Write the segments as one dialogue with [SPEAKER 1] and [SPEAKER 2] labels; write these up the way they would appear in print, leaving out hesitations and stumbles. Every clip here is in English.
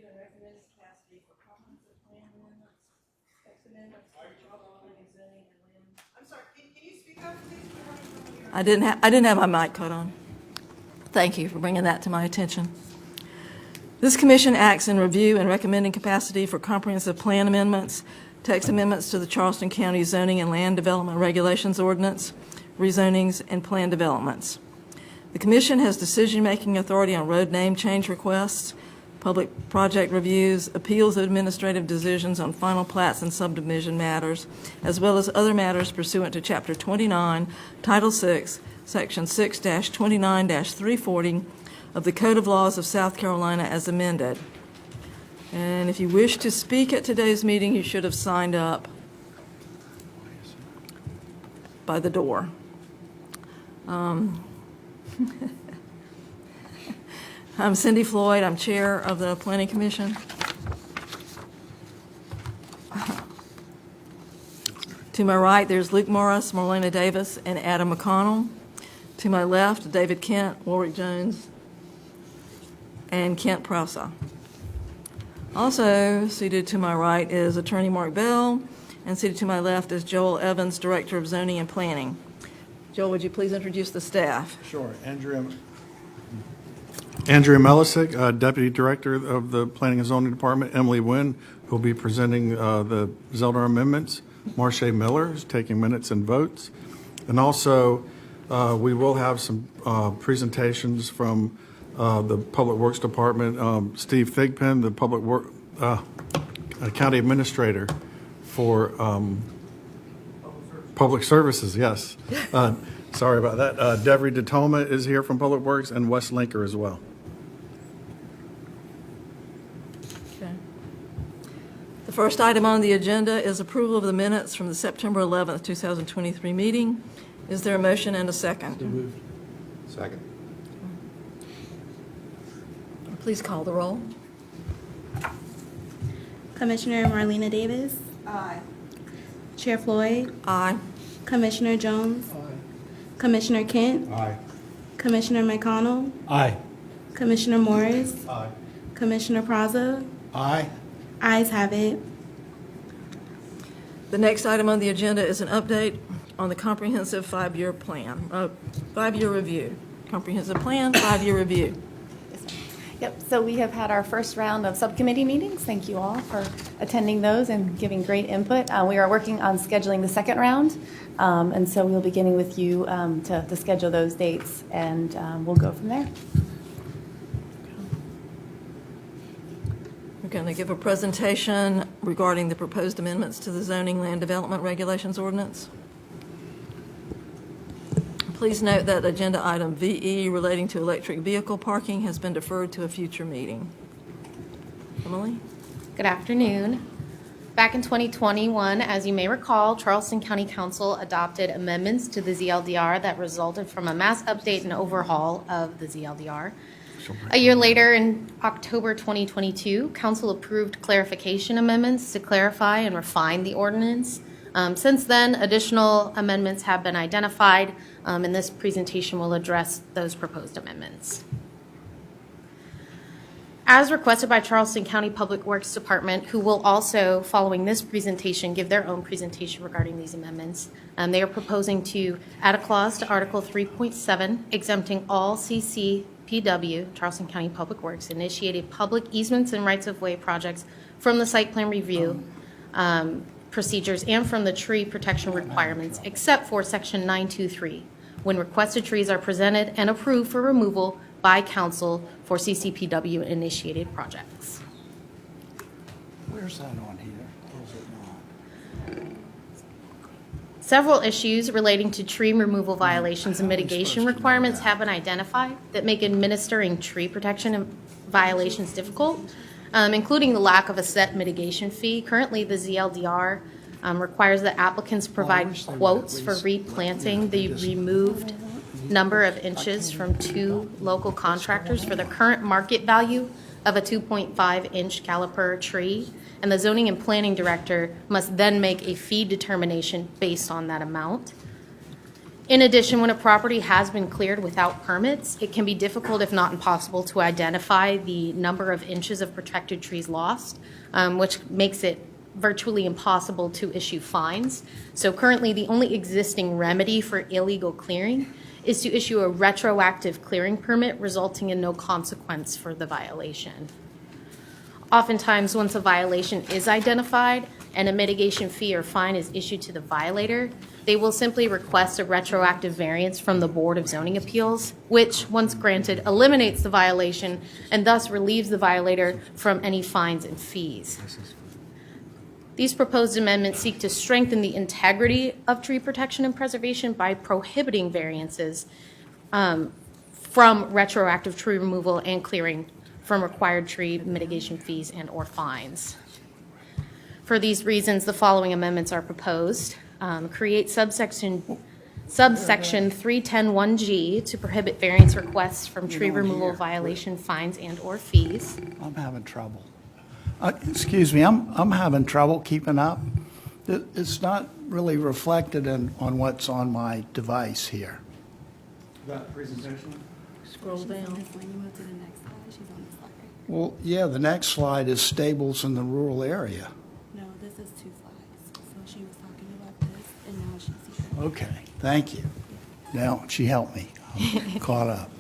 [SPEAKER 1] review and recommend capacity for comprehensive plan amendments, text amendments to the Charleston County zoning and land. I'm sorry, can you speak up, please? I didn't have my mic cut on. Thank you for bringing that to my attention. This commission acts in review and recommending capacity for comprehensive plan amendments, text amendments to the Charleston County zoning and land development regulations ordinance, rezonings, and plan developments. The commission has decision-making authority on road name change requests, public project reviews, appeals of administrative decisions on final plats and subdivision matters, as well as other matters pursuant to Chapter 29, Title 6, Section 6-29-340 of the Code of Laws of South Carolina as amended. And if you wish to speak at today's meeting, you should have signed up by the door. I'm Cindy Floyd. I'm chair of the Planning Commission. To my right, there's Luke Morris, Marlena Davis, and Adam McConnell. To my left, David Kent, Warwick Jones, and Kent Prousa. Also seated to my right is Attorney Mark Bell, and seated to my left is Joel Evans, Director of Zoning and Planning. Joel, would you please introduce the staff?
[SPEAKER 2] Sure. Andrea Melisick, Deputy Director of the Planning and Zoning Department. Emily Wynn, who will be presenting the Zelda amendments. Marche Miller, who's taking minutes and votes. And also, we will have some presentations from the Public Works Department. Steve Thigpen, the County Administrator for Public Services, yes. Sorry about that. Devery DeToma is here from Public Works, and Wes Linker as well.
[SPEAKER 1] Okay. The first item on the agenda is approval of the minutes from the September 11th, 2023 meeting. Is there a motion and a second?
[SPEAKER 3] Second.
[SPEAKER 1] Please call the roll.
[SPEAKER 4] Commissioner Marlena Davis.
[SPEAKER 1] Aye.
[SPEAKER 4] Chair Floyd.
[SPEAKER 1] Aye.
[SPEAKER 4] Commissioner Jones. Commissioner Kent.
[SPEAKER 3] Aye.
[SPEAKER 4] Commissioner McConnell.
[SPEAKER 3] Aye.
[SPEAKER 4] Commissioner Morris.
[SPEAKER 3] Aye.
[SPEAKER 4] Commissioner Prousa.
[SPEAKER 3] Aye.
[SPEAKER 4] Ayes have it.
[SPEAKER 1] The next item on the agenda is an update on the comprehensive five-year plan, five-year review. Comprehensive plan, five-year review.
[SPEAKER 5] Yep, so we have had our first round of subcommittee meetings. Thank you all for attending those and giving great input. We are working on scheduling the second round, and so we'll be beginning with you to schedule those dates, and we'll go from there.
[SPEAKER 1] We're going to give a presentation regarding the proposed amendments to the zoning land development regulations ordinance. Please note that agenda item VE relating to electric vehicle parking has been deferred to a future meeting. Emily?
[SPEAKER 5] Good afternoon. Back in 2021, as you may recall, Charleston County Council adopted amendments to the ZLDR that resulted from a mass update and overhaul of the ZLDR. A year later, in October 2022, Council approved clarification amendments to clarify and refine the ordinance. Since then, additional amendments have been identified, and this presentation will address those proposed amendments. As requested by Charleston County Public Works Department, who will also, following this presentation, give their own presentation regarding these amendments, they are proposing to add a clause to Article 3.7 exempting all CCPW, Charleston County Public Works, initiated public easements and rights-of-way projects from the site plan review procedures and from the tree protection requirements, except for Section 923, when requested trees are presented and approved for removal by council for CCPW-initiated projects.
[SPEAKER 3] Where's that on here? Or is it not?
[SPEAKER 5] Several issues relating to tree removal violations and mitigation requirements have been identified that make administering tree protection violations difficult, including the lack of a set mitigation fee. Currently, the ZLDR requires that applicants provide quotes for replanting the removed number of inches from 2 local contractors for the current market value of a 2.5-inch caliper tree, and the zoning and planning director must then make a fee determination based on that amount. In addition, when a property has been cleared without permits, it can be difficult, if not impossible, to identify the number of inches of protected trees lost, which makes it virtually impossible to issue fines. So currently, the only existing remedy for illegal clearing is to issue a retroactive clearing permit, resulting in no consequence for the violation. Oftentimes, once a violation is identified and a mitigation fee or fine is issued to the violator, they will simply request a retroactive variance from the Board of Zoning Appeals, which, once granted, eliminates the violation and thus relieves the violator from any fines and fees. These proposed amendments seek to strengthen the integrity of tree protection and preservation by prohibiting variances from retroactive tree removal and clearing from required tree mitigation fees and/or fines. For these reasons, the following amendments are proposed. Create subsection 3101G to prohibit variance requests from tree removal violation fines and/or fees.
[SPEAKER 3] I'm having trouble. Excuse me, I'm having trouble keeping up. It's not really reflected on what's on my device here.
[SPEAKER 2] That presentation?
[SPEAKER 1] Scroll down.
[SPEAKER 3] Well, yeah, the next slide is stables in the rural area.
[SPEAKER 4] No, this is 2 slides. So she was talking about this, and now she's here.
[SPEAKER 3] Okay, thank you. Now, she helped me. I'm caught up.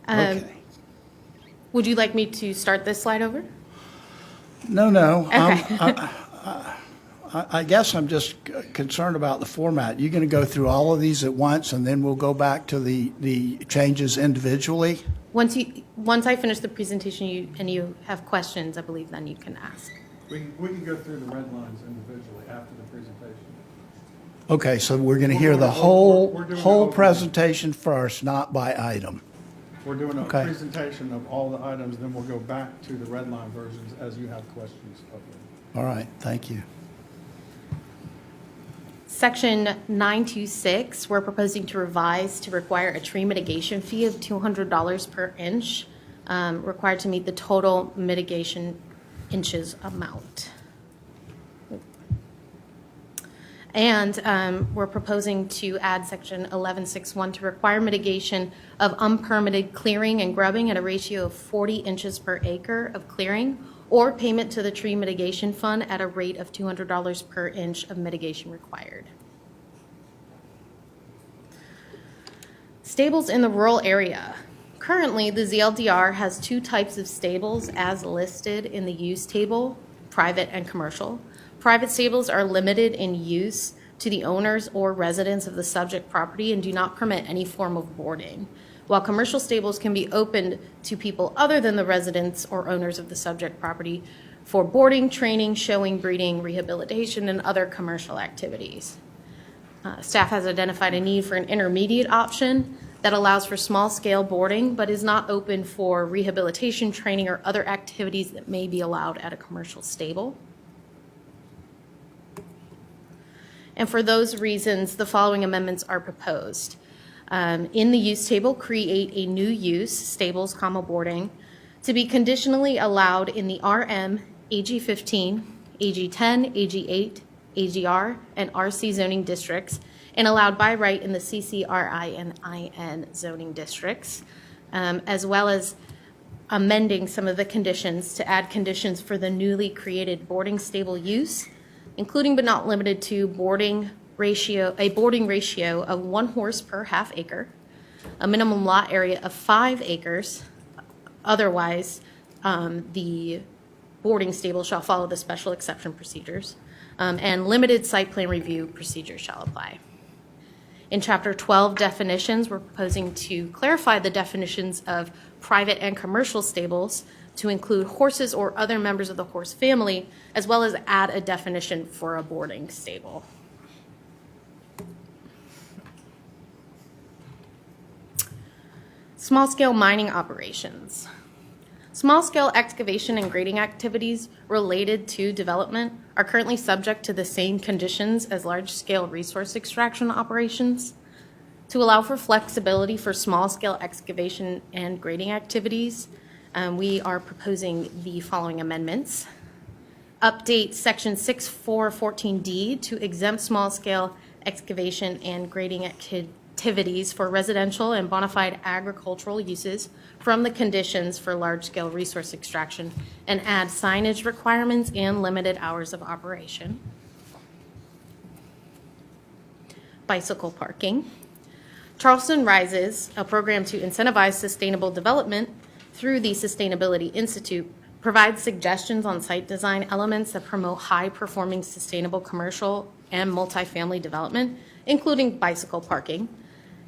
[SPEAKER 3] Okay.
[SPEAKER 5] Would you like me to start this slide over?
[SPEAKER 3] No.
[SPEAKER 5] Okay.
[SPEAKER 3] I guess I'm just concerned about the format. You're going to go through all of these at once, and then we'll go back to the changes individually?
[SPEAKER 5] Once I finish the presentation and you have questions, I believe then you can ask.
[SPEAKER 2] We can go through the red lines individually after the presentation.
[SPEAKER 3] Okay, so we're going to hear the
[SPEAKER 2] We're doing
[SPEAKER 3] whole
[SPEAKER 2] the-
[SPEAKER 3] presentation first, not by item.
[SPEAKER 2] We're doing a
[SPEAKER 3] Okay.
[SPEAKER 2] presentation of all the items, then we'll go back to the red line versions as you have questions of them.
[SPEAKER 3] All right, thank you.
[SPEAKER 5] Section 926, we're proposing to revise to require a tree mitigation fee of $200 per inch, required to meet the total mitigation inches amount. And we're proposing to add section 1161 to require mitigation of unpermitted clearing and grubbing at a ratio of 40 inches per acre of clearing, or payment to the tree mitigation fund at a rate of $200 per inch of mitigation required. Stables in the rural area. Currently, the ZLDR has 2 types of stables as listed in the use table, private and commercial. Private stables are limited in use to the owners or residents of the subject property and do not permit any form of boarding, while commercial stables can be opened to people other than the residents or owners of the subject property for boarding, training, showing, breeding, rehabilitation, and other commercial activities. Staff has identified a need for an intermediate option that allows for small-scale boarding but is not open for rehabilitation, training, or other activities that may be allowed at a commercial stable. And for those reasons, the following amendments are proposed. In the use table, create a new use, stables, boarding, to be conditionally allowed in the RM, AG15, AG10, AG8, AGR, and RC zoning districts, and allowed by right in the CCRI and IN zoning districts, as well as amending some of the conditions to add conditions for the newly created boarding stable use, including but not limited to a boarding ratio of 1 horse per half acre, a minimum lot area of 5 acres. Otherwise, the boarding stable shall follow the special exception procedures, and limited site plan review procedures shall apply. In Chapter 12 definitions, we're proposing to clarify the definitions of private and commercial stables to include horses or other members of the horse family, as well as add a definition for a boarding stable. Small-scale mining operations. Small-scale excavation and grading activities related to development are currently subject to the same conditions as large-scale resource extraction operations. To allow for flexibility for small-scale excavation and grading activities, we are proposing the following amendments. update section 6414D to exempt small-scale excavation and grading activities for residential and bona fide agricultural uses from the conditions for large-scale resource extraction, and add signage requirements and limited hours of operation. Bicycle parking. Charleston Rises, a program to incentivize sustainable development through the Sustainability Institute, provides suggestions on site design elements that promote high-performing sustainable commercial and multifamily development, including bicycle parking,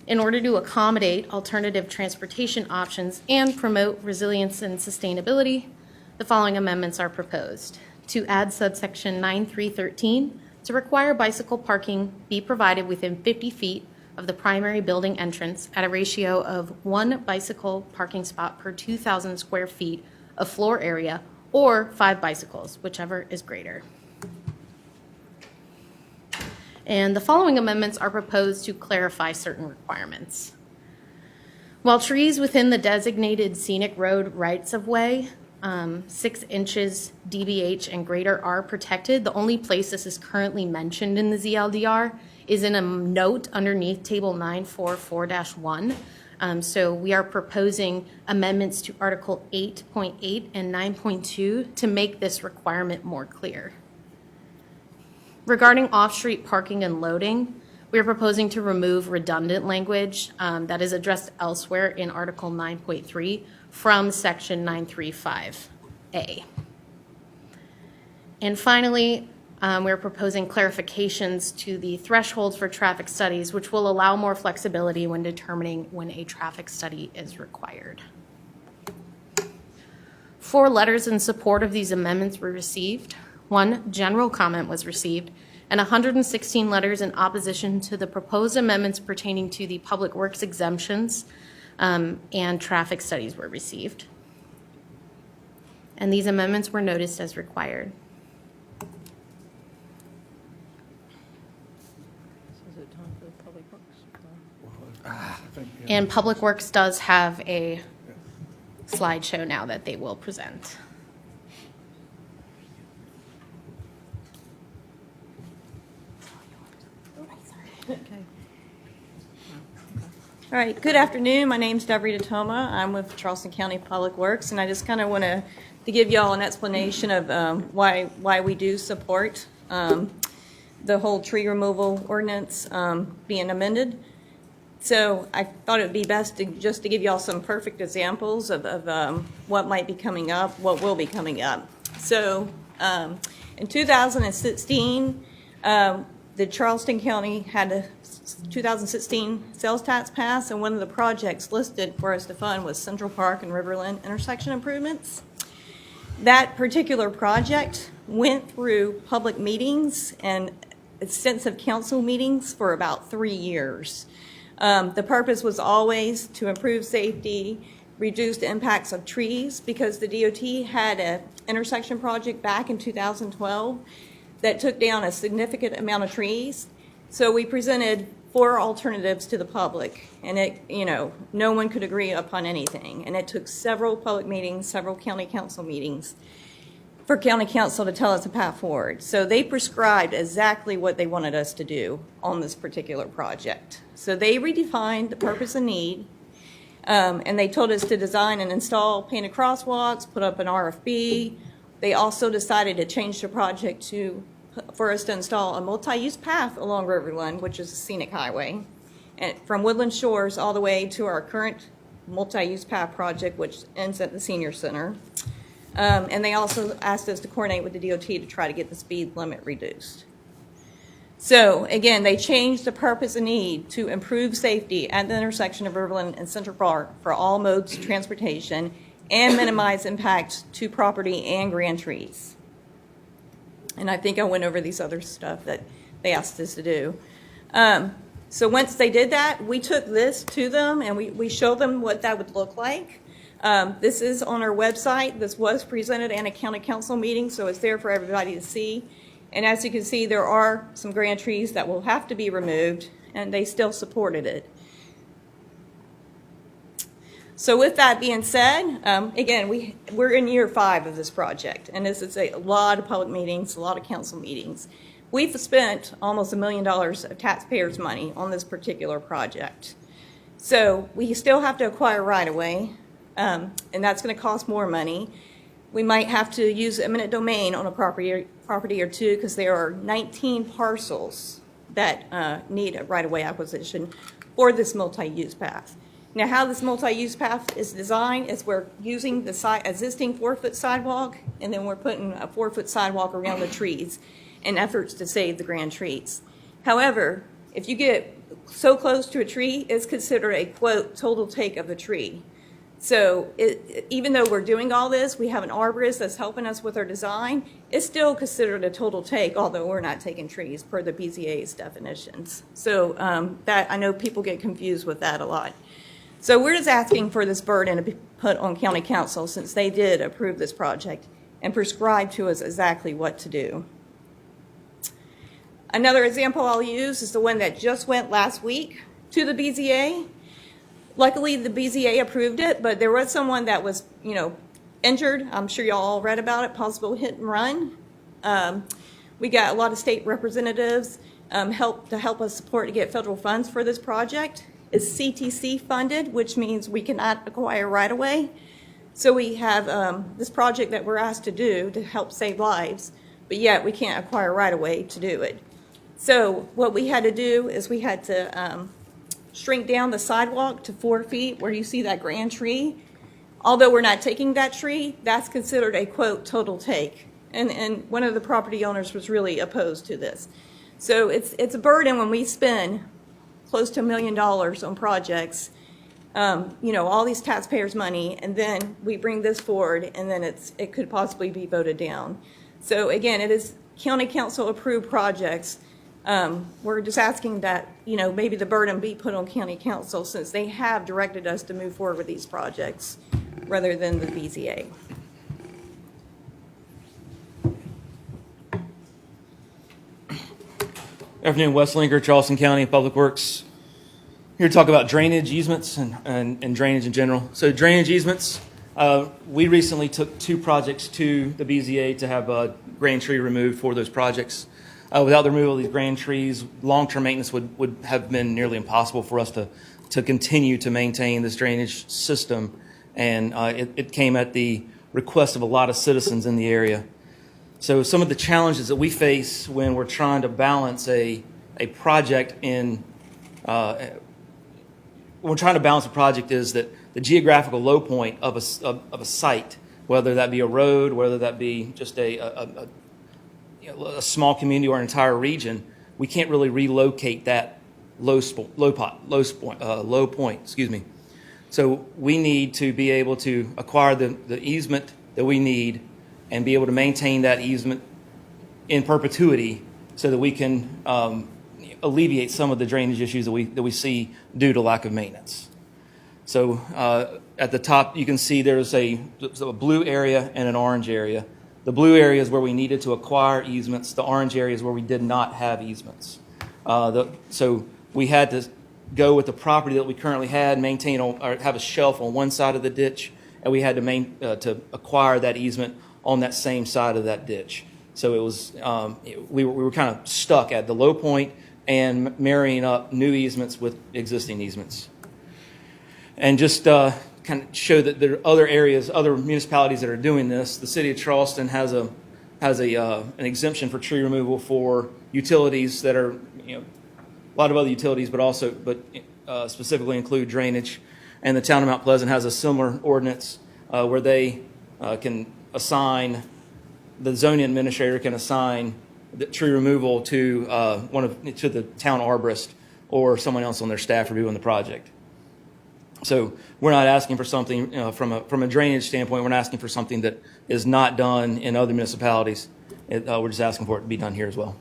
[SPEAKER 5] in order to accommodate alternative transportation options and promote resilience and sustainability. The following amendments are proposed. To add subsection 9313 to require bicycle parking be provided within 50 feet of the primary building entrance at a ratio of 1 bicycle parking spot per 2,000 square feet of floor area, or 5 bicycles, whichever is greater. And the following amendments are proposed to clarify certain requirements. While trees within the designated scenic road rights-of-way, 6 inches DBH and greater are protected, the only place this is currently mentioned in the ZLDR is in a note underneath Table 944-1. So we are proposing amendments to Article 8.8 and 9.2 to make this requirement more clear. Regarding off-street parking and loading, we are proposing to remove redundant language that is addressed elsewhere in Article 9.3 from Section 935A. And finally, we're proposing clarifications to the thresholds for traffic studies, which will allow more flexibility when determining when a traffic study is required. 4 letters in support of these amendments were received. 1 general comment was received, and 116 letters in opposition to the proposed amendments pertaining to the public works exemptions and traffic studies were received. And these amendments were noticed as required. And Public Works does have a slideshow now that they will present.
[SPEAKER 6] All right, good afternoon. My name's Deborah Toma. I'm with Charleston County Public Works, and I just kind of want to give you all an explanation of why we do support the whole tree removal ordinance being amended. So I thought it would be best to just to give you all some perfect examples of what might be coming up, what will be coming up. So in 2016, the Charleston County had a 2016 sales tax pass, and one of the projects listed for us to fund was Central Park and Riverland intersection improvements. That particular project went through public meetings and extensive council meetings for about 3 years. The purpose was always to improve safety, reduce the impacts of trees, because the DOT had an intersection project back in 2012 that took down a significant amount of trees. So we presented 4 alternatives to the public, and no one could agree upon anything. And it took several public meetings, several county council meetings for county council to tell us a path forward. So they prescribed exactly what they wanted us to do on this particular project. So they redefined the purpose and need, and they told us to design and install painted crosswalks, put up an RFB. They also decided to change the project for us to install a multi-use path along Riverland, which is a scenic highway, and from Woodland Shores all the way to our current multi-use path project, which ends at the senior center. And they also asked us to coordinate with the DOT to try to get the speed limit reduced. So again, they changed the purpose and need to improve safety at the intersection of Riverland and Central Park for all modes of transportation and minimize impact to property and grand trees. And I think I went over these other stuff that they asked us to do. So once they did that, we took this to them and we showed them what that would look like. This is on our website. This was presented in a county council meeting, so it's there for everybody to see. And as you can see, there are some grand trees that will have to be removed, and they still supported it. So with that being said, again, we're in year 5 of this project, and this is a lot of public meetings, a lot of council meetings. We've spent almost $1 million of taxpayers' money on this particular project. So we still have to acquire right-of-way, and that's going to cost more money. We might have to use eminent domain on a property or two, because there are 19 parcels that need a right-of-way acquisition for this multi-use path. Now, how this multi-use path is designed is we're using the existing 4-foot sidewalk, and then we're putting a 4-foot sidewalk around the trees in efforts to save the grand trees. However, if you get so close to a tree, it's considered a, quote, total take of the tree. So even though we're doing all this, we have an arborist that's helping us with our design, it's still considered a total take, although we're not taking trees per the BZA's definitions. So that I know people get confused with that a lot. So we're just asking for this burden to be put on county council, since they did approve this project and prescribe to us exactly what to do. Another example I'll use is the one that just went last week to the BZA. Luckily, the BZA approved it, but there was someone that was, injured. I'm sure y'all all read about it, possible hit and run. We got a lot of state representatives to help us support to get federal funds for this project. It's CTC funded, which means we cannot acquire right away. So we have this project that we're asked to do to help save lives, but yet we can't acquire right away to do it. So what we had to do is we had to shrink down the sidewalk to 4 feet where you see that grand tree. Although we're not taking that tree, that's considered a, quote, total take. And one of the property owners was really opposed to this. So it's a burden when we spend close to $1 million on projects, all these taxpayers' money, and then we bring this forward, and then it could possibly be voted down. So again, it is county council approved projects. We're just asking that, maybe the burden be put on county council, since they have directed us to move forward with these projects rather than the BZA.
[SPEAKER 7] Afternoon, Wes Linker, Charleston County Public Works. Here to talk about drainage easements and drainage in general. So drainage easements, we recently took 2 projects to the BZA to have grand tree removed for those projects. Without the removal of these grand trees, long-term maintenance would have been nearly impossible for us to continue to maintain this drainage system. And it came at the request of a lot of citizens in the area. So some of the challenges that we face when we're trying to balance a project in, when we're trying to balance a project is that the geographical low point of a site, whether that be a road, whether that be just a small community or an entire region, we can't really relocate that low point. Excuse me. So we need to be able to acquire the easement that we need and be able to maintain that easement in perpetuity, so that we can alleviate some of the drainage issues that we see due to lack of maintenance. So at the top, you can see there's a blue area and an orange area. The blue area is where we needed to acquire easements. The orange area is where we did not have easements. So we had to go with the property that we currently had, maintain or have a shelf on one side of the ditch, and we had to acquire that easement on that same side of that ditch. So it was we were kind of stuck at the low point and marrying up new easements with existing easements. And just kind of show that there are other areas, other municipalities that are doing this. The city of Charleston has an exemption for tree removal for utilities that are, a lot of other utilities, but specifically include drainage. And the town of Mount Pleasant has a similar ordinance where they can assign, the zoning administrator can assign the tree removal to to the town arborist or someone else on their staff reviewing the project. So we're not asking for something from a drainage standpoint. We're not asking for something that is not done in other municipalities. We're just asking for it to be done here as well.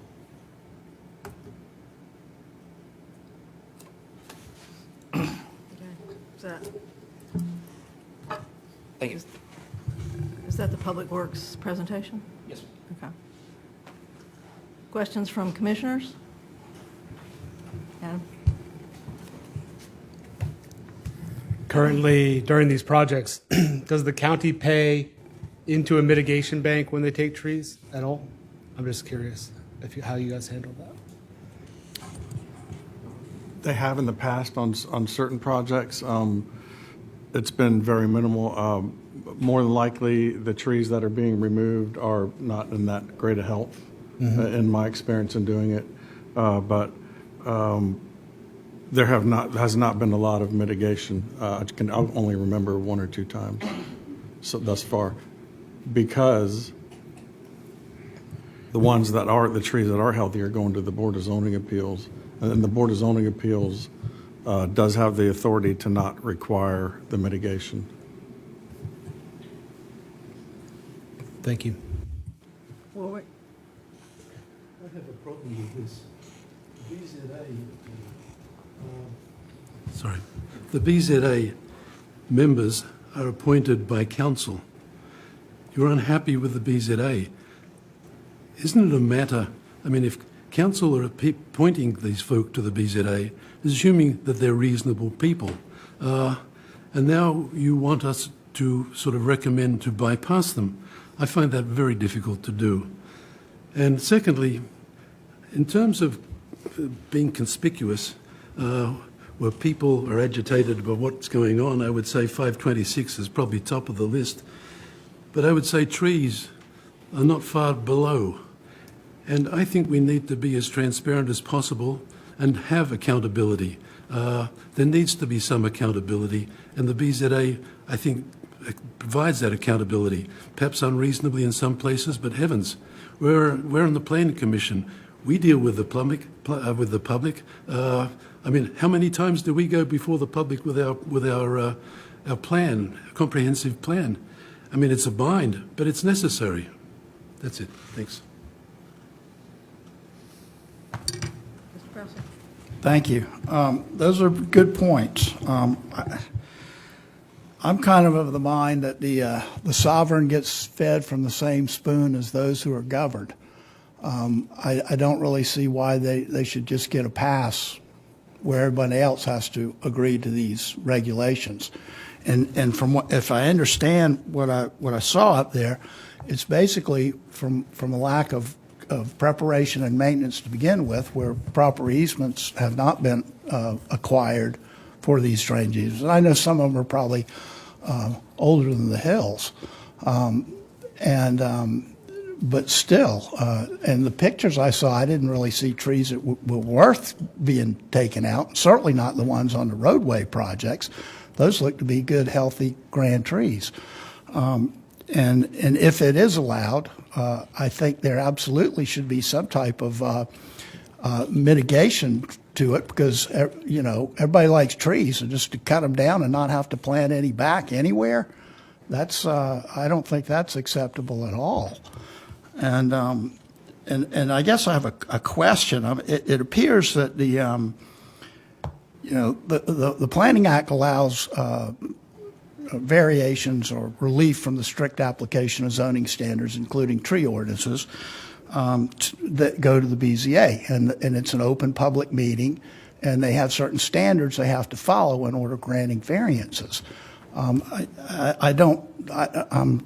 [SPEAKER 7] Thank you.
[SPEAKER 1] Is that the Public Works presentation?
[SPEAKER 7] Yes.
[SPEAKER 1] Okay. Questions from commissioners? Adam?
[SPEAKER 8] currently during these projects, does the county pay into a mitigation bank when they take trees at all? I'm just curious how you guys handle that.
[SPEAKER 2] They have in the past on certain projects. It's been very minimal. More than likely, the trees that are being removed are not in that great a health, in my experience in doing it. But there has not been a lot of mitigation. I can only remember 1 or 2 times so thus far, because the trees that are healthy are going to the Board of Zoning Appeals, and the Board of Zoning Appeals does have the authority to not require the mitigation.
[SPEAKER 8] Thank you.
[SPEAKER 1] Warwick?
[SPEAKER 9] I have a problem with this. The BZA members are appointed by council. You're unhappy with the BZA. Isn't it a matter, I mean, if council are appointing these folk to the BZA, assuming that they're reasonable people, and now you want us to sort of recommend to bypass them, I find that very difficult to do. And secondly, in terms of being conspicuous, where people are agitated about what's going on, I would say 526 is probably top of the list. But I would say trees are not far below. And I think we need to be as transparent as possible and have accountability. There needs to be some accountability, and the BZA, I think, provides that accountability, perhaps unreasonably in some places, but heavens, we're on the Planning Commission. We deal with the public. I mean, how many times do we go before the public with our plan, comprehensive plan? I mean, it's a bind, but it's necessary. That's it. Thanks.
[SPEAKER 1] Mr. President?
[SPEAKER 3] Thank you. Those are good points. I'm kind of the mind that the sovereign gets fed from the same spoon as those who are governed. I don't really see why they should just get a pass where everybody else has to agree to these regulations. And from if I understand what I saw up there, it's basically from a lack of preparation and maintenance to begin with, where proper easements have not been acquired for these drainage easements. And I know some of them are probably older than the hills, but still, and the pictures I saw, I didn't really see trees that were worth being taken out. Certainly not the ones on the roadway projects. Those look to be good, healthy, grand trees. And if it is allowed, I think there absolutely should be some type of mitigation to it, because everybody likes trees, and just to cut them down and not have to plant any back anywhere, that's I don't think that's acceptable at all. And I guess I have a question. It appears that the Planning Act allows variations or relief from the strict application of zoning standards, including tree ordinances, that go to the BZA, and it's an open public meeting, and they have certain standards they have to follow in order granting variances. I'm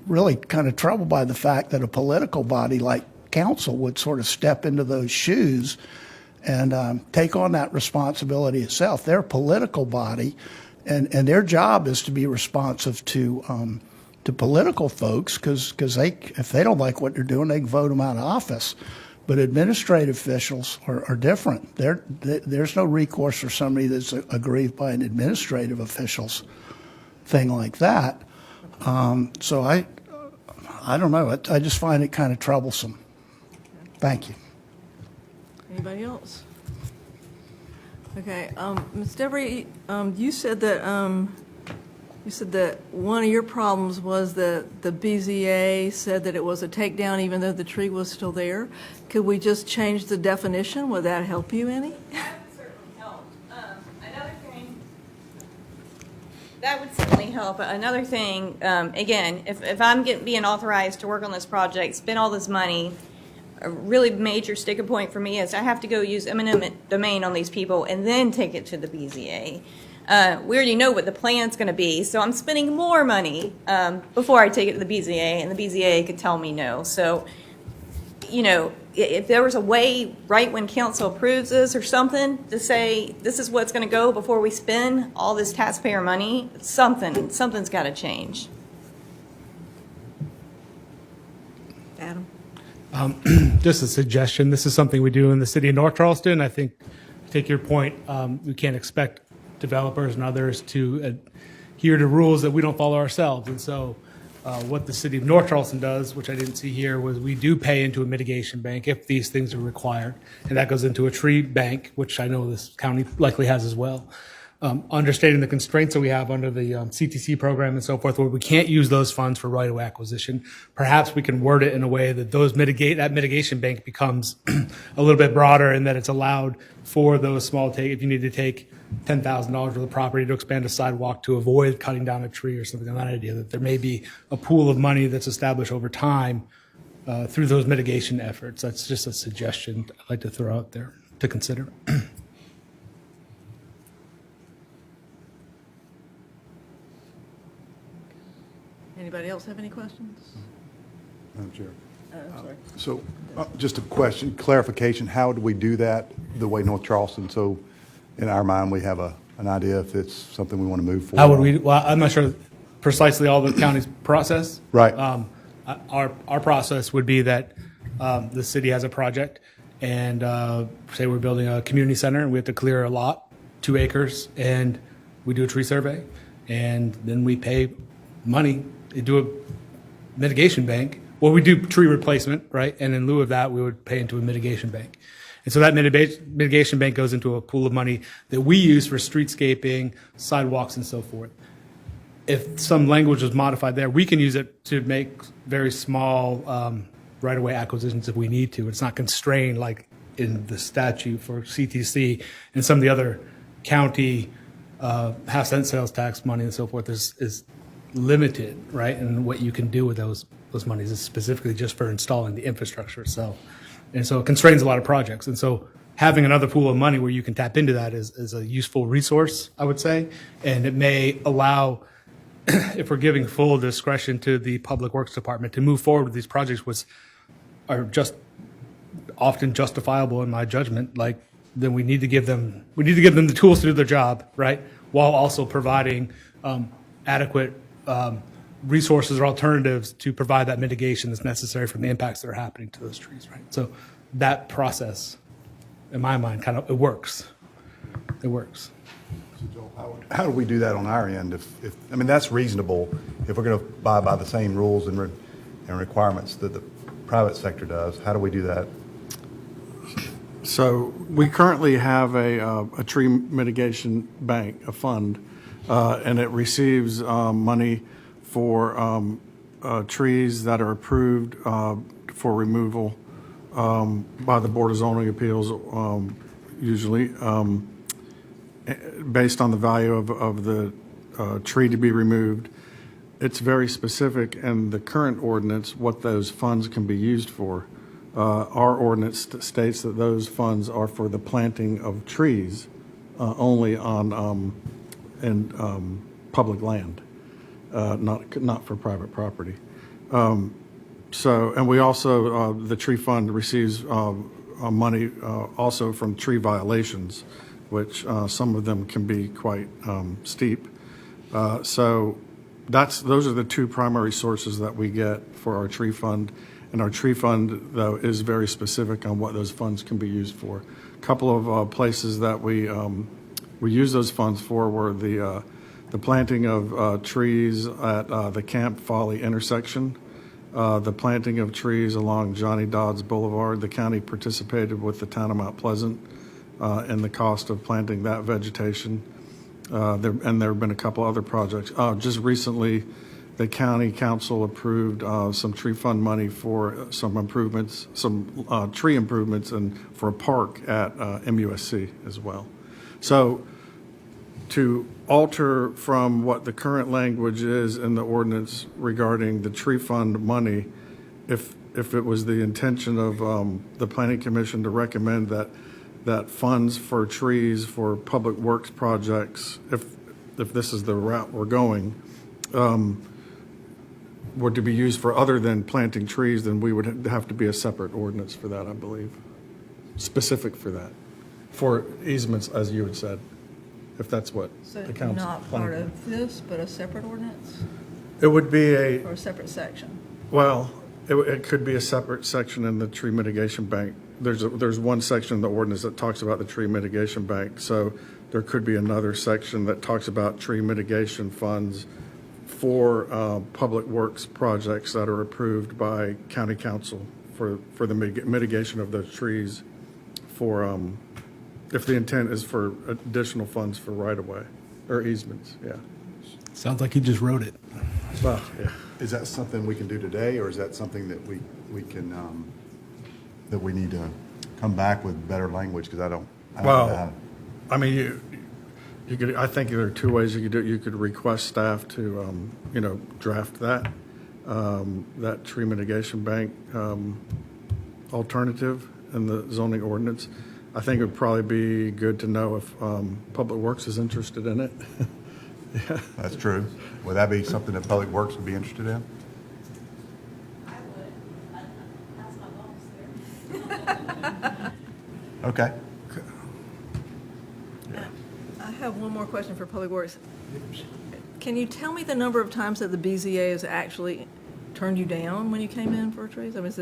[SPEAKER 3] really kind of troubled by the fact that a political body like council would sort of step into those shoes and take on that responsibility itself. They're a political body, and their job is to be responsive to political folks, because if they don't like what they're doing, they can vote them out of office. But administrative officials are different. There's no recourse for somebody that's aggrieved by an administrative official's thing like that. So I don't know. I just find it kind of troublesome. Thank you.
[SPEAKER 1] Anybody else? Okay, Ms. Devery, you said that one of your problems was that the BZA said that it was a takedown even though the tree was still there. Could we just change the definition? Would that help you any?
[SPEAKER 6] That would certainly help. Another thing, again, if I'm being authorized to work on this project, spend all this money, a really major sticking point for me is I have to go use eminent domain on these people and then take it to the BZA. We already know what the plan's going to be, so I'm spending more money before I take it to the BZA, and the BZA could tell me no. So, you know, if there was a way right when council approves this or something to say this is what's going to go before we spend all this taxpayer money, something's got to change.
[SPEAKER 1] Adam?
[SPEAKER 8] Just a suggestion. This is something we do in the city of North Charleston. I think, to take your point, we can't expect developers and others to adhere to rules that we don't follow ourselves. And so what the city of North Charleston does, which I didn't see here, was we do pay into a mitigation bank if these things are required. And that goes into a tree bank, which I know this county likely has as well. Understanding the constraints that we have under the CTC program and so forth, where we can't use those funds for right-of-way acquisition, perhaps we can word it in a way that that mitigation bank becomes a little bit broader, and that it's allowed for those small if you need to take $10,000 worth of property to expand a sidewalk to avoid cutting down a tree or something like that idea, that there may be a pool of money that's established over time through those mitigation efforts. That's just a suggestion I'd like to throw out there to consider.
[SPEAKER 1] Anybody else have any questions?
[SPEAKER 10] Madam Chair.
[SPEAKER 1] I'm sorry.
[SPEAKER 10] So just a question, clarification, how do we do that the way North Charleston? So in our mind, we have an idea if it's something we want to move forward.
[SPEAKER 8] How would we, well, I'm not sure precisely all the county's process.
[SPEAKER 10] Right.
[SPEAKER 8] Our process would be that the city has a project, and say we're building a community center, and we have to clear a lot, 2 acres, and we do a tree survey, and then we pay money, do a mitigation bank. Well, we do tree replacement, right? And in lieu of that, we would pay into a mitigation bank. And so that mitigation bank goes into a pool of money that we use for streetscaping, sidewalks, and so forth. If some language was modified there, we can use it to make very small right-of-way acquisitions if we need to. It's not constrained like in the statute for CTC and some of the other county half-cent sales tax money and so forth is limited, right? And what you can do with those monies is specifically just for installing the infrastructure itself. And so it constrains a lot of projects. And so having another pool of money where you can tap into that is a useful resource, I would say. And it may allow, if we're giving full discretion to the Public Works Department to move forward with these projects, which are just often justifiable in my judgment, like then we need to give them the tools to do their job, right? While also providing adequate resources or alternatives to provide that mitigation that's necessary from the impacts that are happening to those trees, right? So that process, in my mind, it works. It works.
[SPEAKER 10] So Joel, how do we do that on our end? If I mean, that's reasonable if we're going to abide by the same rules and requirements that the private sector does. How do we do that?
[SPEAKER 2] So we currently have a tree mitigation bank, a fund, and it receives money for trees that are approved for removal by the Board of Zoning Appeals, usually, based on the value of the tree to be removed. It's very specific in the current ordinance what those funds can be used for. Our ordinance states that those funds are for the planting of trees only on public land, not for private property. And we also, the tree fund receives money also from tree violations, which some of them can be quite steep. So those are the 2 primary sources that we get for our tree fund. And our tree fund, though, is very specific on what those funds can be used for. A couple of places that we use those funds for were the planting of trees at the Camp Folly intersection, the planting of trees along Johnny Dodds Boulevard. The county participated with the town of Mount Pleasant in the cost of planting that vegetation. And there have been a couple other projects. Just recently, the county council approved some tree fund money for some improvements, some tree improvements, and for a park at MUSC as well. So to alter from what the current language is in the ordinance regarding the tree fund money, if it was the intention of the Planning Commission to recommend that that funds for trees for public works projects, if this is the route we're going, were to be used for other than planting trees, then we would have to be a separate ordinance for that, I believe, specific for that, for easements, as you had said, if that's what
[SPEAKER 1] So
[SPEAKER 2] the council.
[SPEAKER 1] not part of this, but a separate ordinance
[SPEAKER 2] It would be a,
[SPEAKER 1] or a separate section?
[SPEAKER 2] well, it could be a separate section in the tree mitigation bank. There's one section in the ordinance that talks about the tree mitigation bank, so there could be another section that talks about tree mitigation funds for public works projects that are approved by county council for the mitigation of those trees for, if the intent is for additional funds for right-of-way or easements, yeah.
[SPEAKER 8] Sounds like you just wrote it.
[SPEAKER 2] Well, yeah.
[SPEAKER 10] Is that something we can do today, or is that something that we can, that we need to come back with better language? Because I don't know how.
[SPEAKER 2] Well, I mean, you could, I think there are two ways you could do it. You could request staff to, draft that tree mitigation bank alternative in the zoning ordinance. I think it would probably be good to know if Public Works is interested in it. Yeah.
[SPEAKER 10] That's true. Would that be something that Public Works would be interested in?
[SPEAKER 1] I would. That's my boss there.
[SPEAKER 10] Okay.
[SPEAKER 1] I have one more question for Public Works. Can you tell me the number of times that the BZA has actually turned you down when you came in for trees? I mean, is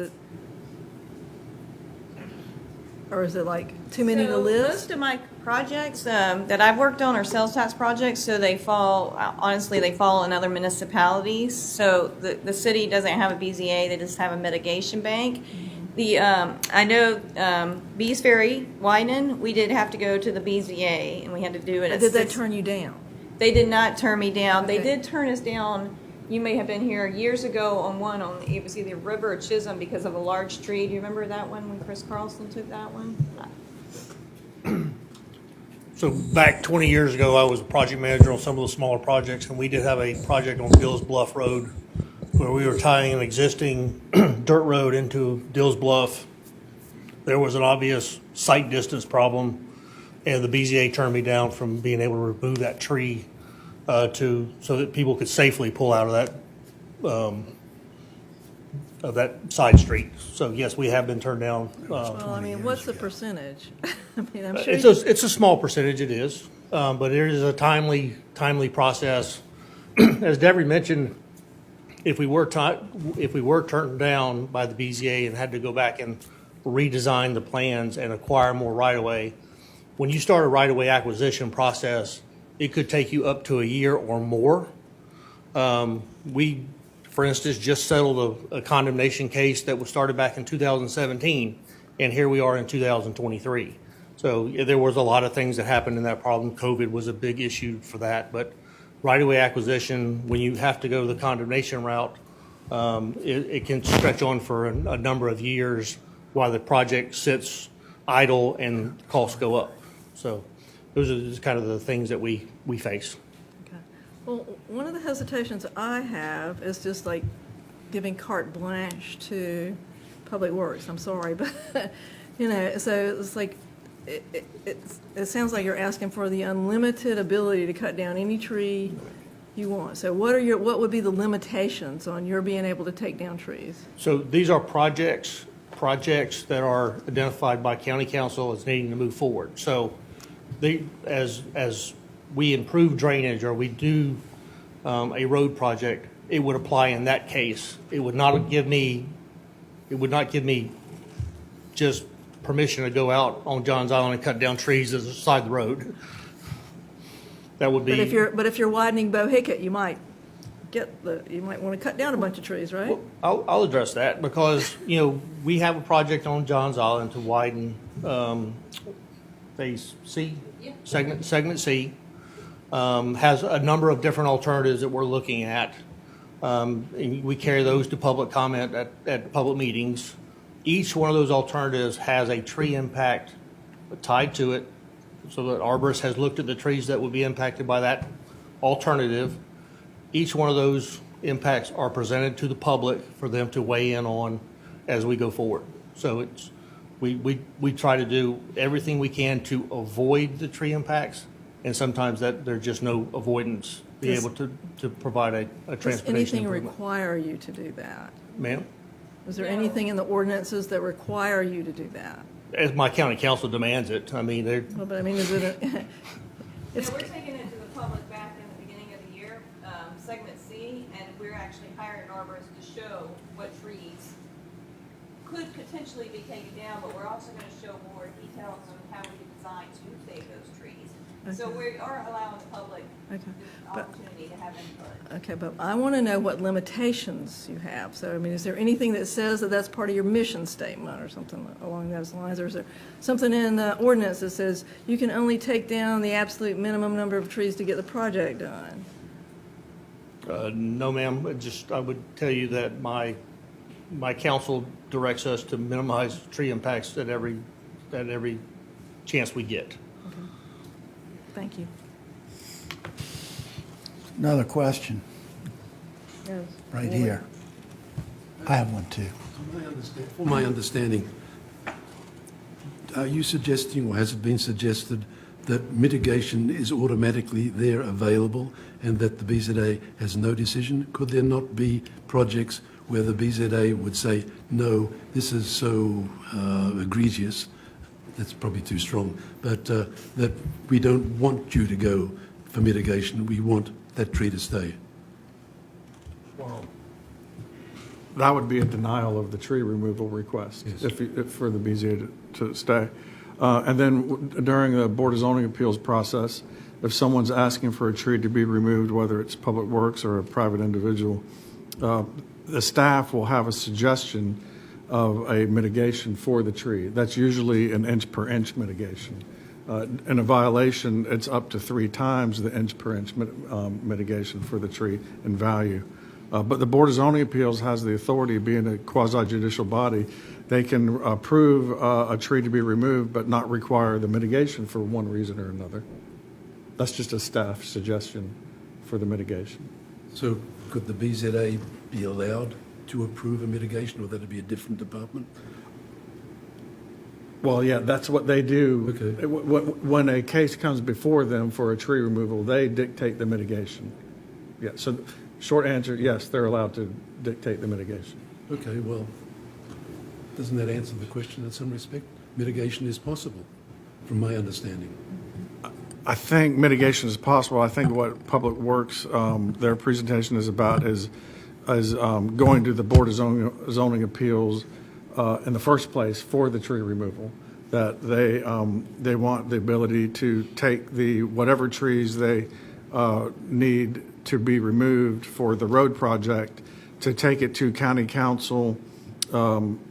[SPEAKER 1] it like too many to
[SPEAKER 6] So
[SPEAKER 1] list?
[SPEAKER 6] most of my projects that I've worked on are sales tax projects, so they fall in other municipalities. So the city doesn't have a BZA, they just have a mitigation bank. I know Bees Ferry, Wyden, we did have to go to the BZA, and we had to do it
[SPEAKER 1] Or
[SPEAKER 6] at
[SPEAKER 1] did they
[SPEAKER 6] 6.
[SPEAKER 1] turn you down?
[SPEAKER 6] They did not turn me down. They
[SPEAKER 1] Okay.
[SPEAKER 6] did turn us down. You may have been here years ago on it was either River or Chisholm because of a large tree. Do you remember that one when Chris Carlson took that one?
[SPEAKER 11] So back 20 years ago, I was a project manager on some of the smaller projects, and we did have a project on Dills Bluff Road where we were tying an existing dirt road into Dills Bluff. There was an obvious sight distance problem, and the BZA turned me down from being able to remove that tree so that people could safely pull out of that side street. So yes, we have been turned down.
[SPEAKER 1] Well, I mean, what's the percentage? I mean, I'm sure.
[SPEAKER 11] It's a small percentage, it is, but it is a timely process. As Debbie mentioned, if we were turned down by the BZA and had to go back and redesign the plans and acquire more right-of-way, when you start a right-of-way acquisition process, it could take you up to a year or more. We, for instance, just settled a condemnation case that was started back in 2017, and here we are in 2023. So there was a lot of things that happened in that problem. COVID was a big issue for that, but right-of-way acquisition, when you have to go the condemnation route, it can stretch on for a number of years while the project sits idle and costs go up. So those are just kind of the things that we face.
[SPEAKER 1] Okay. Well, one of the hesitations I have is just like giving carte blanche to Public Works. I'm sorry, but, so it's like, it sounds like you're asking for the unlimited ability to cut down any tree you want. So what would be the limitations on your being able to take down trees?
[SPEAKER 11] So these are projects that are identified by county council as needing to move forward. So as we improve drainage or we do a road project, it would apply in that case. It would not give me just permission to go out on Johns Island and cut down trees as a side of the road. That would be.
[SPEAKER 1] But if you're widening Bohicket, you might want to cut down a bunch of trees, right?
[SPEAKER 11] Well, I'll address that because, we have a project on Johns Island to widen Phase C, segment C. Has a number of different alternatives that we're looking at. And we carry those to public comment at public meetings. Each one of those alternatives has a tree impact tied to it, so that arborist has looked at the trees that would be impacted by that alternative. Each one of those impacts are presented to the public for them to weigh in on as we go forward. So We try to do everything we can to avoid the tree impacts, and sometimes that there's just no avoidance, be
[SPEAKER 1] Does-
[SPEAKER 11] able to provide a
[SPEAKER 1] Does
[SPEAKER 11] transportation
[SPEAKER 1] anything
[SPEAKER 11] improvement.
[SPEAKER 1] require you to do that?
[SPEAKER 11] Ma'am,
[SPEAKER 1] Is there anything in the ordinances that require you to do that?
[SPEAKER 11] as my county council demands it, I mean, they're,
[SPEAKER 1] Well, but I mean, is it a, it's,
[SPEAKER 6] We're taking it to the public back in the beginning of the year, segment C, and we're actually hiring arborists to show what trees could potentially be taken down, but we're also going to show more details on how we design to save those trees. So we are allowing the public
[SPEAKER 1] Okay.
[SPEAKER 6] the
[SPEAKER 1] But-
[SPEAKER 6] opportunity to have input.
[SPEAKER 1] okay, but I want to know what limitations you have. So, I mean, is there anything that says that that's part of your mission statement or something along those lines? Or is there something in the ordinance that says you can only take down the absolute minimum number of trees to get the project done?
[SPEAKER 11] no ma'am, I would tell you that my council directs us to minimize tree impacts at every chance we get.
[SPEAKER 1] Thank you.
[SPEAKER 3] Another question,
[SPEAKER 1] Yes.
[SPEAKER 3] right here. I have one too.
[SPEAKER 9] From my understanding, are you suggesting, or has it been suggested, that mitigation is automatically there available and that the BZA has no decision? Could there not be projects where the BZA would say, no, this is so egregious, that's probably too strong, but that we don't want you to go for mitigation, we want that tree to stay?
[SPEAKER 2] That would be a denial of the tree removal request if for the BZA to stay. And then during the Board of Zoning Appeals process, if someone's asking for a tree to be removed, whether it's Public Works or a private individual, the staff will have a suggestion of a mitigation for the tree. That's usually an inch per inch mitigation. In a violation, it's up to 3 times the inch per inch mitigation for the tree in value. But the Board of Zoning Appeals has the authority, being a quasi-judicial body, they can approve a tree to be removed but not require the mitigation for one reason or another. That's just a staff suggestion for the mitigation.
[SPEAKER 9] So could the BZA be allowed to approve a mitigation, or that'd be a different department?
[SPEAKER 2] Well, yeah, that's what they do.
[SPEAKER 9] Okay.
[SPEAKER 2] When a case comes before them for a tree removal, they dictate the mitigation. Yeah, so short answer, yes, they're allowed to dictate the mitigation.
[SPEAKER 9] Okay, well, doesn't that answer the question in some respect? Mitigation is possible, from my understanding.
[SPEAKER 2] I think mitigation is possible. I think what Public Works, their presentation is about is going to the Board of Zoning Appeals in the first place for the tree removal. That they want the ability to take whatever trees they need to be removed for the road project, to take it to county council,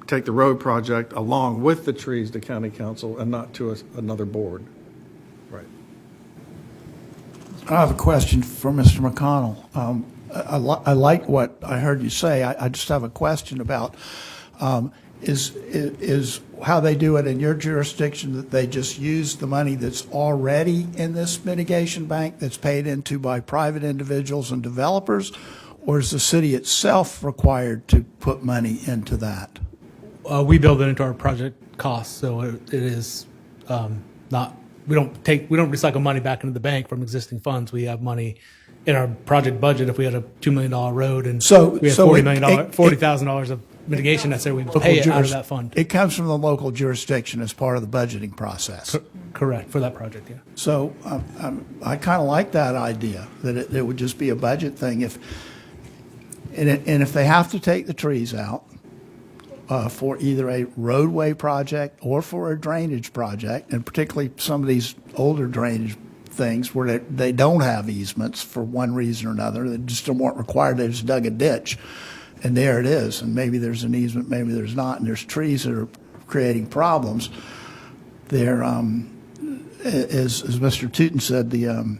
[SPEAKER 2] take the road project along with the trees to county council and not to another board. Right.
[SPEAKER 3] I have a question for Mr. McConnell. I like what I heard you say. I just have a question about is how they do it in your jurisdiction, that they just use the money that's already in this mitigation bank that's paid into by private individuals and developers, or is the city itself required to put money into that?
[SPEAKER 8] We build it into our project costs, so it is not. We don't recycle money back into the bank from existing funds. We have money in our project budget. If we had a $2 million road and we had $40,000 of mitigation, that's we pay it out of that fund.
[SPEAKER 3] It comes from the local jurisdiction as part of the budgeting process.
[SPEAKER 8] Correct, for that project, yeah.
[SPEAKER 3] So I kind of like that idea, that it would just be a budget thing. If they have to take the trees out for either a roadway project or for a drainage project, and particularly some of these older drainage things where they don't have easements for one reason or another, they just weren't required, they just dug a ditch, and there it is. And maybe there's an easement, maybe there's not, and there's trees that are creating problems. There, as Mr. Tootin said, the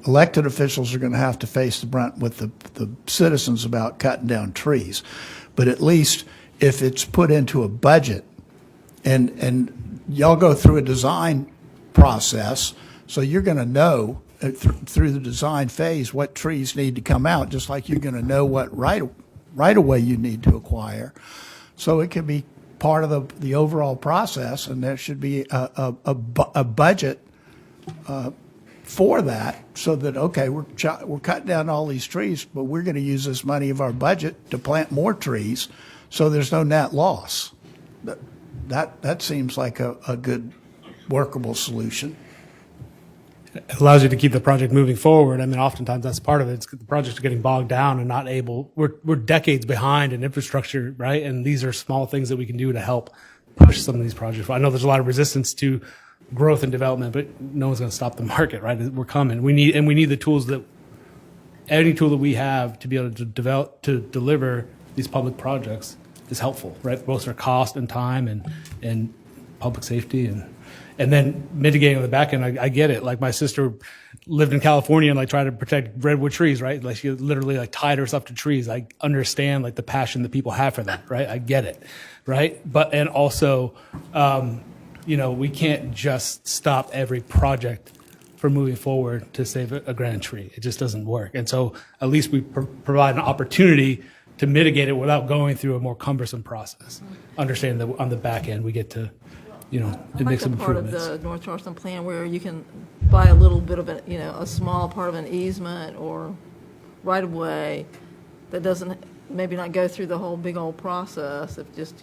[SPEAKER 3] elected officials are going to have to face the brunt with the citizens about cutting down trees. But at least if it's put into a budget, and y'all go through a design process, so you're going to know through the design phase what trees need to come out, just like you're going to know what right away you need to acquire. So it can be part of the overall process, and there should be a budget for that, so that, okay, we're cutting down all these trees, but we're going to use this money of our budget to plant more trees, so there's no net loss. That seems like a good workable solution.
[SPEAKER 8] It allows you to keep the project moving forward. I mean, oftentimes that's part of it. It's the projects are getting bogged down and not able. We're decades behind in infrastructure, right? And these are small things that we can do to help push some of these projects. I know there's a lot of resistance to growth and development, but no one's going to stop the market, right? We're coming. We need the tools any tool that we have to be able to deliver these public projects is helpful, right? Both for cost and time and public safety and then mitigating on the back end. I get it. Like my sister lived in California and like tried to protect redwood trees, right? Like she literally like tied herself to trees. I understand like the passion that people have for that, right? I get it, right? But, and also, we can't just stop every project from moving forward to save a grand tree. It just doesn't work. And so at least we provide an opportunity to mitigate it without going through a more cumbersome process. Understanding that on the back end, we get to, it makes some improvements.
[SPEAKER 1] Part of the North Charleston plan where you can buy a little bit of a small part of an easement or right of way that doesn't maybe not go through the whole big old process of just,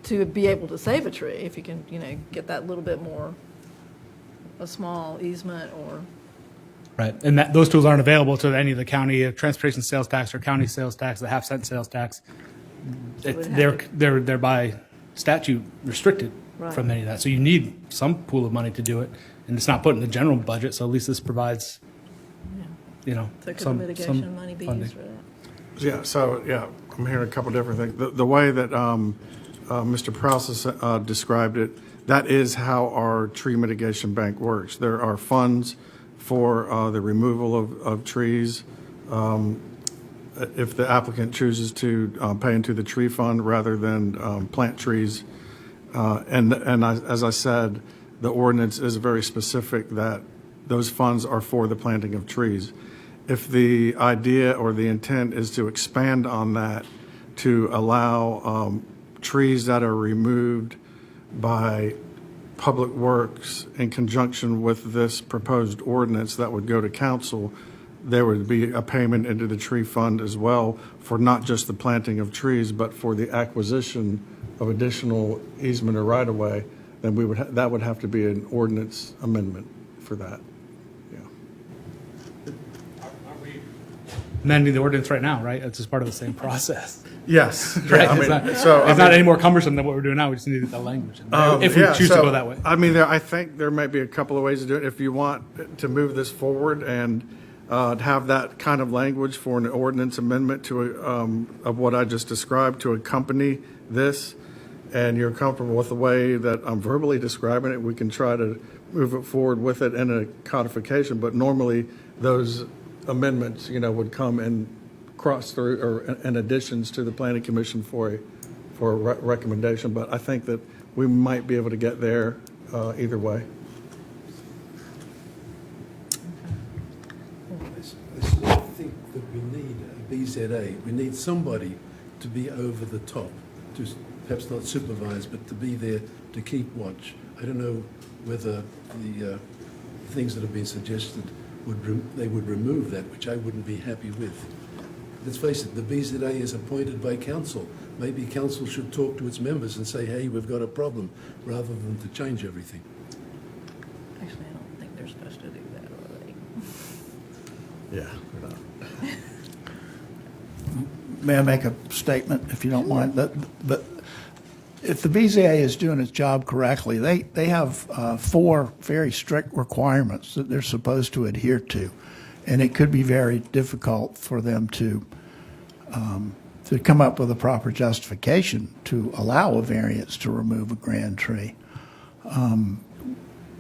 [SPEAKER 1] to be able to save a tree, if you can, get that little bit more, a small easement or.
[SPEAKER 8] Right, and those tools aren't available to any of the county transportation sales tax or county sales tax, the half-cent sales tax. They're by statute restricted from any of that. So you need some pool of money to do it, and it's not put in the general budget. So at least this provides,
[SPEAKER 1] So could the mitigation money be
[SPEAKER 8] funding.
[SPEAKER 1] used for that?
[SPEAKER 2] Yeah, I'm hearing a couple different things. The way that Mr. Prowse has described it, that is how our tree mitigation bank works. There are funds for the removal of trees. If the applicant chooses to pay into the tree fund rather than plant trees. As I said, the ordinance is very specific that those funds are for the planting of trees. If the idea or the intent is to expand on that to allow trees that are removed by Public Works in conjunction with this proposed ordinance that would go to council, there would be a payment into the tree fund as well for not just the planting of trees, but for the acquisition of additional easement or right-of-way, then that would have to be an ordinance amendment for that.
[SPEAKER 8] Amending the ordinance right now, right? It's just part of the same process.
[SPEAKER 2] Yes.
[SPEAKER 8] Right.
[SPEAKER 2] Yeah,
[SPEAKER 8] It's not any more cumbersome than what we're doing now. We just need the language if we choose to go that way.
[SPEAKER 2] I mean, I think there might be a couple of ways to do it. If you want to move this forward and have that kind of language for an ordinance amendment to of what I just described to accompany this, and you're comfortable with the way that I'm verbally describing it, we can try to move it forward with it in a codification. But normally those amendments, would come and cross through or in additions to the Planning Commission for a recommendation. But I think that we might be able to get there either way.
[SPEAKER 9] I still think that we need a BZA. We need somebody to be over the top, to perhaps not supervise, but to be there to keep watch. I don't know whether the things that have been suggested they would remove that, which I wouldn't be happy with. Let's face it, the BZA is appointed by council. Maybe council should talk to its members and say, hey, we've got a problem, rather than to change everything.
[SPEAKER 1] Actually, I don't think they're supposed to do that, are they?
[SPEAKER 2] Yeah.
[SPEAKER 3] May I make a statement, if you don't mind? But if the BZA is doing its job correctly, they have 4 very strict requirements that they're supposed to adhere to, and it could be very difficult for them to come up with a proper justification to allow a variance to remove a grand tree,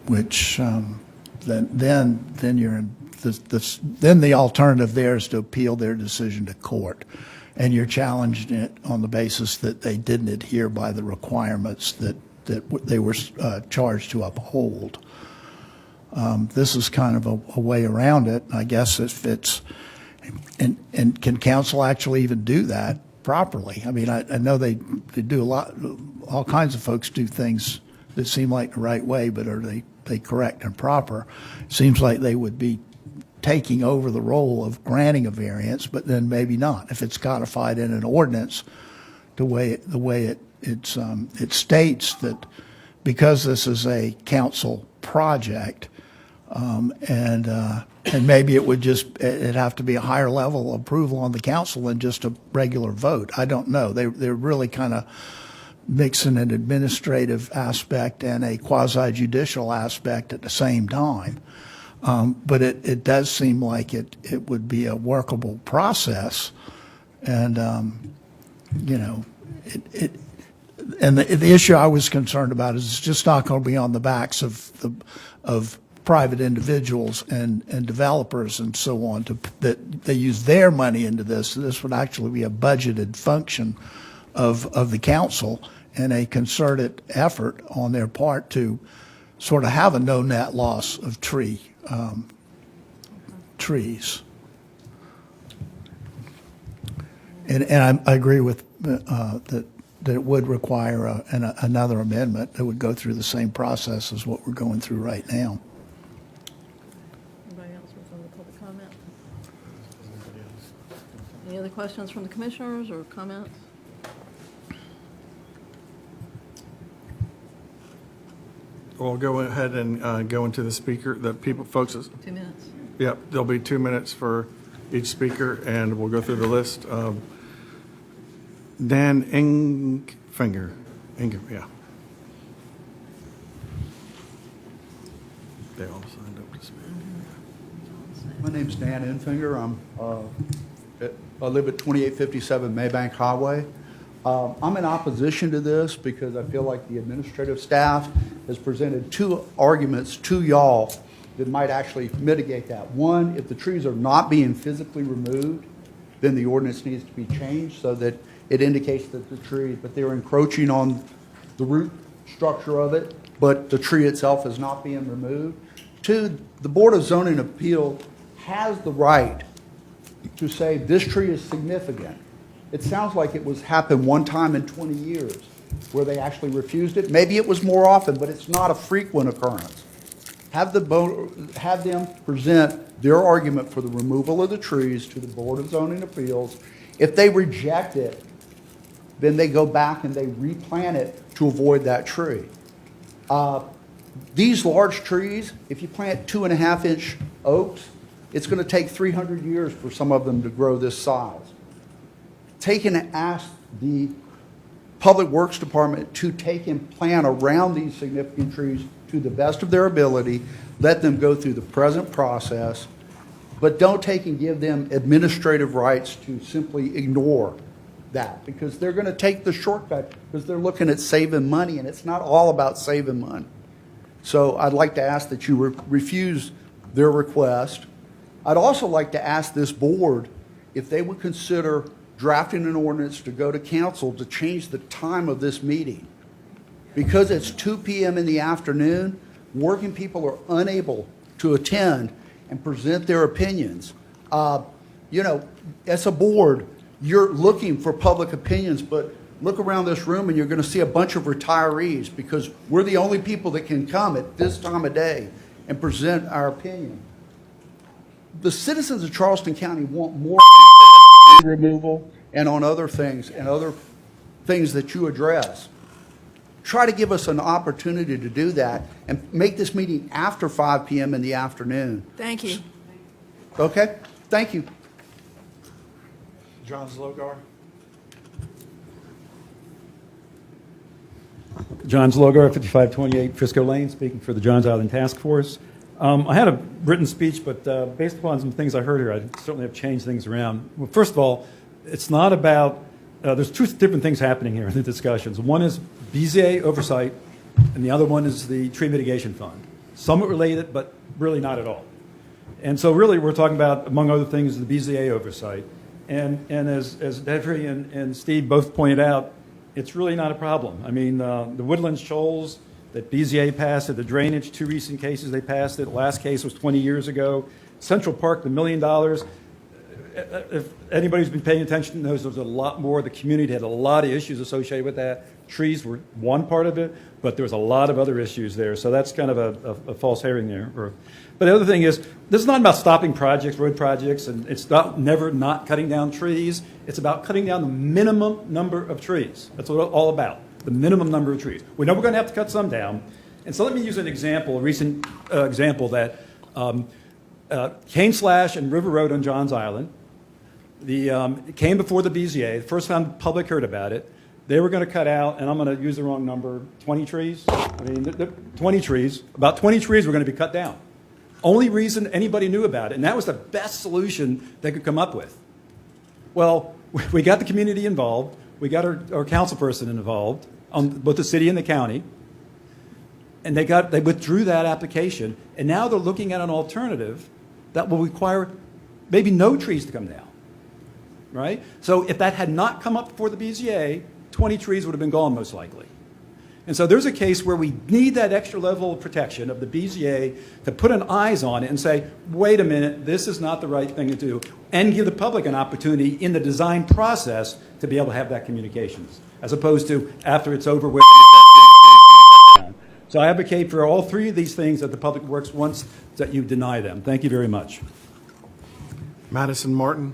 [SPEAKER 3] which then you're in then the alternative there is to appeal their decision to court. And you're challenging it on the basis that they didn't adhere by the requirements that they were charged to uphold. This is kind of a way around it. I guess if it's, and can council actually even do that properly. I mean, I know they do all kinds of folks do things that seem like the right way, but are they correct and proper? It seems like they would be taking over the role of granting a variance, but then maybe not. If it's codified in an ordinance, the way it states that because this is a council project, and maybe it'd have to be a higher level approval on the council than just a regular vote. I don't know. They're really kind of mixing an administrative aspect and a quasi-judicial aspect at the same time. But it does seem like it would be a workable process, and and the issue I was concerned about is it's just not going to be on the backs of private individuals and developers and so on that they use their money into this. This would actually be a budgeted function of the council and a concerted effort on their part to sort of have a no net loss of trees. And I agree with that it would require another amendment that would go through the same process as what we're going through right now.
[SPEAKER 1] Anybody else with any public comment? Any other questions from the commissioners or comments?
[SPEAKER 2] We'll go ahead and go into the folks.
[SPEAKER 1] 2 minutes.
[SPEAKER 2] Yep, there'll be 2 minutes for each speaker, and we'll go through the list. Dan Ingfinger, yeah. They all signed up to speak.
[SPEAKER 12] My name's Dan Infinger. I live at 2857 Maybank Highway. I'm in opposition to this because I feel like the administrative staff has presented 2 arguments to y'all that might actually mitigate that. One, if the trees are not being physically removed, then the ordinance needs to be changed so that it indicates that but they're encroaching on the root structure of it, but the tree itself is not being removed. 2, the Board of Zoning Appeal has the right to say this tree is significant. It sounds like it happened one time in 20 years where they actually refused it. Maybe it was more often, but it's not a frequent occurrence. Have them present their argument for the removal of the trees to the Board of Zoning Appeals. If they reject it, then they go back and they replant it to avoid that tree. These large trees, if you plant 2.5-inch oaks, it's going to take 300 years for some of them to grow this size. Take and ask the Public Works Department to take and plant around these significant trees to the best of their ability. Let them go through the present process, but don't take and give them administrative rights to simply ignore that, because they're going to take the shortcut because they're looking at saving money, and it's not all about saving money. So I'd like to ask that you refuse their request. I'd also like to ask this board if they would consider drafting an ordinance to go to council to change the time of this meeting. Because it's 2 p.m. in the afternoon, working people are unable to attend and present their opinions. As a board, you're looking for public opinions, but look around this room and you're going to see a bunch of retirees because we're the only people that can come at this time of day and present our opinion. The citizens of Charleston County want more tree removal and on other things that you address. Try to give us an opportunity to do that and make this meeting after 5 p.m. in the afternoon.
[SPEAKER 1] Thank you.
[SPEAKER 12] Okay? Thank you.
[SPEAKER 2] John Zlogar.
[SPEAKER 13] John Zlogar, 5528 Frisco Lane, speaking for the Johns Island Task Force. I had a written speech, but based upon some things I heard here, I certainly have changed things around. Well, first of all, it's not about, there's 2 different things happening here in the discussions. One is BZA oversight, and the other one is the tree mitigation fund. Somewhat related, but really not at all. And so really we're talking about, among other things, the BZA oversight. And as Deidre and Steve both pointed out, it's really not a problem. I mean, the woodland shoals that BZA passed at the drainage, 2 recent cases they passed it. The last case was 20 years ago. Central Park, the $1 million. if anybody's been paying attention knows there's a lot more. The community had a lot of issues associated with that. Trees were one part of it, but there was a lot of other issues there. So that's kind of a false herring there. But the other thing is, this is not about stopping projects, road projects, and it's never not cutting down trees. It's about cutting down the minimum number of trees. That's what it's all about, the minimum number of trees. We know we're going to have to cut some down. And so let me use an example, a recent example that Cane Slash and River Road on Johns Island, it came before the BZA. The first time the public heard about it, they were going to cut out, and I'm going to use the wrong number, 20 trees? I mean, 20 trees. About 20 trees were going to be cut down. Only reason anybody knew about it, and that was the best solution they could come up with. Well, we got the community involved. We got our council person involved, on both the city and the county, and they withdrew that application, and now they're looking at an alternative that will require maybe no trees to come down, right? So if that had not come up before the BZA, 20 trees would have been gone most likely. And so there's a case where we need that extra level of protection of the BZA to put an eyes on it and say, wait a minute, this is not the right thing to do, and give the public an opportunity in the design process to be able to have that communications, as opposed to after it's over with. So I advocate for all three of these things that the Public Works wants, that you deny them. Thank you very much.
[SPEAKER 2] Madison Martin.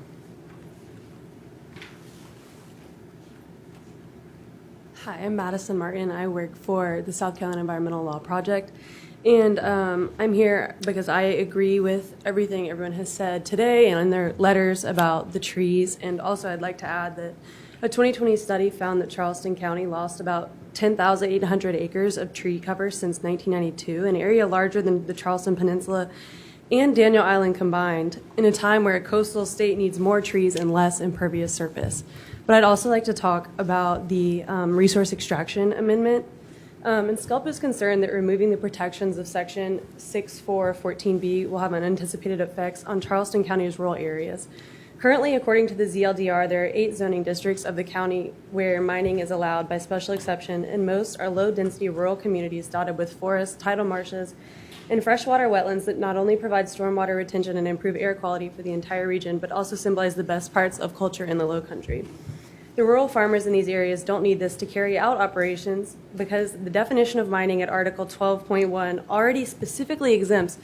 [SPEAKER 4] Hi, I'm Madison Martin. I work for the South Carolina Environmental Law Project. And I'm here because I agree with everything everyone has said today and in their letters about the trees. And also I'd like to add that a 2020 study found that Charleston County lost about 10,800 acres of tree cover since 1992, an area larger than the Charleston Peninsula and Daniel Island combined, in a time where a coastal state needs more trees and less impervious surface. But I'd also like to talk about the resource extraction amendment. And SCULP is concerned that removing the protections of Section 6414B will have unanticipated effects on Charleston County's rural areas. Currently, according to the ZLDR, there are 8 zoning districts of the county where mining is allowed by special exception, and most are low-density rural communities dotted with forests, tidal marshes, and freshwater wetlands that not only provide stormwater retention and improve air quality for the entire region, but also symbolize the best parts of culture in the Low Country. The rural farmers in these areas don't need this to carry out operations because the definition of mining at Article 12.1 already specifically exempts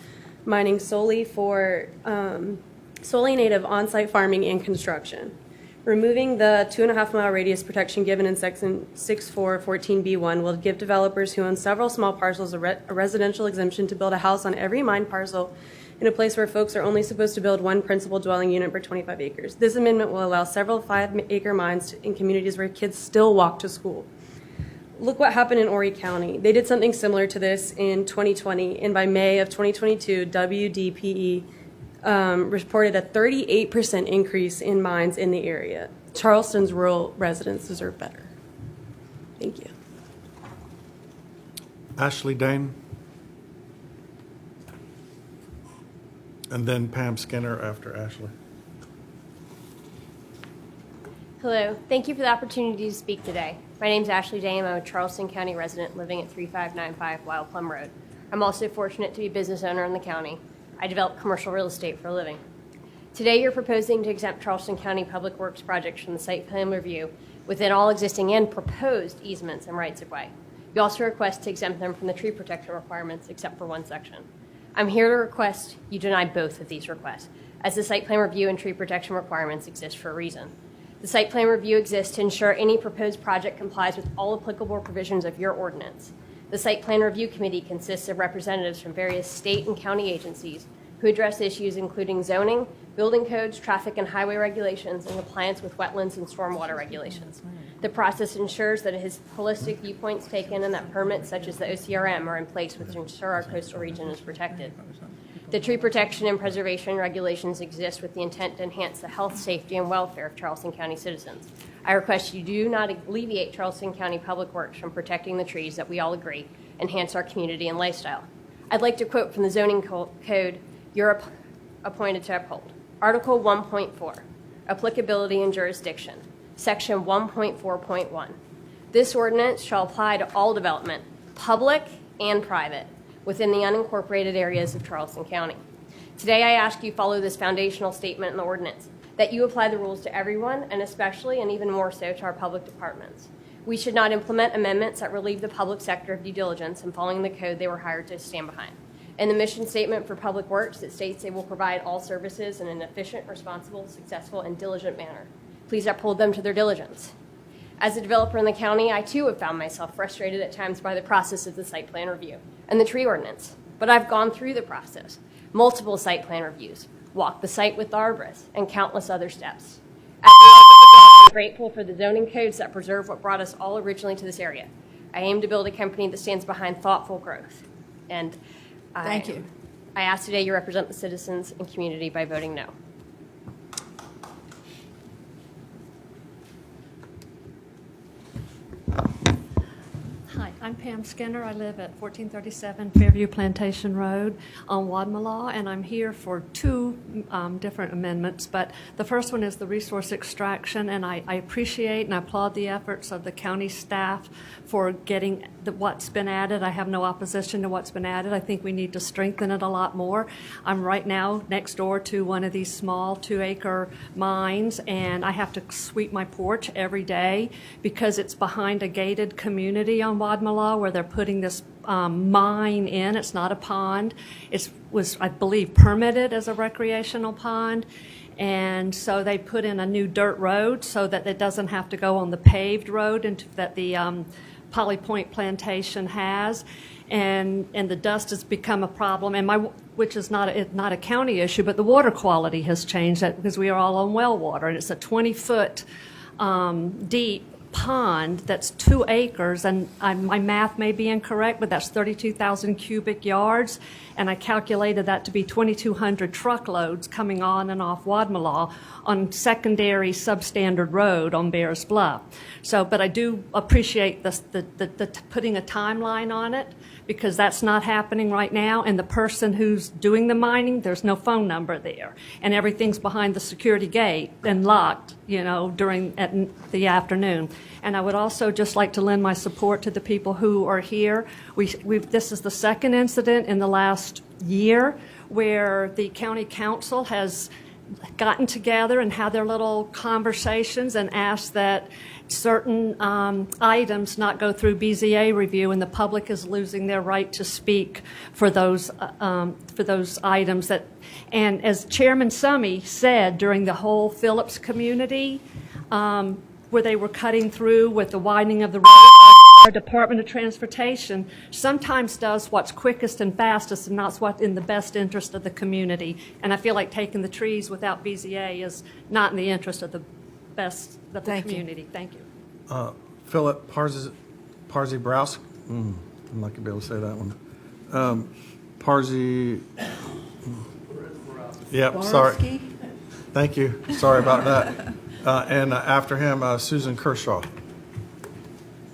[SPEAKER 4] mining solely native on-site farming and construction. Removing the 2.5-mile radius protection given in Section 6414B1 will give developers who own several small parcels a residential exemption to build a house on every mined parcel in a place where folks are only supposed to build one principal dwelling unit per 25 acres. This amendment will allow several 5-acre mines in communities where kids still walk to school. Look what happened in Horry County. They did something similar to this in 2020, and by May of 2022, WDPE reported a 38% increase in mines in the area. Charleston's rural residents deserve better. Thank you.
[SPEAKER 2] Ashley Dane. And then Pam Skinner after Ashley.
[SPEAKER 14] Hello. Thank you for the opportunity to speak today. My name is Ashley Dame. I'm a Charleston County resident living at 3595 Wild Plum Road. I'm also fortunate to be a business owner in the county. I develop commercial real estate for a living. Today, you're proposing to exempt Charleston County Public Works projects from the site plan review within all existing and proposed easements and rights-of-way. You also request to exempt them from the tree protection requirements except for one section. I'm here to request you deny both of these requests, as the site plan review and tree protection requirements exist for a reason. The site plan review exists to ensure any proposed project complies with all applicable provisions of your ordinance. The Site Plan Review Committee consists of representatives from various state and county agencies who address issues including zoning, building codes, traffic and highway regulations, and compliance with wetlands and stormwater regulations. The process ensures that it has holistic viewpoints taken and that permits such as the OCRM are in place which ensure our coastal region is protected. The tree protection and preservation regulations exist with the intent to enhance the health, safety, and welfare of Charleston County citizens. I request you do not alleviate Charleston County Public Works from protecting the trees that we all agree enhance our community and lifestyle. I'd like to quote from the zoning code you're appointed to uphold. Article 1.4, Applicability and Jurisdiction, Section 1.4.1. This ordinance shall apply to all development, public and private, within the unincorporated areas of Charleston County. Today, I ask you follow this foundational statement in the ordinance. that you apply the rules to everyone, and especially and even more so to our public departments. We should not implement amendments that relieve the public sector of due diligence in following the code they were hired to stand behind. In the mission statement for Public Works, it states they will provide all services in an efficient, responsible, successful, and diligent manner. Please uphold them to their diligence. As a developer in the county, I too have found myself frustrated at times by the process of the site plan review and the tree ordinance. But I've gone through the process, multiple site plan reviews, walked the site with the arborist, and countless other steps. I'm grateful for the zoning codes that preserve what brought us all originally to this area. I aim to build a company that stands behind thoughtful growth. And
[SPEAKER 1] Thank you.
[SPEAKER 14] I ask today you represent the citizens and community by voting no.
[SPEAKER 15] Hi, I'm Pam Skinner. I live at 1437 Fairview Plantation Road on Wadmalaw, and I'm here for two different amendments. But the first one is the resource extraction, and I appreciate and I applaud the efforts of the county staff for getting what's been added. I have no opposition to what's been added. I think we need to strengthen it a lot more. I'm right now next door to one of these small 2-acre mines, and I have to sweep my porch every day because it's behind a gated community on Wadmalaw where they're putting this mine in. It's not a pond. It was, I believe, permitted as a recreational pond. And so they put in a new dirt road so that it doesn't have to go on the paved road that the Polly Point Plantation has. And the dust has become a problem, which is not a county issue, but the water quality has changed because we are all on well water, and it's a 20-foot deep pond that's 2 acres, and my math may be incorrect, but that's 32,000 cubic yards, and I calculated that to be 2,200 truckloads coming on and off Wadmalaw on secondary substandard road on Bears Bluff. So, but I do appreciate the putting a timeline on it, because that's not happening right now, and the person who's doing the mining, there's no phone number there, and everything's behind the security gate and locked, during the afternoon. And I would also just like to lend my support to the people who are here. This is the second incident in the last year where the county council has gotten together and had their little conversations and asked that certain items not go through BZA review, and the public is losing their right to speak for those items that. And as Chairman Summey said during the whole Phillips community, where they were cutting through with the widening of the road, our Department of Transportation sometimes does what's quickest and fastest and not what's in the best interest of the community. And I feel like taking the trees without BZA is not in the interest of the best of the community. Thank you.
[SPEAKER 2] Philip Parzi-Browsk. I'm not going to be able to say that one. Parzi. Yep, sorry. Thank you. Sorry about that. And after him, Susan Kershaw.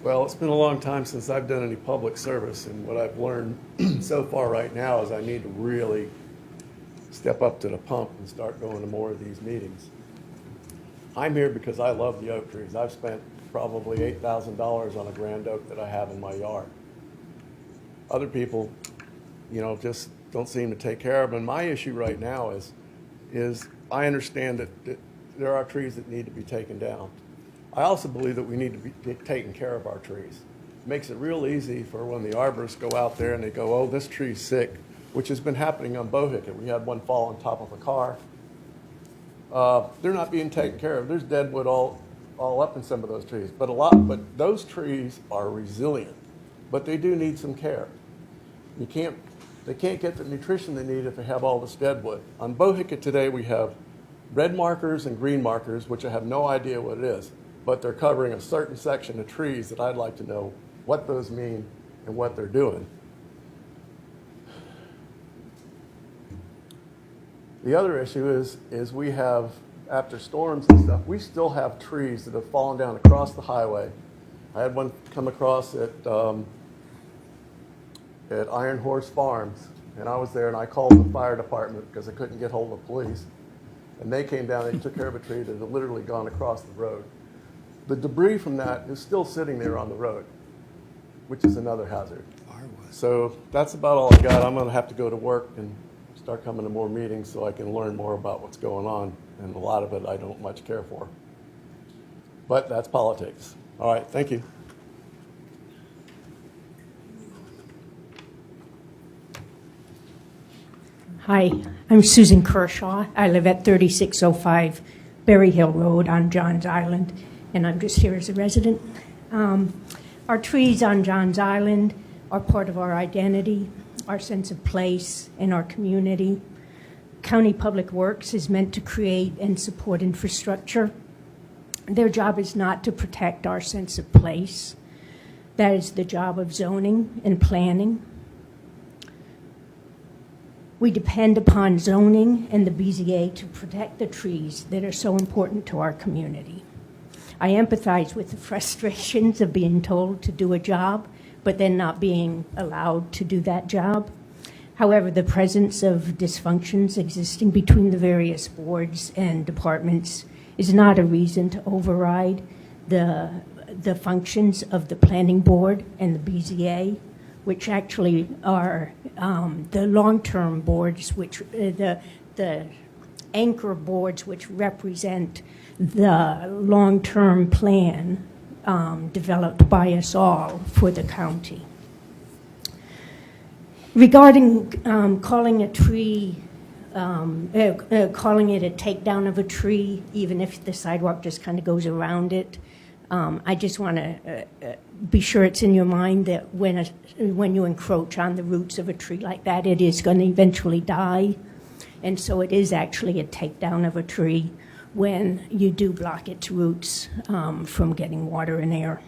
[SPEAKER 16] Well, it's been a long time since I've done any public service, and what I've learned so far right now is I need to really step up to the pump and start going to more of these meetings. I'm here because I love the oak trees. I've spent probably $8,000 on a grand oak that I have in my yard. Other people, just don't seem to take care of them. And my issue right now is I understand that there are trees that need to be taken down. I also believe that we need to be taking care of our trees. It makes it real easy for when the arborists go out there and they go, oh, this tree's sick, which has been happening on Bohicket. We had one fall on top of a car. They're not being taken care of. There's dead wood all up in some of those trees, but those trees are resilient, but they do need some care. They can't get the nutrition they need if they have all this dead wood. On Bohicket today, we have red markers and green markers, which I have no idea what it is, but they're covering a certain section of trees that I'd like to know what those mean and what they're doing. The other issue is we have, after storms and stuff, we still have trees that have fallen down across the highway. I had one come across at Iron Horse Farms, and I was there and I called the fire department because I couldn't get hold of police. And they came down and they took care of a tree that had literally gone across the road. The debris from that is still sitting there on the road, which is another hazard. So that's about all I got. I'm going to have to go to work and start coming to more meetings so I can learn more about what's going on. And a lot of it I don't much care for. But that's politics. All right, thank you.
[SPEAKER 17] Hi, I'm Susan Kershaw. I live at 3605 Berry Hill Road on Johns Island, and I'm just here as a resident. Our trees on Johns Island are part of our identity, our sense of place, and our community. County Public Works is meant to create and support infrastructure. Their job is not to protect our sense of place. That is the job of zoning and planning. We depend upon zoning and the BZA to protect the trees that are so important to our community. I empathize with the frustrations of being told to do a job, but then not being allowed to do that job. However, the presence of dysfunctions existing between the various boards and departments is not a reason to override the functions of the planning board and the BZA, which actually are the long-term boards, which the anchor boards, which represent the long-term plan developed by us all for the county. Regarding calling a tree, calling it a takedown of a tree, even if the sidewalk just kind of goes around it, I just want to be sure it's in your mind that when you encroach on the roots of a tree like that, it is going to eventually die. And so it is actually a takedown of a tree when you do block its roots from getting water and air.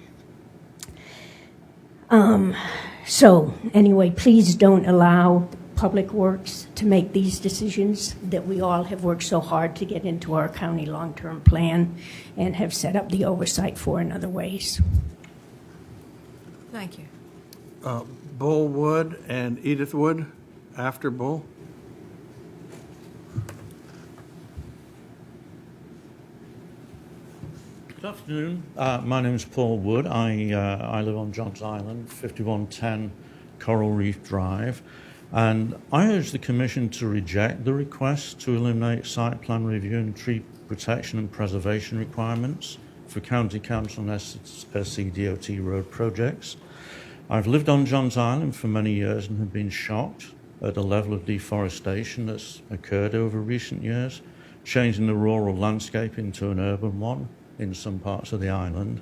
[SPEAKER 17] So anyway, please don't allow Public Works to make these decisions that we all have worked so hard to get into our county long-term plan and have set up the oversight for in other ways.
[SPEAKER 1] Thank you.
[SPEAKER 2] Bull Wood and Edith Wood after Bull.
[SPEAKER 18] Good afternoon. My name is Paul Wood. I live on Johns Island, 5110 Coral Reef Drive. And I urge the Commission to reject the request to eliminate site plan review and tree protection and preservation requirements for County Council and SCDOT road projects. I've lived on Johns Island for many years and have been shocked at the level of deforestation that's occurred over recent years, changing the rural landscape into an urban one in some parts of the island.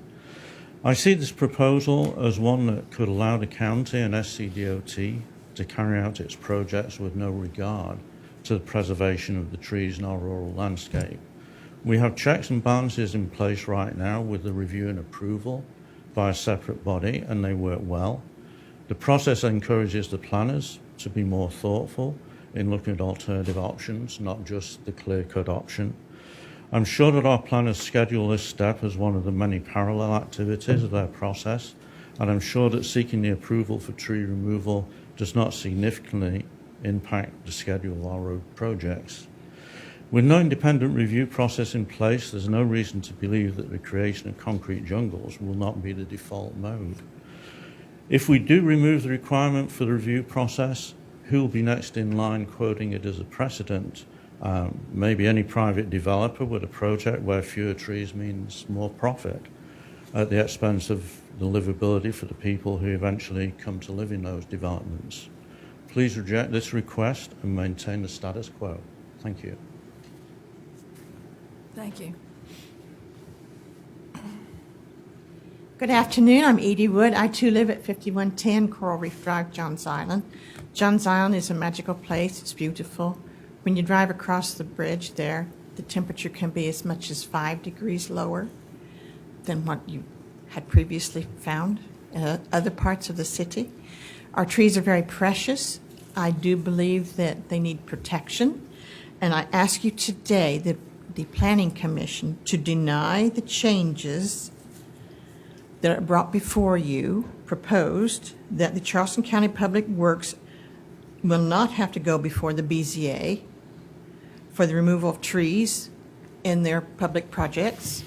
[SPEAKER 18] I see this proposal as one that could allow the county and SCDOT to carry out its projects with no regard to the preservation of the trees in our rural landscape. We have checks and balances in place right now with the review and approval by a separate body, and they work well. The process encourages the planners to be more thoughtful in looking at alternative options, not just the clear-cut option. I'm sure that our planners schedule this step as one of the many parallel activities of their process, and I'm sure that seeking the approval for tree removal does not significantly impact the schedule of our road projects. With no independent review process in place, there's no reason to believe that the creation of concrete jungles will not be the default mode. If we do remove the requirement for the review process, who will be next in line quoting it as a precedent? Maybe any private developer with a project where fewer trees means more profit at the expense of the livability for the people who eventually come to live in those developments. Please reject this request and maintain the status quo. Thank you.
[SPEAKER 1] Thank you.
[SPEAKER 19] Good afternoon. I'm Edie Wood. I too live at 5110 Coral Reef Drive, Johns Island. Johns Island is a magical place. It's beautiful. When you drive across the bridge there, the temperature can be as much as 5 degrees lower than what you had previously found in other parts of the city. Our trees are very precious. I do believe that they need protection. And I ask you today, the Planning Commission, to deny the changes that are brought before you, proposed, that the Charleston County Public Works will not have to go before the BZA for the removal of trees in their public projects.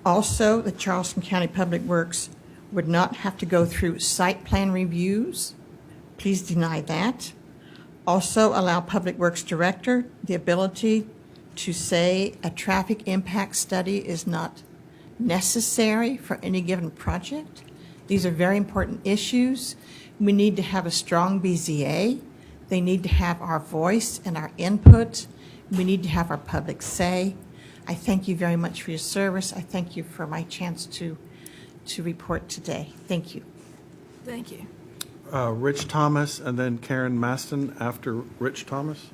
[SPEAKER 19] Also, the Charleston County Public Works would not have to go through site plan reviews. Please deny that. Also allow Public Works Director the ability to say a traffic impact study is not necessary for any given project. These are very important issues. We need to have a strong BZA. They need to have our voice and our input. We need to have our public say. I thank you very much for your service. I thank you for my chance to report today. Thank you.
[SPEAKER 1] Thank you.
[SPEAKER 2] Rich Thomas and then Karen Maston after Rich Thomas.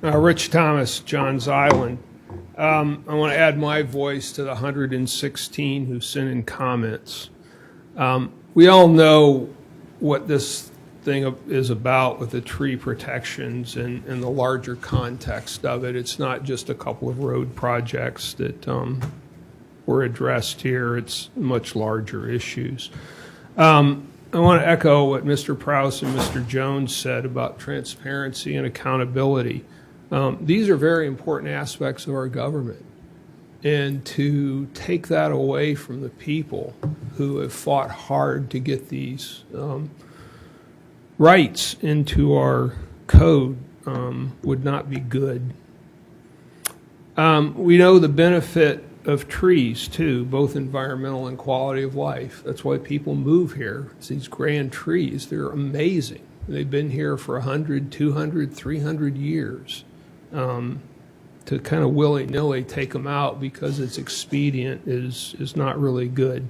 [SPEAKER 20] Rich Thomas, Johns Island. I want to add my voice to the 116 who sent in comments. We all know what this thing is about with the tree protections and the larger context of it. It's not just a couple of road projects that were addressed here. It's much larger issues. I want to echo what Mr. Prowse and Mr. Jones said about transparency and accountability. These are very important aspects of our government. And to take that away from the people who have fought hard to get these rights into our code would not be good. We know the benefit of trees too, both environmental and quality of life. That's why people move here. It's these grand trees. They're amazing. They've been here for 100, 200, 300 years. To kind of willy-nilly take them out because it's expedient is not really good.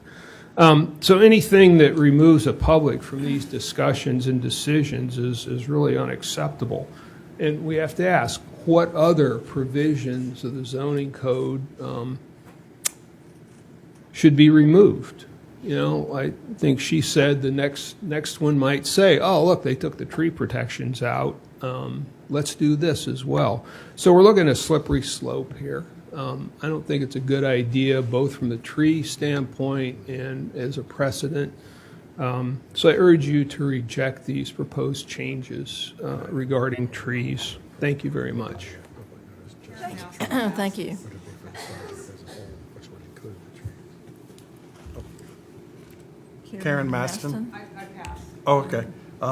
[SPEAKER 20] So anything that removes the public from these discussions and decisions is really unacceptable. And we have to ask, what other provisions of the zoning code should be removed? You know, I think she said the next one might say, oh, look, they took the tree protections out. Let's do this as well. So we're looking at a slippery slope here. I don't think it's a good idea, both from the tree standpoint and as a precedent. So I urge you to reject these proposed changes regarding trees. Thank you very much.
[SPEAKER 1] Thank you.
[SPEAKER 2] Karen Maston.
[SPEAKER 21] I pass.
[SPEAKER 2] Oh, okay.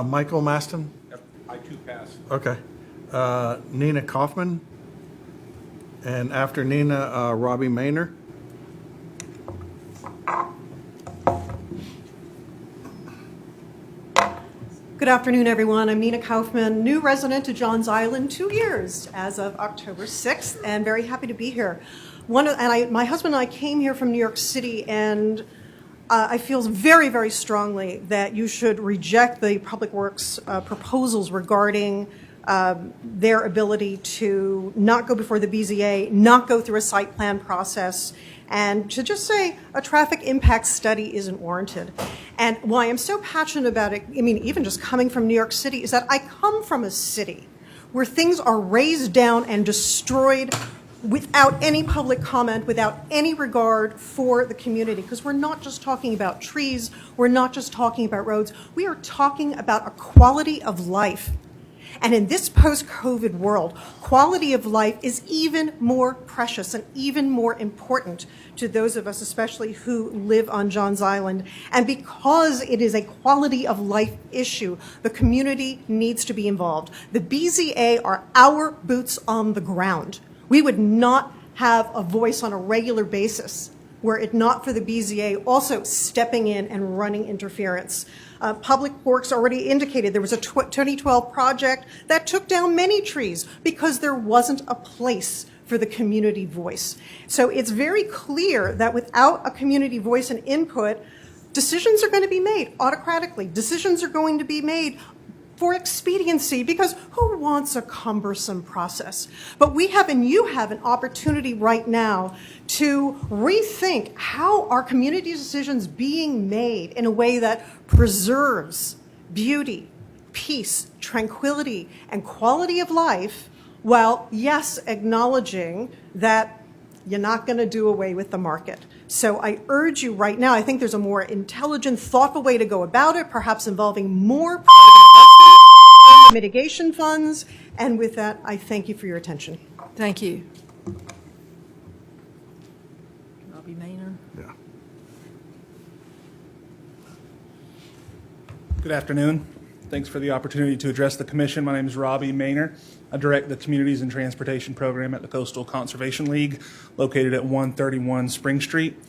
[SPEAKER 2] Michael Maston.
[SPEAKER 21] Yep, I too pass.
[SPEAKER 2] Okay. Nina Kaufman. And after Nina, Robbie Maynard.
[SPEAKER 22] Good afternoon, everyone. I'm Nina Kaufman, new resident of Johns Island, 2 years as of October 6th, and very happy to be here. My husband and I came here from New York City, and I feel very, very strongly that you should reject the Public Works proposals regarding their ability to not go before the BZA, not go through a site plan process, and to just say a traffic impact study isn't warranted. And why I'm so passionate about it, I mean, even just coming from New York City, is that I come from a city where things are razed down and destroyed without any public comment, without any regard for the community. Because we're not just talking about trees, we're not just talking about roads, we are talking about a quality of life. And in this post-COVID world, quality of life is even more precious and even more important to those of us, especially who live on Johns Island. And because it is a quality of life issue, the community needs to be involved. The BZA are our boots on the ground. We would not have a voice on a regular basis were it not for the BZA also stepping in and running interference. Public Works already indicated there was a 2012 project that took down many trees because there wasn't a place for the community voice. So it's very clear that without a community voice and input, decisions are going to be made autocratically. Decisions are going to be made for expediency, because who wants a cumbersome process? But we have, and you have, an opportunity right now to rethink how are community decisions being made in a way that preserves beauty, peace, tranquility, and quality of life, while, yes, acknowledging that you're not going to do away with the market. So I urge you right now, I think there's a more intelligent, thoughtful way to go about it, perhaps involving more private investment in mitigation funds. And with that, I thank you for your attention.
[SPEAKER 1] Thank you. Robbie Maynard.
[SPEAKER 2] Yeah.
[SPEAKER 5] Good afternoon. Thanks for the opportunity to address the commission. My name is Robbie Maynor. I direct the Communities and Transportation Program at the Coastal Conservation League, located at 131 Spring Street.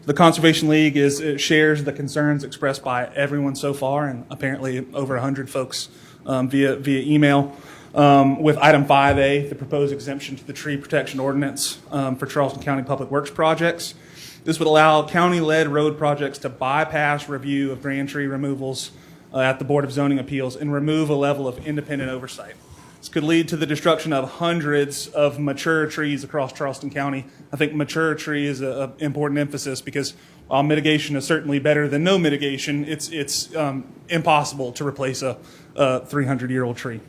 [SPEAKER 5] The Conservation League shares the concerns expressed by everyone so far, and apparently over 100 folks via email. With item 5A, the proposed exemption to the tree protection ordinance for Charleston County Public Works projects. This would allow county-led road projects to bypass review of grand tree removals at the Board of Zoning Appeals and remove a level of independent oversight. This could lead to the destruction of hundreds of mature trees across Charleston County. I think mature tree is an important emphasis because while mitigation is certainly better than no mitigation, it's impossible to replace a 300-year-old tree.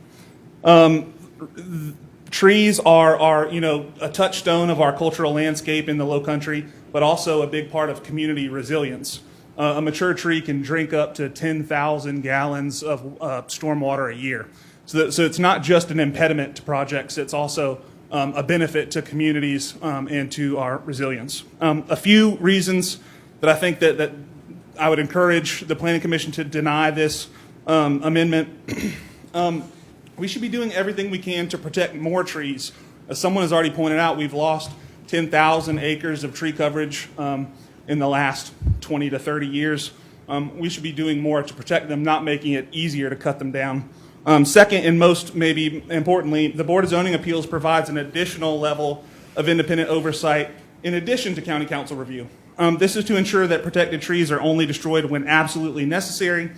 [SPEAKER 5] Trees are a touchstone of our cultural landscape in the Low Country, but also a big part of community resilience. A mature tree can drink up to 10,000 gallons of stormwater a year. So it's not just an impediment to projects, it's also a benefit to communities and to our resilience. A few reasons that I think that I would encourage the Planning Commission to deny this amendment. We should be doing everything we can to protect more trees. As someone has already pointed out, we've lost 10,000 acres of tree coverage in the last 20 to 30 years. We should be doing more to protect them, not making it easier to cut them down. Second, and most maybe importantly, the Board of Zoning Appeals provides an additional level of independent oversight in addition to County Council review. This is to ensure that protected trees are only destroyed when absolutely necessary.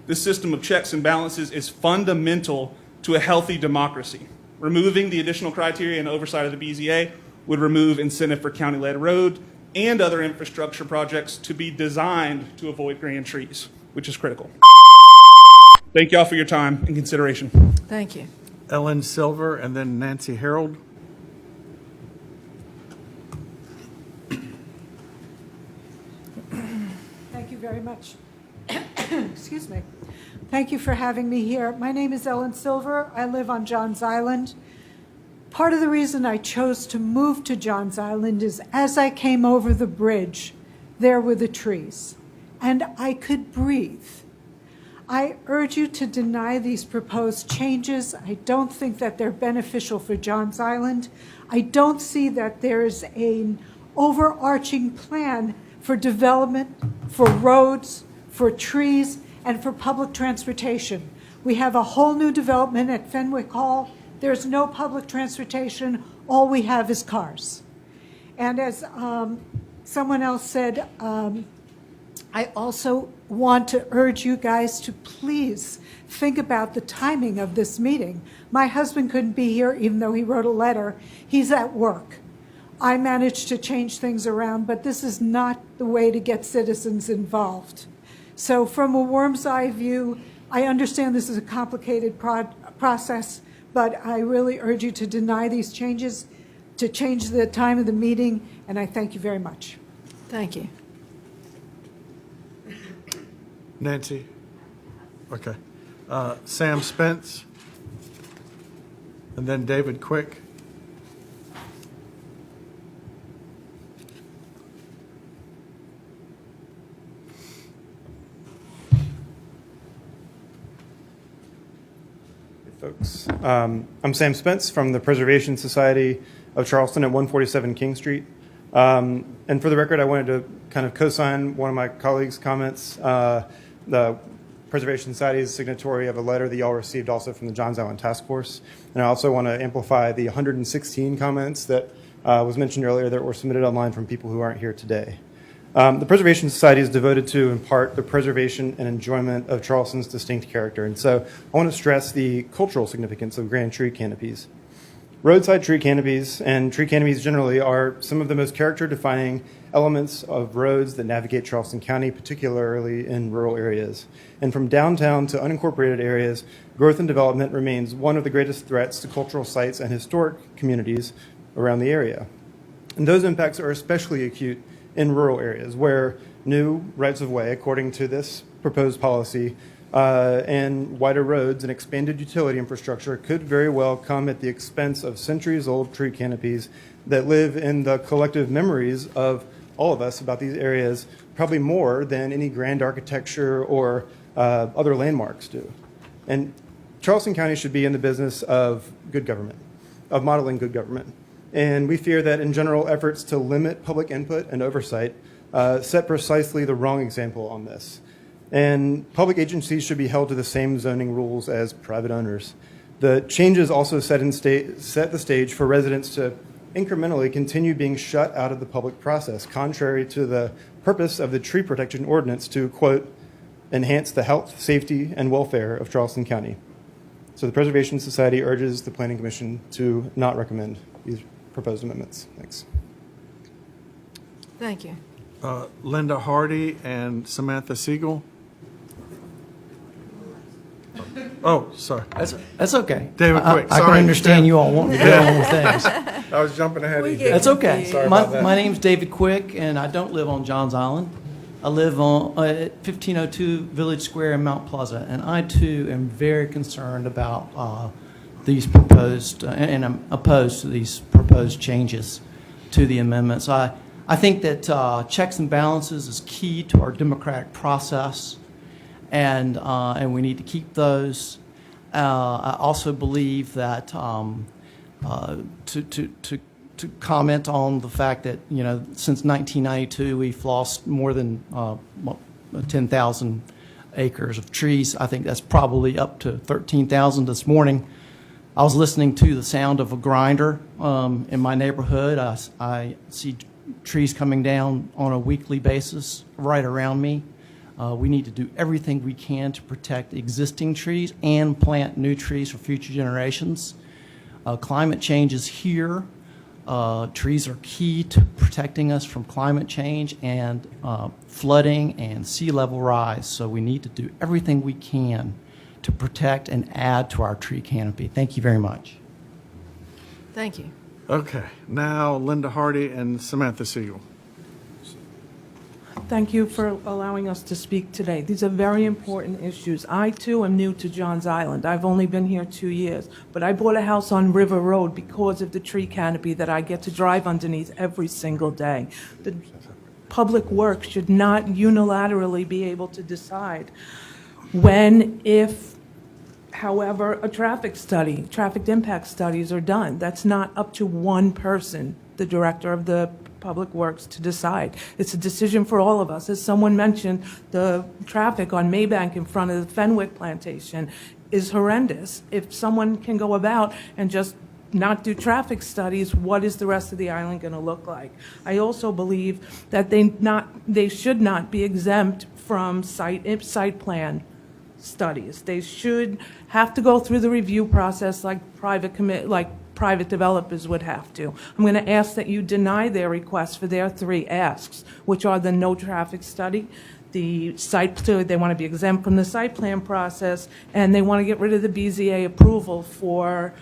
[SPEAKER 5] This system of checks and balances is fundamental to a healthy democracy. Removing the additional criteria and oversight of the BZA would remove incentive for county-led road and other infrastructure projects to be designed to avoid grand trees, which is critical. Thank you all for your time and consideration.
[SPEAKER 1] Thank you.
[SPEAKER 2] Ellen Silver and then Nancy Harold.
[SPEAKER 21] Thank you very much. Excuse me. Thank you for having me here. My name is Ellen Silver. I live on Johns Island. Part of the reason I chose to move to Johns Island is as I came over the bridge, there were the trees, and I could breathe. I urge you to deny these proposed changes. I don't think that they're beneficial for Johns Island. I don't see that there is an overarching plan for development, for roads, for trees, and for public transportation. We have a whole new development at Fenwick Hall. There's no public transportation. All we have is cars. And as someone else said, I also want to urge you guys to please think about the timing of this meeting. My husband couldn't be here, even though he wrote a letter. He's at work. I managed to change things around, but this is not the way to get citizens involved. So from a worm's eye view, I understand this is a complicated process, but I really urge you to deny these changes, to change the time of the meeting, and I thank you very much.
[SPEAKER 1] Thank you.
[SPEAKER 2] Nancy? Okay. Sam Spence? And then David Quick?
[SPEAKER 23] Folks. I'm Sam Spence from the Preservation Society of Charleston at 147 King Street. And for the record, I wanted to kind of co-sign one of my colleagues' comments. The Preservation Society is signatory of a letter that y'all received also from the Johns Island Task Force. And I also want to amplify the 116 comments that was mentioned earlier that were submitted online from people who aren't here today. The Preservation Society is devoted to, in part, the preservation and enjoyment of Charleston's distinct character. And so I want to stress the cultural significance of grand tree canopies. Roadside tree canopies and tree canopies generally are some of the most character-defining elements of roads that navigate Charleston County, particularly in rural areas. And from downtown to unincorporated areas, growth and development remains one of the greatest threats to cultural sites and historic communities around the area. And those impacts are especially acute in rural areas where new rights-of-way, according to this proposed policy, and wider roads and expanded utility infrastructure could very well come at the expense of centuries-old tree canopies that live in the collective memories of all of us about these areas, probably more than any grand architecture or other landmarks do. And Charleston County should be in the business of good government, of modeling good government. And we fear that in general efforts to limit public input and oversight set precisely the wrong example on this. And public agencies should be held to the same zoning rules as private owners. The changes also set the stage for residents to incrementally continue being shut out of the public process, contrary to the purpose of the tree protection ordinance to, quote, enhance the health, safety, and welfare of Charleston County. So the Preservation Society urges the Planning Commission to not recommend these proposed amendments. Thanks.
[SPEAKER 1] Thank you.
[SPEAKER 2] Linda Hardy and Samantha Siegel. Oh, sorry.
[SPEAKER 6] That's okay.
[SPEAKER 2] David Quick.
[SPEAKER 6] I can understand you all want to go on with things.
[SPEAKER 2] I was jumping ahead of you.
[SPEAKER 6] That's okay.
[SPEAKER 2] Sorry about that.
[SPEAKER 6] My name's David Quick, and I don't live on Johns Island. I live on 1502 Village Square in Mount Pleasant, and I too am very concerned about these proposed, and I'm opposed to these proposed changes to the amendments. I think that checks and balances is key to our democratic process, and we need to keep those. I also believe that to comment on the fact that, you know, since 1992 we've lost more than 10,000 acres of trees. I think that's probably up to 13,000 this morning. I was listening to the sound of a grinder in my neighborhood. I see trees coming down on a weekly basis right around me. We need to do everything we can to protect existing trees and plant new trees for future generations. Climate change is here. Trees are key to protecting us from climate change and flooding and sea level rise. So we need to do everything we can to protect and add to our tree canopy. Thank you very much.
[SPEAKER 1] Thank you.
[SPEAKER 2] Okay, now Linda Hardy and Samantha Siegel.
[SPEAKER 7] Thank you for allowing us to speak today. These are very important issues. I, too, am new to Johns Island. I've only been here 2 years, but I bought a house on River Road because of the tree canopy that I get to drive underneath every single day. The public works should not unilaterally be able to decide when, if, however, a traffic impact studies are done. That's not up to one person, the director of the Public Works, to decide. It's a decision for all of us. As someone mentioned, the traffic on Maybank in front of the Fenwick plantation is horrendous. If someone can go about and just not do traffic studies, what is the rest of the island going to look like? I also believe that they should not be exempt from site plan studies. They should have to go through the review process like private developers would have to. I'm going to ask that you deny their request for their 3 asks, which are the no traffic study, the they want to be exempt from the site plan process, and they want to get rid of the BZA approval for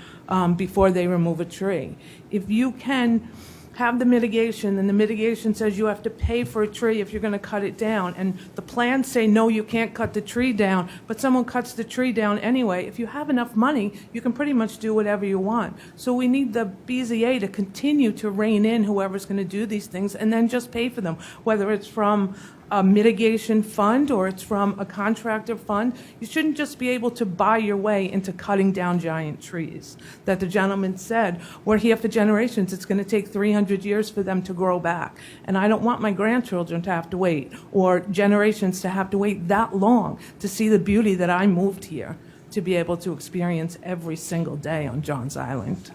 [SPEAKER 7] before they remove a tree. If you can have the mitigation, and the mitigation says you have to pay for a tree if you're going to cut it down, and the plans say, no, you can't cut the tree down, but someone cuts the tree down anyway. If you have enough money, you can pretty much do whatever you want. So we need the BZA to continue to rein in whoever's going to do these things, and then just pay for them, whether it's from a mitigation fund or it's from a contractor fund. You shouldn't just be able to buy your way into cutting down giant trees. That the gentleman said, we're here for generations. It's going to take 300 years for them to grow back. And I don't want my grandchildren to have to wait, or generations to have to wait that long to see the beauty that I moved here to be able to experience every single day on Johns Island.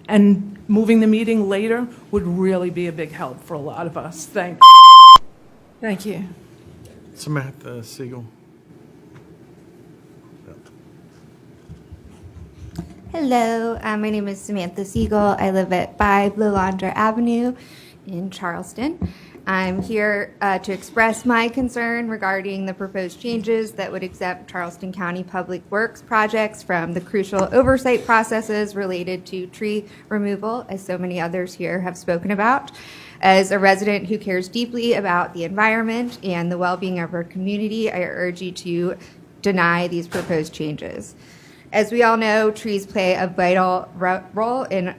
[SPEAKER 7] And moving the meeting later would really be a big help for a lot of us. Thank you.
[SPEAKER 1] Thank you.
[SPEAKER 2] Samantha Siegel.
[SPEAKER 10] Hello, my name is Samantha Siegel. I live at 5 Lilandra Avenue in Charleston. I'm here to express my concern regarding the proposed changes that would exempt Charleston County Public Works projects from the crucial oversight processes related to tree removal, as so many others here have spoken about. As a resident who cares deeply about the environment and the well-being of our community, I urge you to deny these proposed changes. As we all know, trees play a vital role in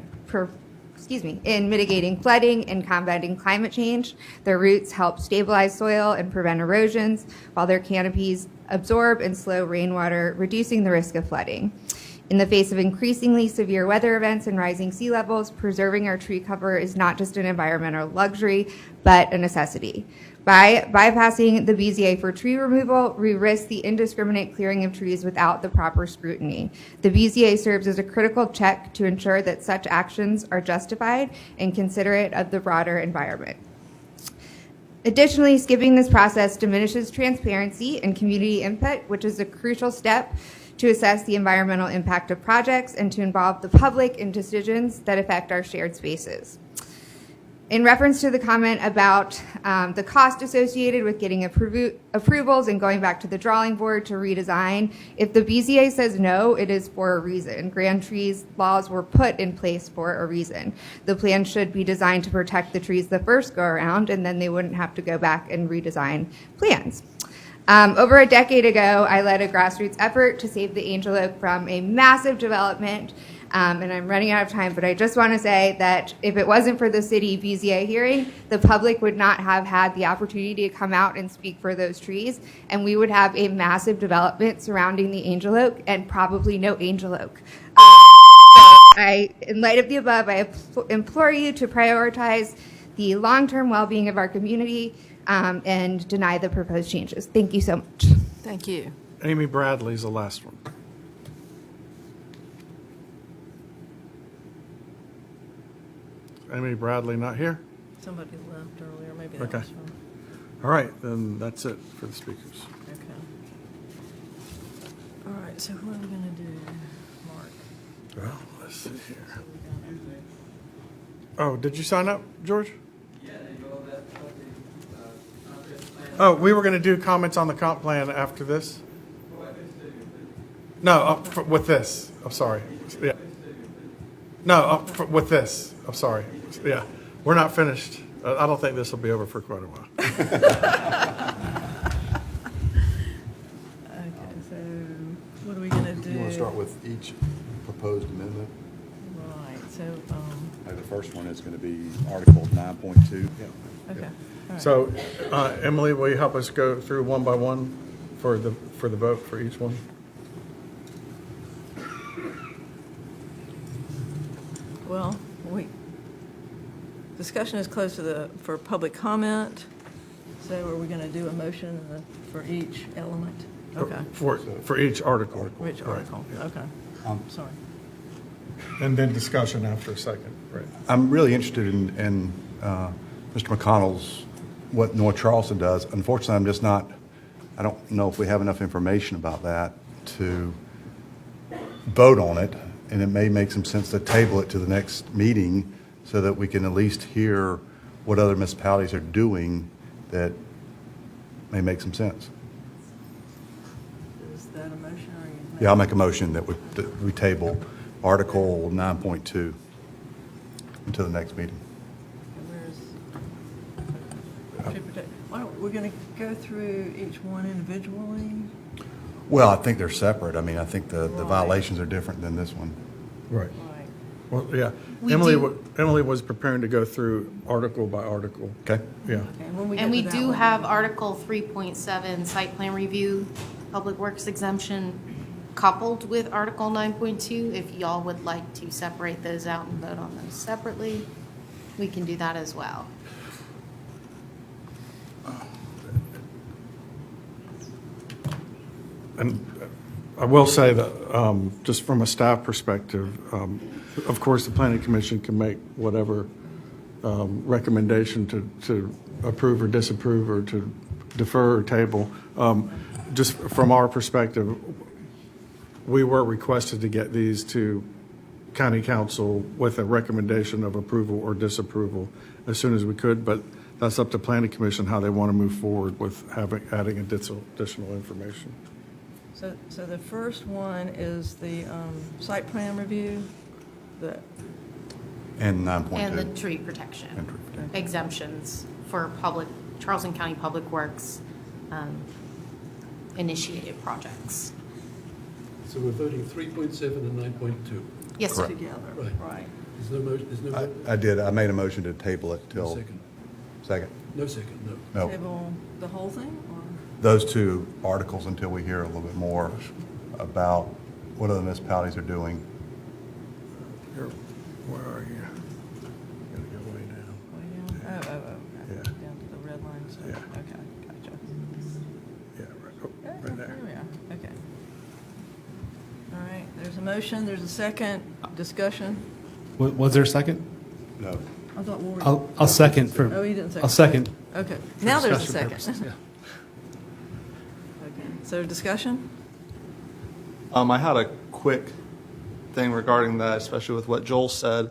[SPEAKER 10] mitigating flooding and combating climate change. Their roots help stabilize soil and prevent erosions, while their canopies absorb and slow rainwater, reducing the risk of flooding. In the face of increasingly severe weather events and rising sea levels, preserving our tree cover is not just an environmental luxury, but a necessity. By bypassing the BZA for tree removal, we risk the indiscriminate clearing of trees without the proper scrutiny. The BZA serves as a critical check to ensure that such actions are justified and considerate of the broader environment. Additionally, skipping this process diminishes transparency and community input, which is a crucial step to assess the environmental impact of projects and to involve the public in decisions that affect our shared spaces. In reference to the comment about the cost associated with getting approvals and going back to the drawing board to redesign, if the BZA says no, it is for a reason. Grand trees laws were put in place for a reason. The plan should be designed to protect the trees the first go around, and then they wouldn't have to go back and redesign plans. Over a decade ago, I led a grassroots effort to save the Angel Oak from a massive development. And I'm running out of time, but I just want to say that if it wasn't for the city BZA hearing, the public would not have had the opportunity to come out and speak for those trees, and we would have a massive development surrounding the Angel Oak and probably no Angel Oak. In light of the above, I implore you to prioritize the long-term well-being of our community and deny the proposed changes. Thank you so much.
[SPEAKER 1] Thank you.
[SPEAKER 2] Amy Bradley's the last one. Amy Bradley not here?
[SPEAKER 1] Somebody left earlier, maybe that
[SPEAKER 2] Okay.
[SPEAKER 1] was from.
[SPEAKER 2] All right, then that's it for the speakers.
[SPEAKER 1] Okay. All right, so who are we gonna do? Mark?
[SPEAKER 2] Well, let's see here. Oh, did you sign up, George? Oh, we were going to do comments on the comp plan after this? No, with this. I'm sorry. Yeah. No, with this. I'm sorry. Yeah. We're not finished. I don't think this will be over for quite a while.
[SPEAKER 1] Okay, so what are we gonna do?
[SPEAKER 8] You want to start with each proposed amendment?
[SPEAKER 1] Right, so,
[SPEAKER 8] The first one is going to be Article 9.2.
[SPEAKER 1] okay. All right.
[SPEAKER 2] So, Emily, will you help us go through one by one for the vote for each one?
[SPEAKER 1] Well, discussion is closed for public comment. So are we gonna do a motion for each element? Okay.
[SPEAKER 2] For each article.
[SPEAKER 1] For each article, okay. Sorry.
[SPEAKER 2] And then discussion after a second, right?
[SPEAKER 8] I'm really interested in Mr. McConnell's, what North Charleston does. Unfortunately, I don't know if we have enough information about that to vote on it, and it may make some sense to table it to the next meeting so that we can at least hear what other municipalities are doing that may make some sense.
[SPEAKER 1] Is that a motion or you?
[SPEAKER 8] Yeah, I'll make a motion that we table Article 9.2 until the next meeting.
[SPEAKER 1] We're going to go through each one individually?
[SPEAKER 8] Well, I think they're separate. I mean, I think the violations are different than this one.
[SPEAKER 2] Right. Well, yeah.
[SPEAKER 1] We
[SPEAKER 2] Emily was preparing to go through article by article.
[SPEAKER 8] Okay.
[SPEAKER 2] Yeah.
[SPEAKER 9] And we do have Article 3.7, site plan review, public works exemption, coupled with Article 9.2. If y'all would like to separate those out and vote on those separately, we can do that as well.
[SPEAKER 2] And I will say that, just from a staff perspective, of course, the planning commission can make whatever recommendation to approve or disapprove or to defer or table. Just from our perspective, we were requested to get these to county council with a recommendation of approval or disapproval as soon as we could, but that's up to planning commission how they want to move forward with adding additional information.
[SPEAKER 1] So the first one is the site plan review,
[SPEAKER 8] And 9.2.
[SPEAKER 9] And the tree protection exemptions for Charleston County Public Works initiated projects.
[SPEAKER 11] So we're voting 3.7 and 9.2?
[SPEAKER 9] Yes, sir.
[SPEAKER 1] Together, right.
[SPEAKER 11] There's no motion, there's no vote?
[SPEAKER 8] I did. I made a motion to table it till.
[SPEAKER 11] No second.
[SPEAKER 8] Second.
[SPEAKER 11] No second,
[SPEAKER 8] No.
[SPEAKER 1] Table the whole thing, or?
[SPEAKER 8] those two articles until we hear a little bit more about what other municipalities are doing.
[SPEAKER 2] Where are you? Gotta go way down.
[SPEAKER 1] Okay.
[SPEAKER 2] Yeah.
[SPEAKER 1] Down to the red line, so,
[SPEAKER 2] Yeah.
[SPEAKER 1] okay, gotcha.
[SPEAKER 2] Yeah, right there.
[SPEAKER 1] There we are, okay. All right, there's a motion, there's a second, discussion.
[SPEAKER 3] Was there a second?
[SPEAKER 8] No.
[SPEAKER 1] I thought we were.
[SPEAKER 3] I'll second for.
[SPEAKER 1] Oh, you didn't second.
[SPEAKER 3] I'll second.
[SPEAKER 1] Okay,
[SPEAKER 3] for
[SPEAKER 1] now there's a
[SPEAKER 3] discussion
[SPEAKER 1] second.
[SPEAKER 3] purposes, yeah.
[SPEAKER 1] Okay, so discussion?
[SPEAKER 12] I had a quick thing regarding that, especially with what Joel said.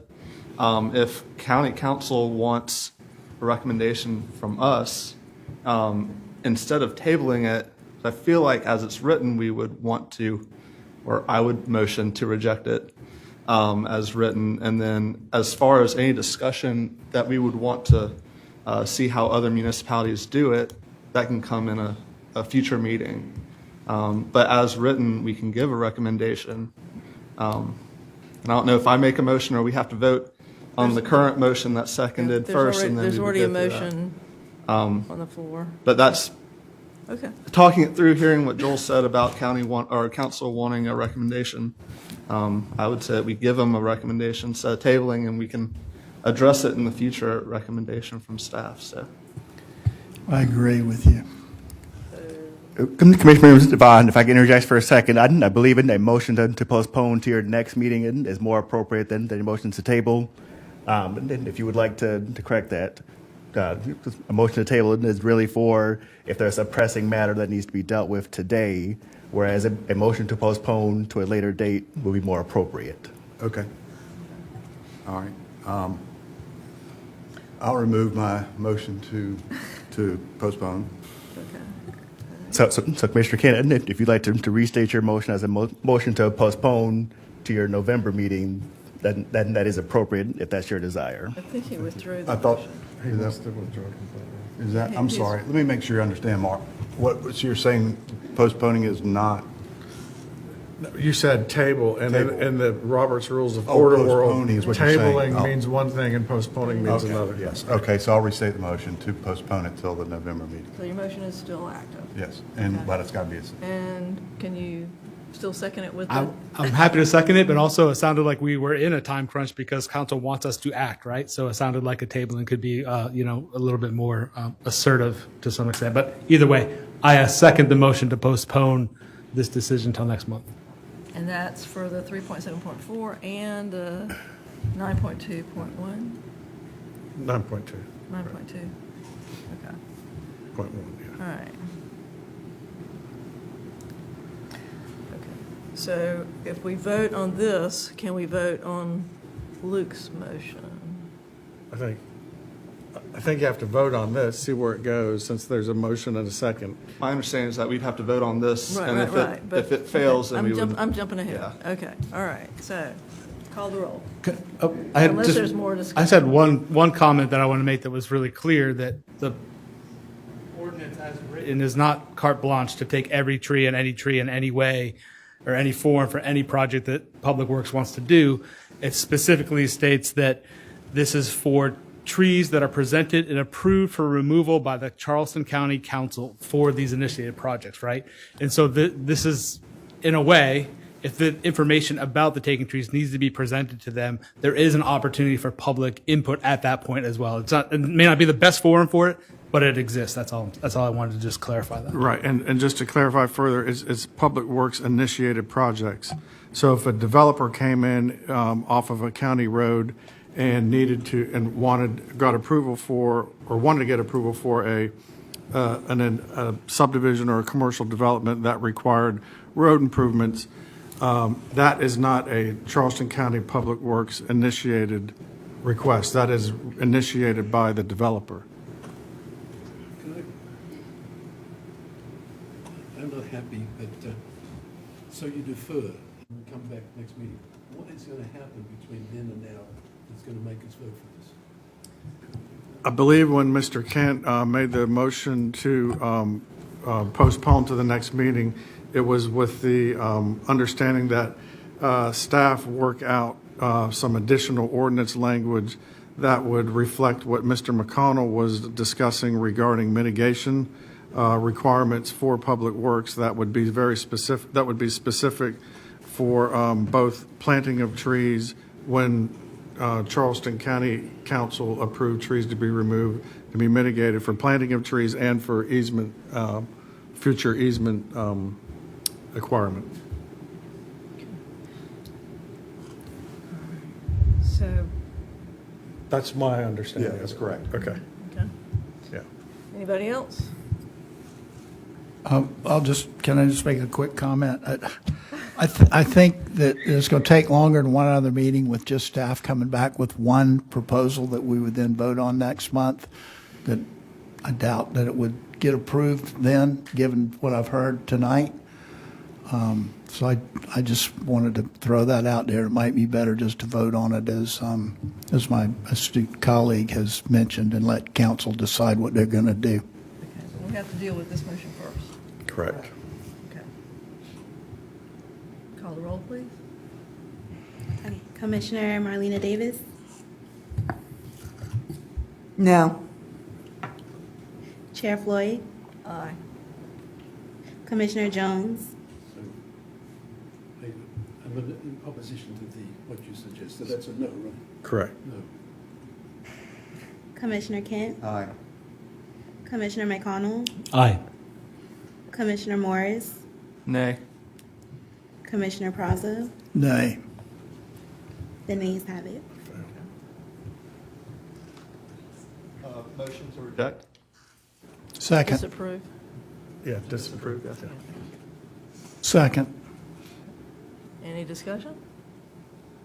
[SPEAKER 12] If county council wants a recommendation from us, instead of tabling it, I feel like as it's written, we would want to, or I would motion to reject it as written. And then as far as any discussion that we would want to see how other municipalities do it, that can come in a future meeting. But as written, we can give a recommendation. And I don't know if I make a motion or we have to vote on the current motion that's seconded first. And then
[SPEAKER 1] There's
[SPEAKER 12] we would
[SPEAKER 1] already a
[SPEAKER 12] go through that.
[SPEAKER 1] motion on the floor.
[SPEAKER 12] But that's
[SPEAKER 1] Okay.
[SPEAKER 12] talking it through, hearing what Joel said about council wanting a recommendation. I would say that we give them a recommendation, set a tabling, and we can address it in the future recommendation from staff. So
[SPEAKER 13] I agree with you.
[SPEAKER 24] Commissioner Devon, if I can interject for a second, I believe in a motion to postpone to your next meeting is more appropriate than a motion to table. And if you would like to correct that, a motion to table is really for if there's a pressing matter that needs to be dealt with today, whereas a motion to postpone to a later date will be more appropriate.
[SPEAKER 8] Okay. All right. I'll remove my motion to postpone.
[SPEAKER 24] So Commissioner Kennedy, if you'd like to restate your motion as a motion to postpone to your November meeting, then that is appropriate if that's your desire.
[SPEAKER 1] I think he withdrew the
[SPEAKER 8] I thought,
[SPEAKER 1] motion.
[SPEAKER 2] He wants to withdraw completely.
[SPEAKER 8] is that, I'm sorry, let me make sure I understand, Mark. So you're saying postponing is not?
[SPEAKER 2] You said table, and
[SPEAKER 8] Table.
[SPEAKER 2] in the Robert's Rules of
[SPEAKER 8] Oh,
[SPEAKER 2] Order world,
[SPEAKER 8] postponing is what you're saying.
[SPEAKER 2] tabling
[SPEAKER 8] Oh.
[SPEAKER 2] means one thing and postponing means
[SPEAKER 8] Okay,
[SPEAKER 2] another.
[SPEAKER 8] yes. Okay, so I'll restate the motion to postpone it till the November meeting.
[SPEAKER 1] So your motion is still active.
[SPEAKER 8] Yes,
[SPEAKER 1] Okay.
[SPEAKER 8] but it's got to be,
[SPEAKER 1] And can you still second it with the?
[SPEAKER 3] I'm happy to second it, but also it sounded like we were in a time crunch because council wants us to act, right? So it sounded like a tabling could be, a little bit more assertive to some extent. But either way, I second the motion to postpone this decision till next month.
[SPEAKER 1] And that's for the 3.7.4 and 9.2.1?
[SPEAKER 2] 9.2.
[SPEAKER 1] 9.2, okay,
[SPEAKER 2] Point one, yeah.
[SPEAKER 1] all right. Okay, so if we vote on this, can we vote on Luke's motion?
[SPEAKER 2] I think you have to vote on this, see where it goes, since there's a motion and a second.
[SPEAKER 12] my understanding is that we'd have to vote on this,
[SPEAKER 1] Right,
[SPEAKER 12] and
[SPEAKER 1] right, but-
[SPEAKER 12] if it fails,
[SPEAKER 1] okay,
[SPEAKER 12] then we would.
[SPEAKER 1] I'm jumping ahead.
[SPEAKER 12] Yeah.
[SPEAKER 1] Okay, all right, so, call the roll.
[SPEAKER 3] I had
[SPEAKER 1] Unless
[SPEAKER 3] just-
[SPEAKER 1] there's more discussion.
[SPEAKER 3] I just had one comment that I want to make that was really clear, that the ordinance as written is not carte blanche to take every tree in any way or any form for any project that Public Works wants to do. It specifically states that this is for trees that are presented and approved for removal by the Charleston County Council for these initiated projects, right? And so this is, in a way, if the information about the taking trees needs to be presented to them, there is an opportunity for public input at that point as well. It may not be the best forum for it, but it exists. That's all I wanted to just clarify that.
[SPEAKER 2] Right, and just to clarify further, it's Public Works initiated projects. So if a developer came in off of a county road and needed to, and got approval for, or wanted to get approval for a subdivision or a commercial development that required road improvements, that is not a Charleston County Public Works initiated request. That is initiated by the developer.
[SPEAKER 11] I'm not happy, but, so you defer, and we come back next meeting. What is going to happen between then and now that's going to make us vote for this?
[SPEAKER 2] I believe when Mr. Kent made the motion to postpone to the next meeting, it was with the understanding that staff work out some additional ordinance language that would reflect what Mr. McConnell was discussing regarding mitigation requirements for public works that would be very specific, that would be specific for both planting of trees when Charleston County Council approved trees to be removed, to be mitigated, for planting of trees and for easement, future easement requirement.
[SPEAKER 1] So,
[SPEAKER 2] That's my understanding.
[SPEAKER 8] Yeah, that's correct.
[SPEAKER 2] Okay.
[SPEAKER 1] okay.
[SPEAKER 2] Yeah.
[SPEAKER 1] Anybody else?
[SPEAKER 13] Can I just make a quick comment? I think that it's going to take longer than one other meeting with just staff coming back with one proposal that we would then vote on next month. That I doubt that it would get approved then, given what I've heard tonight. So I just wanted to throw that out there. It might be better just to vote on it as my astute colleague has mentioned, and let council decide what they're going to do.
[SPEAKER 1] Okay, so we have to deal with this motion first.
[SPEAKER 2] Correct.
[SPEAKER 1] Okay. Call the roll, please.
[SPEAKER 4] Okay. Commissioner Marlena Davis,
[SPEAKER 21] No.
[SPEAKER 4] Chair Floyd,
[SPEAKER 1] Aye.
[SPEAKER 4] Commissioner Jones,
[SPEAKER 11] I'm in opposition to what you suggested. That's a no, right?
[SPEAKER 2] Correct.
[SPEAKER 11] No.
[SPEAKER 4] Commissioner Kent,
[SPEAKER 8] Aye.
[SPEAKER 4] Commissioner McConnell,
[SPEAKER 18] Aye.
[SPEAKER 4] Commissioner Morris,
[SPEAKER 12] Nay.
[SPEAKER 4] Commissioner Praza.
[SPEAKER 13] Nay.
[SPEAKER 4] The nays have it.
[SPEAKER 12] Motion to reject?
[SPEAKER 13] Second.
[SPEAKER 1] Disapprove.
[SPEAKER 2] Yeah, disapprove. Yeah.
[SPEAKER 13] Second.
[SPEAKER 1] Any discussion?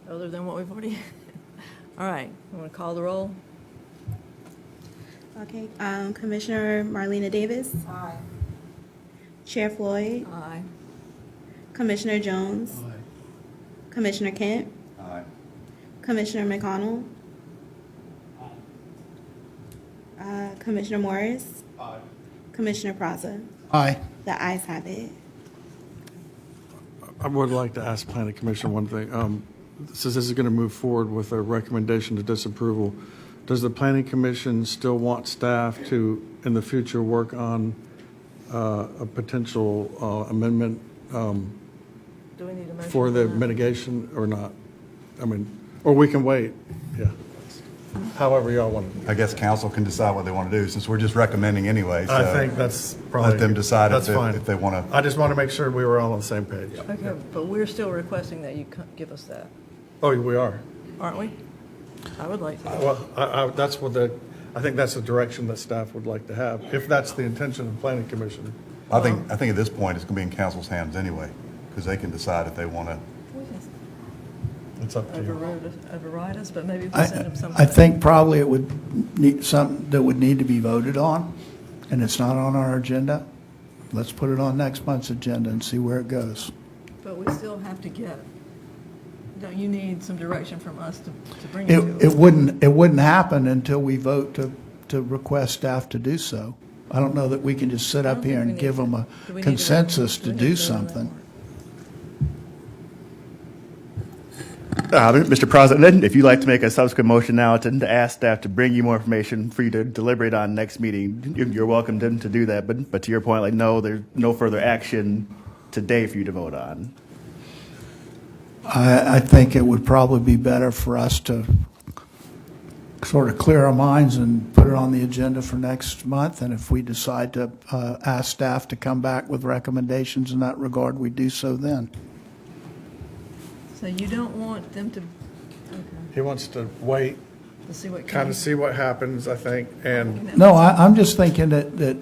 [SPEAKER 1] Other than what we've already, all right, I'm going to call the roll.
[SPEAKER 4] Okay, Commissioner Marlena Davis.
[SPEAKER 21] Aye.
[SPEAKER 4] Chair Floyd,
[SPEAKER 1] Aye.
[SPEAKER 4] Commissioner Jones,
[SPEAKER 11] Aye.
[SPEAKER 4] Commissioner Kent,
[SPEAKER 8] Aye.
[SPEAKER 4] Commissioner McConnell, Commissioner Morris, Commissioner Praza.
[SPEAKER 13] Aye.
[SPEAKER 4] The ayes have it.
[SPEAKER 2] I would like to ask Planning Commission one thing. Since this is going to move forward with a recommendation to disapproval, does the Planning Commission still want staff to, in the future, work on a potential amendment
[SPEAKER 1] Do we need a motion?
[SPEAKER 2] for the
[SPEAKER 1] on that?
[SPEAKER 2] mitigation or not? I mean, or we can wait, yeah. However y'all want to.
[SPEAKER 8] I guess council can decide what they want to do, since we're just recommending anyway.
[SPEAKER 2] I
[SPEAKER 8] so
[SPEAKER 2] think that's probably.
[SPEAKER 8] Let them decide
[SPEAKER 2] that's
[SPEAKER 8] if
[SPEAKER 2] fine.
[SPEAKER 8] they want to.
[SPEAKER 2] I just want to make sure we were all on the same page.
[SPEAKER 1] Okay, but we're still requesting that you give us that,
[SPEAKER 2] Oh, we are.
[SPEAKER 1] aren't we? I would like to.
[SPEAKER 2] Well, that's what I think that's the direction that staff would like to have, if that's the intention of the Planning Commission.
[SPEAKER 8] I think at this point, it's going to be in council's hands anyway, because they can decide if they want to.
[SPEAKER 2] It's up to you.
[SPEAKER 1] Override us, but maybe if we send them something.
[SPEAKER 13] I think probably it would need something that would need to be voted on, and it's not on our agenda. Let's put it on next month's agenda and see where it goes.
[SPEAKER 1] But we still have to get, don't you need some direction from us to bring it to us?
[SPEAKER 13] It wouldn't happen until we vote to request staff to do so. I don't know that we can just sit up here and give them a consensus to do something.
[SPEAKER 24] Mr. President, if you'd like to make a subsequent motion now to ask staff to bring you more information for you to deliberate on next meeting, you're welcome to do that. But to your point, like, no, there's no further action today for you to vote on.
[SPEAKER 13] I think it would probably be better for us to sort of clear our minds and put it on the agenda for next month. And if we decide to ask staff to come back with recommendations in that regard, we do so then.
[SPEAKER 1] So you don't want them to,
[SPEAKER 2] He wants to wait,
[SPEAKER 1] to see what.
[SPEAKER 2] kind of see what happens, I think, and
[SPEAKER 13] No, I'm just thinking that,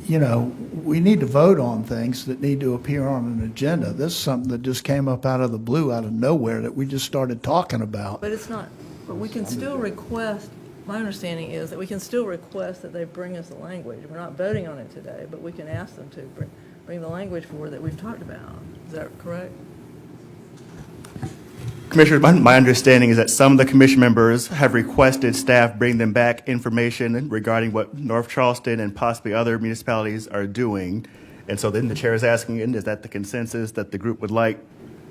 [SPEAKER 13] you know, we need to vote on things that need to appear on an agenda. This is something that just came up out of the blue, out of nowhere, that we just started talking about.
[SPEAKER 1] But it's not, but we can still request, my understanding is that we can still request that they bring us the language. We're not voting on it today, but we can ask them to bring the language forward that we've talked about. Is that correct?
[SPEAKER 24] Commissioner, my understanding is that some of the commission members have requested staff bring them back information regarding what North Charleston and possibly other municipalities are doing. And so then the chair is asking, is that the consensus that the group would like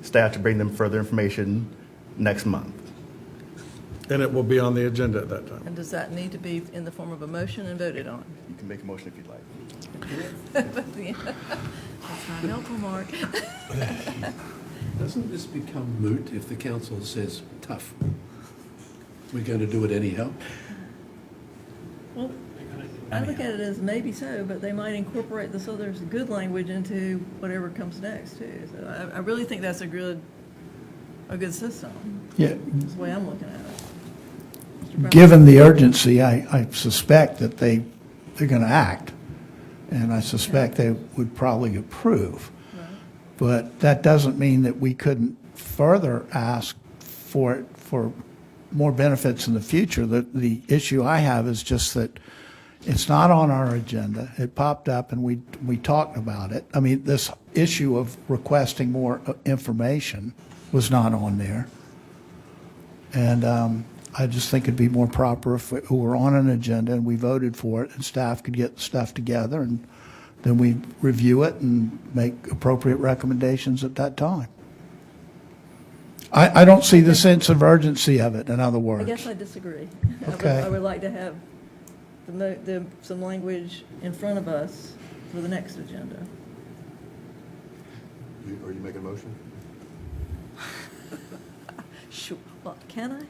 [SPEAKER 24] staff to bring them further information next month?
[SPEAKER 2] then it will be on the agenda at that time.
[SPEAKER 1] And does that need to be in the form of a motion and voted on?
[SPEAKER 24] You can make a motion if you'd like.
[SPEAKER 1] That's not helpful, Mark.
[SPEAKER 11] Doesn't this become moot if the council says, tough, we're going to do it anyhow?
[SPEAKER 1] Well, I look at it as maybe so, but they might incorporate this other good language into whatever comes next too. So I really think that's a good system.
[SPEAKER 13] Yeah.
[SPEAKER 1] That's the way I'm looking at it. Mr. Brown?
[SPEAKER 13] Given the urgency, I suspect that they're going to act, and I suspect they would probably approve. But that doesn't mean that we couldn't further ask for more benefits in the future. The issue I have is just that it's not on our agenda. It popped up and we talked about it. I mean, this issue of requesting more information was not on there. And I just think it'd be more proper if we were on an agenda and we voted for it and staff could get stuff together and then we review it and make appropriate recommendations at that time. I don't see the sense of urgency of it, in other words.
[SPEAKER 1] I guess I disagree.
[SPEAKER 13] Okay.
[SPEAKER 1] I would like to have some language in front of us for the next agenda.
[SPEAKER 8] Are you making a motion?
[SPEAKER 1] Sure. Well, can I?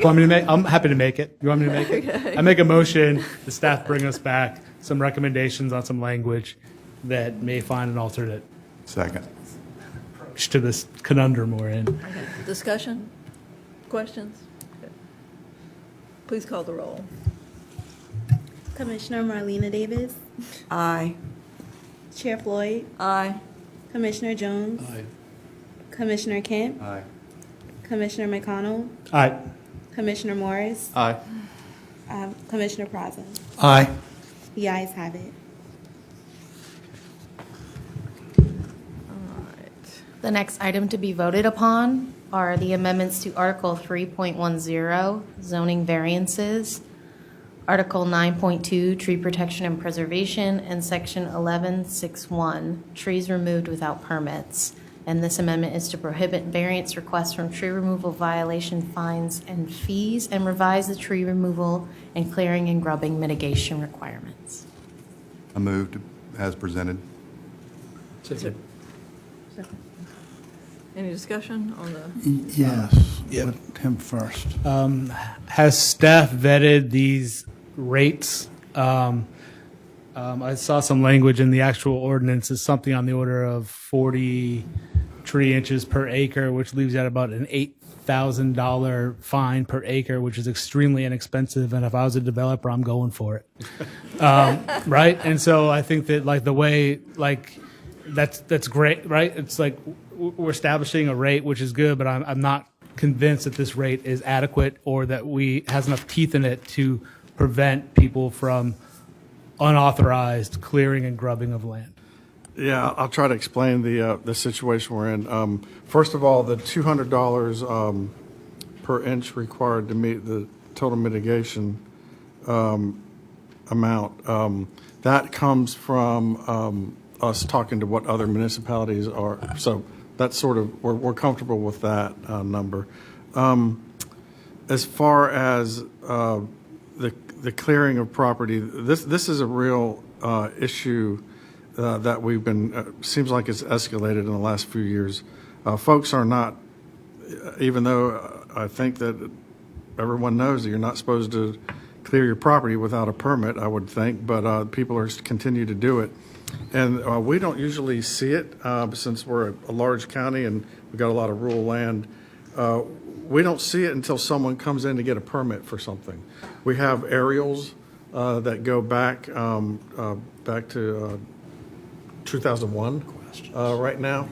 [SPEAKER 3] Want me to make? I'm happy to make it. You want me to make it?
[SPEAKER 1] Okay.
[SPEAKER 3] I make a motion. The staff bring us back some recommendations on some language that may find an alternate
[SPEAKER 8] Second.
[SPEAKER 3] approach to this conundrum we're in.
[SPEAKER 1] Okay. Discussion? Questions? Okay. Please call the roll.
[SPEAKER 4] Commissioner Marlena Davis,
[SPEAKER 1] Aye.
[SPEAKER 4] Chair Floyd,
[SPEAKER 1] Aye.
[SPEAKER 4] Commissioner Jones,
[SPEAKER 11] Aye.
[SPEAKER 4] Commissioner Kent,
[SPEAKER 8] Aye.
[SPEAKER 4] Commissioner McConnell,
[SPEAKER 3] Aye.
[SPEAKER 4] Commissioner Morris,
[SPEAKER 12] Aye.
[SPEAKER 4] Commissioner Praza.
[SPEAKER 13] Aye.
[SPEAKER 4] The ayes have it.
[SPEAKER 9] The next item to be voted upon are the amendments to Article 3.10, zoning variances, Article 9.2, tree protection and preservation, and Section 11.6.1, trees removed without permits. And this amendment is to prohibit variance requests from tree removal violation fines and fees and revise the tree removal and clearing and grubbing mitigation requirements.
[SPEAKER 8] I moved as presented.
[SPEAKER 1] Second. Any discussion on the?
[SPEAKER 13] Yes, with him first.
[SPEAKER 3] Has staff vetted these rates? I saw some language in the actual ordinance is something on the order of 40 tree inches per acre, which leaves out about an $8,000 fine per acre, which is extremely inexpensive. And if I was a developer, I'm going for it. Right? And so I think that like the way, like that's great, right? It's like we're establishing a rate, which is good, but I'm not convinced that this rate is adequate or that has enough teeth in it to prevent people from unauthorized clearing and grubbing of land.
[SPEAKER 2] Yeah, I'll try to explain the situation we're in. First of all, the $200 per inch required to meet the total mitigation amount, that comes from us talking to what other municipalities are. So that's sort of, we're comfortable with that number. As far as the clearing of property, this is a real issue that we've been, seems like it's escalated in the last few years. Folks are not, even though I think that everyone knows that you're not supposed to clear your property without a permit, I would think, but people are continue to do it. And we don't usually see it since we're a large county and we've got a lot of rural land. We don't see it until someone comes in to get a permit for something. We have aerials that go back to 2001 right now.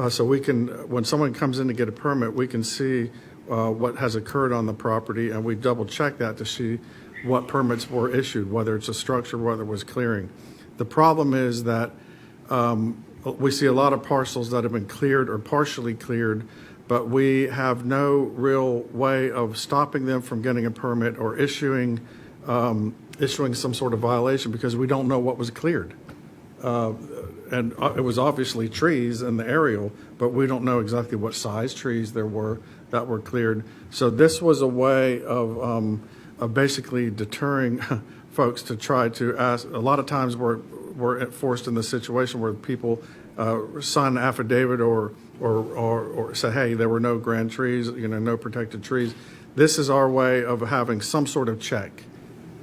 [SPEAKER 2] So we can, when someone comes in to get a permit, we can see what has occurred on the property, and we double check that to see what permits were issued, whether it's a structure, whether it was clearing. The problem is that we see a lot of parcels that have been cleared or partially cleared, but we have no real way of stopping them from getting a permit or issuing some sort of violation because we don't know what was cleared. And it was obviously trees in the aerial, but we don't know exactly what size trees there were that were cleared. So this was a way of basically deterring folks to try to ask. A lot of times we're forced in the situation where people sign an affidavit or say, hey, there were no grand trees, no protected trees. This is our way of having some sort of check,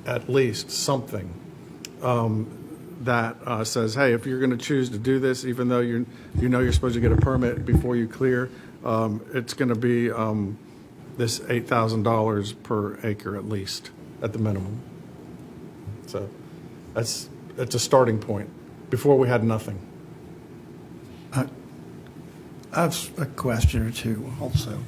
[SPEAKER 2] at least something, that says, hey, if you're going to choose to do this, even though you're supposed to get a permit before you clear, it's going to be this $8,000 per acre at least, at the minimum. So that's a starting point. Before we had nothing.
[SPEAKER 13] I have a question or two also.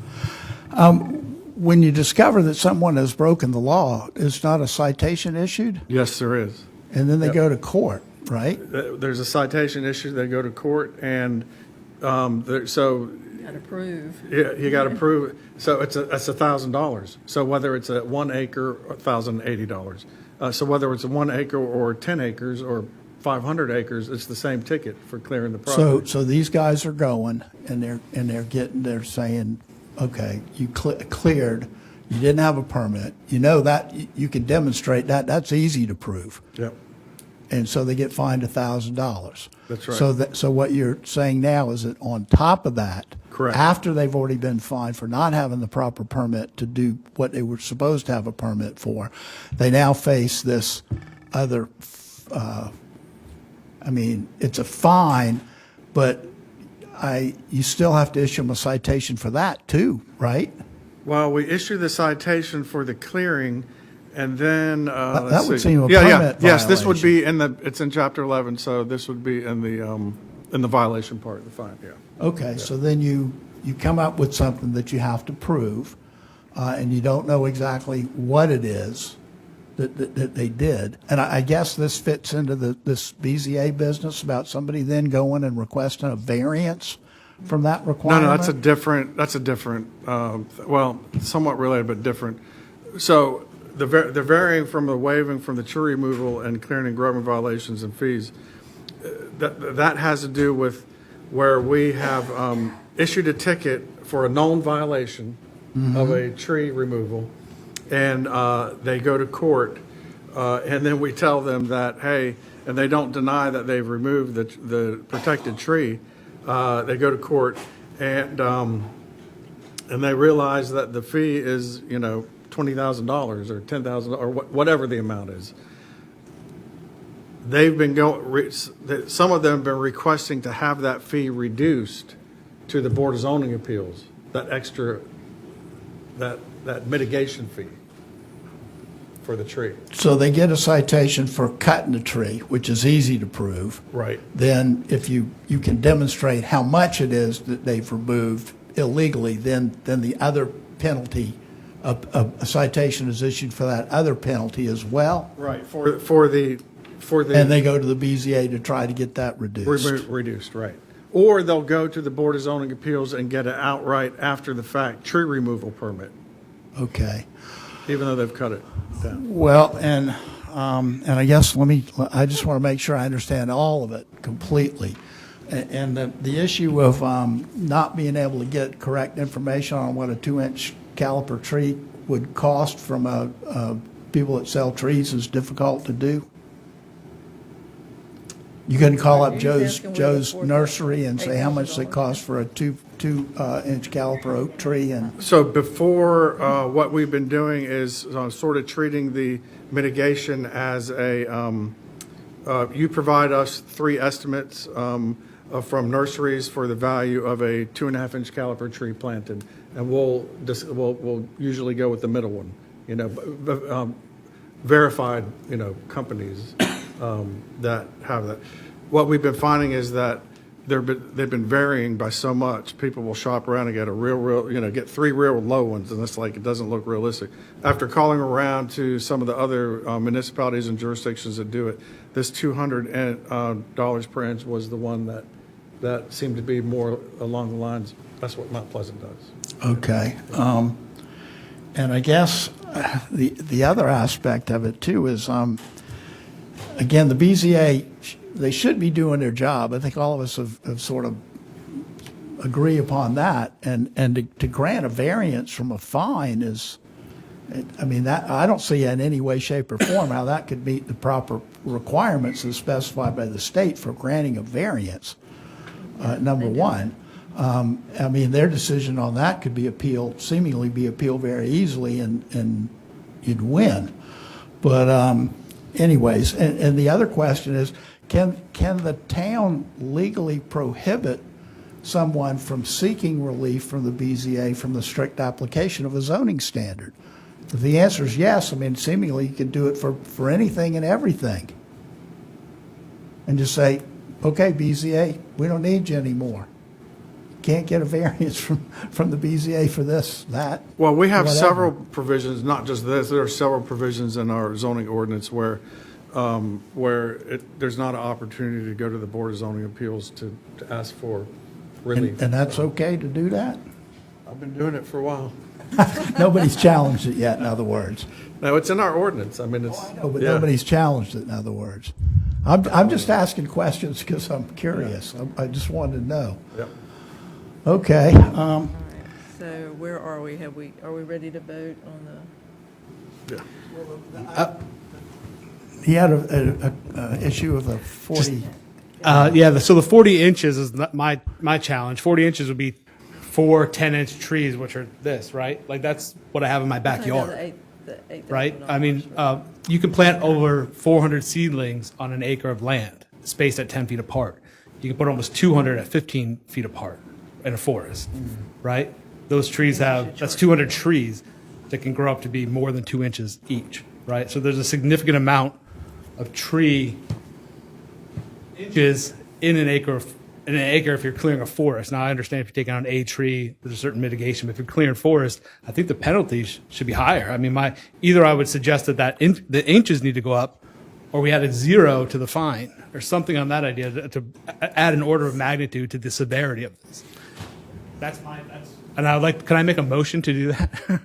[SPEAKER 13] When you discover that someone has broken the law, is not a citation issued?
[SPEAKER 2] Yes, there is.
[SPEAKER 13] And then they go to court, right?
[SPEAKER 2] There's a citation issued. They go to court, and so
[SPEAKER 1] Got to prove.
[SPEAKER 2] yeah, you got to prove it. So that's $1,000. So whether it's a 1 acre, $1,080. So whether it's a 1 acre or 10 acres or 500 acres, it's the same ticket for clearing the property.
[SPEAKER 13] So these guys are going and they're saying, okay, you cleared, you didn't have a permit, that you can demonstrate that, that's easy to prove.
[SPEAKER 2] Yep.
[SPEAKER 13] And so they get fined $1,000.
[SPEAKER 2] That's right.
[SPEAKER 13] So what you're saying now is that on top of that,
[SPEAKER 2] Correct.
[SPEAKER 13] after they've already been fined for not having the proper permit to do what they were supposed to have a permit for, they now face this other, it's a fine, but you still have to issue them a citation for that too, right?
[SPEAKER 2] Well, we issue the citation for the clearing, and then
[SPEAKER 13] that would seem a
[SPEAKER 2] yeah.
[SPEAKER 13] permit
[SPEAKER 2] Yes, this would
[SPEAKER 13] violation.
[SPEAKER 2] be it's in Chapter 11, so this would be in the violation part of the fine. Yeah.
[SPEAKER 13] Okay, so then you come up with something that you have to prove, and you don't know exactly what it is that they did. And I guess this fits into this BZA business about somebody then going and requesting a variance from that requirement?
[SPEAKER 2] No, that's a different, well, somewhat related, but different. So the varying from the waiving from the tree removal and clearing and grubbing violations and fees, that has to do with where we have issued a ticket for a known violation of a tree removal, and they go to court, and then we tell them that, hey, and they don't deny that they've removed the protected tree. They go to court, and they realize that the fee is, $20,000 or $10,000 or whatever the amount is. They've been some of them have been requesting to have that fee reduced to the Board of Zoning Appeals, that extra, that mitigation fee for the tree.
[SPEAKER 13] So they get a citation for cutting the tree, which is easy to prove.
[SPEAKER 2] Right.
[SPEAKER 13] Then if you can demonstrate how much it is that they've removed illegally, then the other penalty, a citation is issued for that other penalty as well.
[SPEAKER 2] Right. For the
[SPEAKER 13] and they go to the BZA to try to get that reduced.
[SPEAKER 2] Reduced, right. Or they'll go to the Board of Zoning Appeals and get an outright after the fact tree removal permit.
[SPEAKER 13] Okay.
[SPEAKER 2] Even though they've cut it down.
[SPEAKER 13] Well, and I guess I just want to make sure I understand all of it completely. And the issue of not being able to get correct information on what a 2-inch caliper tree would cost from people that sell trees is difficult to do. You couldn't call up Joe's nursery and say how much it costs for a 2-inch caliper oak tree. And
[SPEAKER 2] so before, what we've been doing is sort of treating the mitigation as you provide us 3 estimates from nurseries for the value of a 2.5-inch caliper tree planted, and we'll usually go with the middle one. Verified companies that have that. What we've been finding is that they've been varying by so much. People will shop around and get get 3 real low ones, and it's like it doesn't look realistic. After calling around to some of the other municipalities and jurisdictions that do it, this $200 per inch was the one that seemed to be more along the lines. That's what Mount Pleasant does.
[SPEAKER 13] Okay. And I guess the other aspect of it too is, again, the BZA, they should be doing their job. I think all of us have sort of agree upon that. And to grant a variance from a fine is I mean, that, I don't see in any way, shape, or form how that could meet the proper requirements as specified by the state for granting a variance, number one. I mean, their decision on that could be appealed, seemingly be appealed very easily, and you'd win. But anyways, and the other question is, can the town legally prohibit someone from seeking relief from the BZA from the strict application of a zoning standard? If the answer is yes, I mean, seemingly you can do it for anything and everything. And just say, okay, BZA, we don't need you anymore. Can't get a variance from the BZA for this, that.
[SPEAKER 2] Well, we have
[SPEAKER 13] whatever.
[SPEAKER 2] several provisions, not just this, there are several provisions in our zoning ordinance where there's not an opportunity to go to the Board of Zoning Appeals to ask for relief.
[SPEAKER 13] And that's okay to do that?
[SPEAKER 2] I've been doing it for a while.
[SPEAKER 13] Nobody's challenged it yet, in other words.
[SPEAKER 2] No, it's in our ordinance. I mean, it's.
[SPEAKER 13] No, but
[SPEAKER 2] yeah.
[SPEAKER 13] nobody's challenged it, in other words. I'm just asking questions because I'm curious. I just wanted to know.
[SPEAKER 2] Yep.
[SPEAKER 13] Okay.
[SPEAKER 1] So where are we? Are we ready to vote on the?
[SPEAKER 2] Yeah.
[SPEAKER 13] He had a issue of the 40.
[SPEAKER 3] So the 40 inches is not my challenge. 40 inches would be 4 10-inch trees, which are this, right? Like that's what I have in my backyard, right? I mean, you can plant over 400 seedlings on an acre of land, spaced at 10 feet apart. You can put almost 200 at 15 feet apart in a forest, right? Those trees that's 200 trees that can grow up to be more than 2 inches each, right? So there's a significant amount of tree inches in an acre if you're clearing a forest. Now I understand if you're taking on a tree, there's a certain mitigation, but if you're clearing forest, I think the penalties should be higher. I mean, either I would suggest that the inches need to go up, or we added 0 to the fine, or something on that idea to add an order of magnitude to the severity of this. And I would like. Can I make a motion to do that?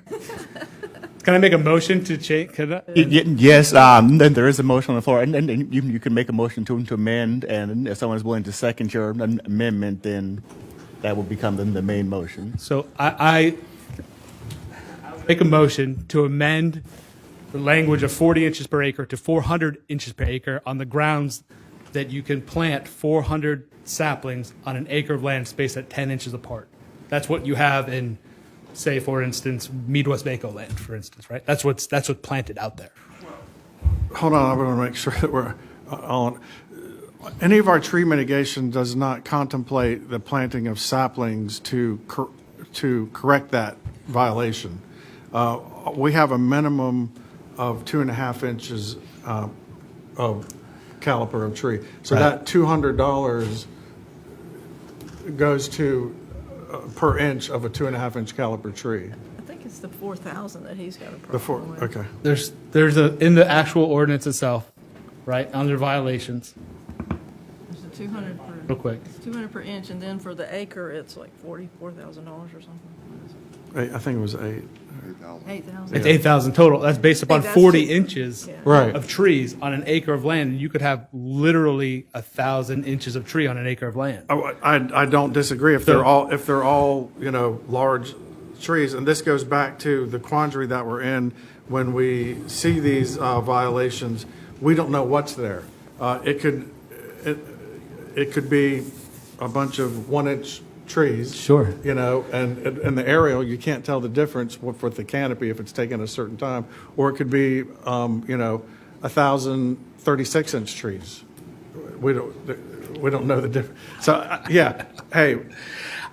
[SPEAKER 3] Can I make a motion to change?
[SPEAKER 24] Yes, then there is a motion on the floor, and you can make a motion to amend, and if someone is willing to second your amendment, then that will become the main motion.
[SPEAKER 3] So I make a motion to amend the language of 40 inches per acre to 400 inches per acre on the grounds that you can plant 400 saplings on an acre of land spaced at 10 inches apart. That's what you have in, say, for instance, Midwest-Waco land, for instance, right? That's what's planted out there.
[SPEAKER 2] Hold on, I want to make sure that we're on. Any of our tree mitigation does not contemplate the planting of saplings to correct that violation. We have a minimum of 2.5 inches of caliper of tree. So
[SPEAKER 3] Right.
[SPEAKER 2] that $200 goes to per inch of a 2.5 inch caliper tree.
[SPEAKER 1] I think it's the 4,000 that he's got a
[SPEAKER 2] The
[SPEAKER 1] problem with.
[SPEAKER 2] okay.
[SPEAKER 3] There's in the actual ordinance itself, right, under violations.
[SPEAKER 1] There's a 200 per.
[SPEAKER 3] Real quick.
[SPEAKER 1] It's 200 per inch, and then for the acre, it's like $44,000 or something.
[SPEAKER 2] I think it was 8.
[SPEAKER 1] 8,000.
[SPEAKER 3] It's 8,000 total. That's based upon
[SPEAKER 1] That's
[SPEAKER 3] 40
[SPEAKER 1] just-
[SPEAKER 3] inches
[SPEAKER 1] yeah.
[SPEAKER 2] Right.
[SPEAKER 3] of trees on an acre of land. And you could have literally 1,000 inches of tree on an acre of land.
[SPEAKER 2] I don't disagree if they're all large trees, and this goes back to the quandary that we're in when we see these violations. We don't know what's there. It could be a bunch of 1-inch trees.
[SPEAKER 3] Sure.
[SPEAKER 2] And in the aerial, you can't tell the difference with the canopy if it's taken a certain time, or it could be 1,000 36-inch trees. We don't know the difference. So yeah, hey,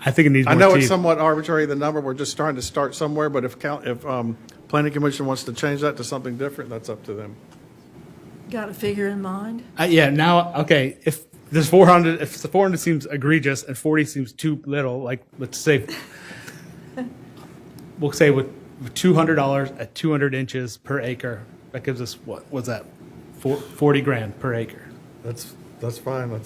[SPEAKER 3] I think it needs.
[SPEAKER 2] I
[SPEAKER 3] more
[SPEAKER 2] know
[SPEAKER 3] teeth.
[SPEAKER 2] it's somewhat arbitrary, the number. We're just trying to start somewhere. But if Planning Commission wants to change that to something different, that's up to them.
[SPEAKER 1] Got a figure in mind?
[SPEAKER 3] Yeah. Now, okay. If there's 400, if the 400 seems egregious and 40 seems too little, like let's say, we'll say with $200 at 200 inches per acre, that gives us what was that? 40 grand per acre.
[SPEAKER 2] That's fine.
[SPEAKER 3] I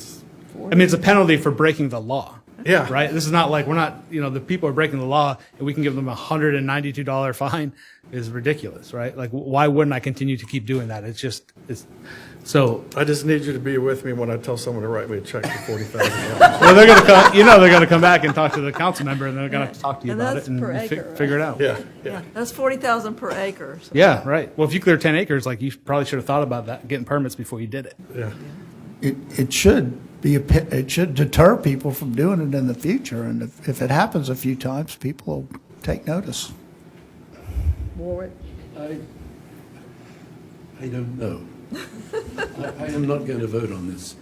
[SPEAKER 3] mean, it's a penalty for breaking the law.
[SPEAKER 2] Yeah.
[SPEAKER 3] Right? This is not like the people are breaking the law and we can give them a $192 fine is ridiculous, right? Like, why wouldn't I continue to keep doing that? So
[SPEAKER 2] I just need you to be with me when I tell someone to write me a check for $40,000.
[SPEAKER 3] well, they're going to come. You know, they're going to come back and talk to the council member, and they're going to talk to you
[SPEAKER 1] And
[SPEAKER 3] about
[SPEAKER 1] that's
[SPEAKER 3] it and
[SPEAKER 1] per acre, right?
[SPEAKER 3] figure it out.
[SPEAKER 2] Yeah.
[SPEAKER 1] That's 40,000 per acre. So.
[SPEAKER 3] Yeah, right. Well, if you clear 10 acres, like you probably should have thought about that, getting permits before you did it.
[SPEAKER 2] Yeah.
[SPEAKER 13] It should be it should deter people from doing it in the future, and if it happens a few times, people will take notice.
[SPEAKER 1] Warwick?
[SPEAKER 11] I don't know. I am not going to vote on this.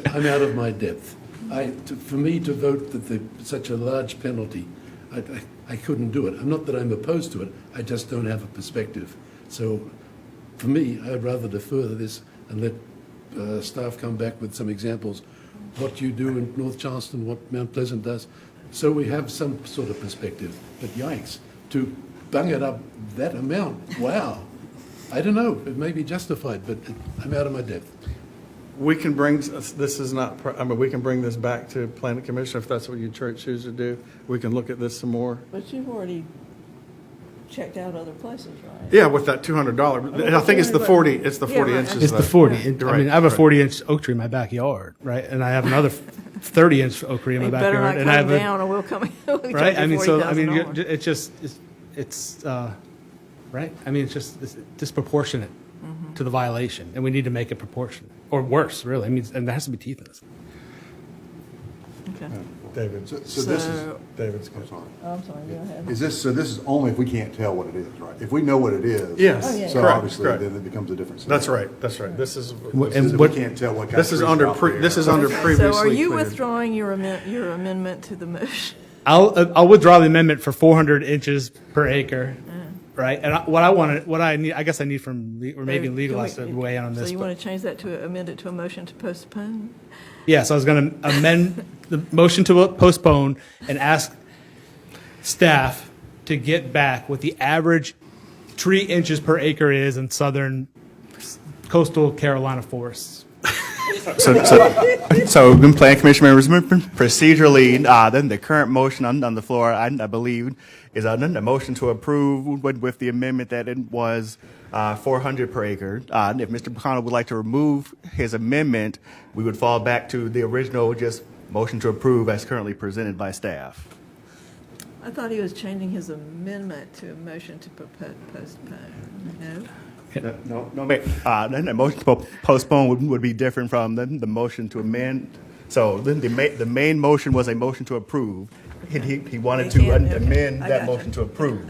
[SPEAKER 11] I'm out of my depth. For me to vote that such a large penalty, I couldn't do it. Not that I'm opposed to it, I just don't have a perspective. So for me, I'd rather defer this and let staff come back with some examples, what you do in North Charleston, what Mount Pleasant does, so we have some sort of perspective. But yikes, to bung it up that amount, wow. I don't know, it may be justified, but I'm out of my depth.
[SPEAKER 2] We can bring, this is not, we can bring this back to Planning Commission if that's what you choose to do. We can look at this some more.
[SPEAKER 1] But you've already checked out other places, right?
[SPEAKER 2] Yeah, with that $200. I think it's the 40, it's the 40 inches.
[SPEAKER 3] It's the 40. I mean, I have a 40-inch oak tree in my backyard, right? And I have another 30-inch oak tree in my
[SPEAKER 1] You better
[SPEAKER 3] backyard.
[SPEAKER 1] not
[SPEAKER 3] and I have
[SPEAKER 1] come down, or we'll come.
[SPEAKER 3] right? I mean, so I mean, it's just it's right. I mean, it's disproportionate to the violation, and we need to make it proportionate, or worse, really. I mean, and there has to be teeth in this.
[SPEAKER 1] Okay.
[SPEAKER 2] David.
[SPEAKER 8] So this is,
[SPEAKER 2] David's good.
[SPEAKER 1] I'm sorry, go ahead.
[SPEAKER 8] this is only if we can't tell what it is, right? If we know what it is.
[SPEAKER 2] Yes.
[SPEAKER 1] Oh, yeah,
[SPEAKER 8] So
[SPEAKER 2] correct,
[SPEAKER 8] obviously,
[SPEAKER 2] correct.
[SPEAKER 8] then it becomes a different.
[SPEAKER 2] That's right. This is.
[SPEAKER 8] And
[SPEAKER 2] and
[SPEAKER 8] we can't tell what kind
[SPEAKER 2] This
[SPEAKER 8] of
[SPEAKER 2] is
[SPEAKER 8] trees
[SPEAKER 2] under
[SPEAKER 8] are out there.
[SPEAKER 2] this is under previously.
[SPEAKER 1] So are you
[SPEAKER 2] cleared.
[SPEAKER 1] withdrawing your amendment to the motion?
[SPEAKER 3] I'll withdraw the amendment for 400 inches per acre, right? And what I need, I guess I need from or maybe legal has to weigh in on this.
[SPEAKER 1] So you
[SPEAKER 3] but-
[SPEAKER 1] want to change that to amend it to a motion to postpone?
[SPEAKER 3] Yes, I was going to amend the motion to postpone and ask staff to get back what the average tree inches per acre is in southern coastal Carolina forests.
[SPEAKER 24] So Planning Commission members, procedurally, then the current motion on the floor, I believe, is a motion to approve with the amendment that it was 400 per acre. If Mr. McConnell would like to remove his amendment, we would fall back to the original just motion to approve as currently presented by staff.
[SPEAKER 1] I thought he was changing his amendment to a motion to postpone. No?
[SPEAKER 24] No, then the motion to postpone would be different from the motion to amend. So then the main motion was a motion to approve. He wanted to amend that motion to approve.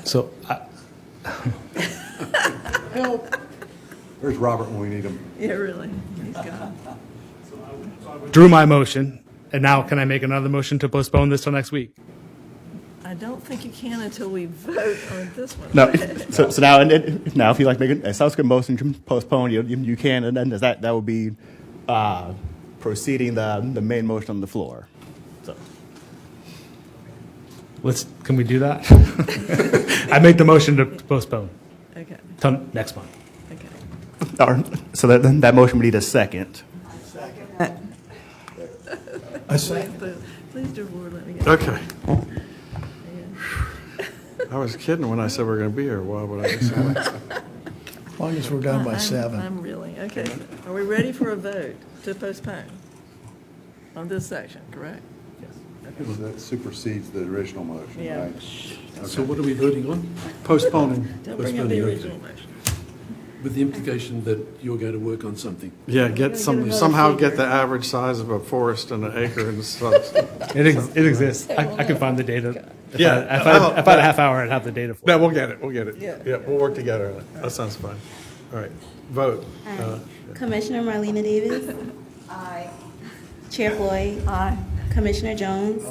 [SPEAKER 3] So
[SPEAKER 8] Where's Robert when we need him?
[SPEAKER 1] Yeah, really. He's gone.
[SPEAKER 3] drew my motion, and now can I make another motion to postpone this till next week?
[SPEAKER 1] I don't think you can until we vote on this one.
[SPEAKER 24] No, so now if you like making a subsequent motion to postpone, you can, and then that would be proceeding the main motion on the floor. So.
[SPEAKER 3] Can we do that? I make the motion to postpone.
[SPEAKER 1] Okay.
[SPEAKER 3] Till next month.
[SPEAKER 24] So that motion would need a second.
[SPEAKER 1] Please do, Lord, let me get
[SPEAKER 2] Okay. I was kidding when I said we were going to be here. Why would I say that?
[SPEAKER 13] As long as we're done by 7.
[SPEAKER 1] I'm reeling. Okay. Are we ready for a vote to postpone on this section, correct?
[SPEAKER 8] Yes. That supersedes the original motion,
[SPEAKER 1] Yeah.
[SPEAKER 8] right?
[SPEAKER 11] So what are we voting on?
[SPEAKER 2] Postponing.
[SPEAKER 1] Don't bring up the
[SPEAKER 11] Postponing,
[SPEAKER 1] original
[SPEAKER 11] okay.
[SPEAKER 1] motion.
[SPEAKER 11] With the implication that you're going to work on something.
[SPEAKER 2] Yeah, somehow get the average size of a forest in an acre and stuff.
[SPEAKER 3] It exists. I can find the data. If
[SPEAKER 2] Yeah.
[SPEAKER 3] I had a half hour, I'd have the data for
[SPEAKER 2] No,
[SPEAKER 3] it.
[SPEAKER 2] we'll get it.
[SPEAKER 1] Yeah.
[SPEAKER 2] Yeah, we'll work together on it. That sounds fine. All right, vote.
[SPEAKER 4] Commissioner Marlena Davis.
[SPEAKER 10] Aye.
[SPEAKER 4] Chair Floyd.
[SPEAKER 1] Aye.
[SPEAKER 4] Commissioner Jones.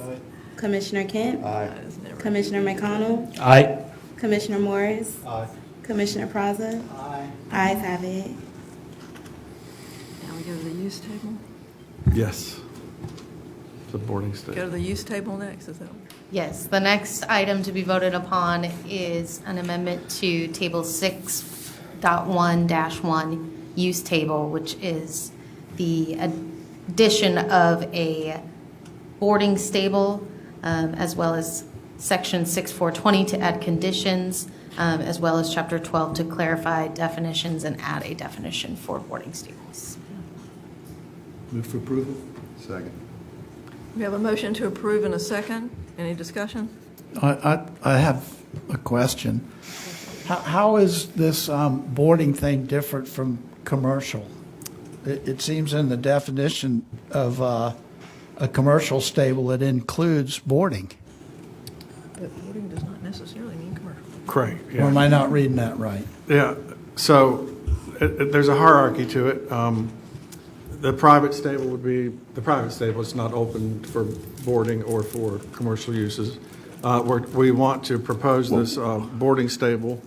[SPEAKER 4] Commissioner Kent.
[SPEAKER 8] Aye.
[SPEAKER 4] Commissioner McConnell.
[SPEAKER 3] Aye.
[SPEAKER 4] Commissioner Morris.
[SPEAKER 8] Aye.
[SPEAKER 4] Commissioner Praza. Ayes have it.
[SPEAKER 1] Now we go to the use table.
[SPEAKER 2] Yes. The boarding state.
[SPEAKER 1] Go to the use table next, is that?
[SPEAKER 9] Yes, the next item to be voted upon is an amendment to Table 6.1-1 use table, which is the addition of a boarding stable, as well as Section 6420 to add conditions as well as Chapter 12 to clarify definitions and add a definition for boarding stables.
[SPEAKER 11] Move for approval?
[SPEAKER 8] Second.
[SPEAKER 1] We have a motion to approve in a second. Any discussion?
[SPEAKER 13] I have a question. How is this boarding thing different from commercial? It seems in the definition of a commercial stable, it includes boarding.
[SPEAKER 1] But boarding does not necessarily mean commercial.
[SPEAKER 2] Correct.
[SPEAKER 13] Or am I not reading that right?
[SPEAKER 2] Yeah, so there's a hierarchy to it. The private stable would be, the private stable is not open for boarding or for commercial uses. We want to propose this boarding stable,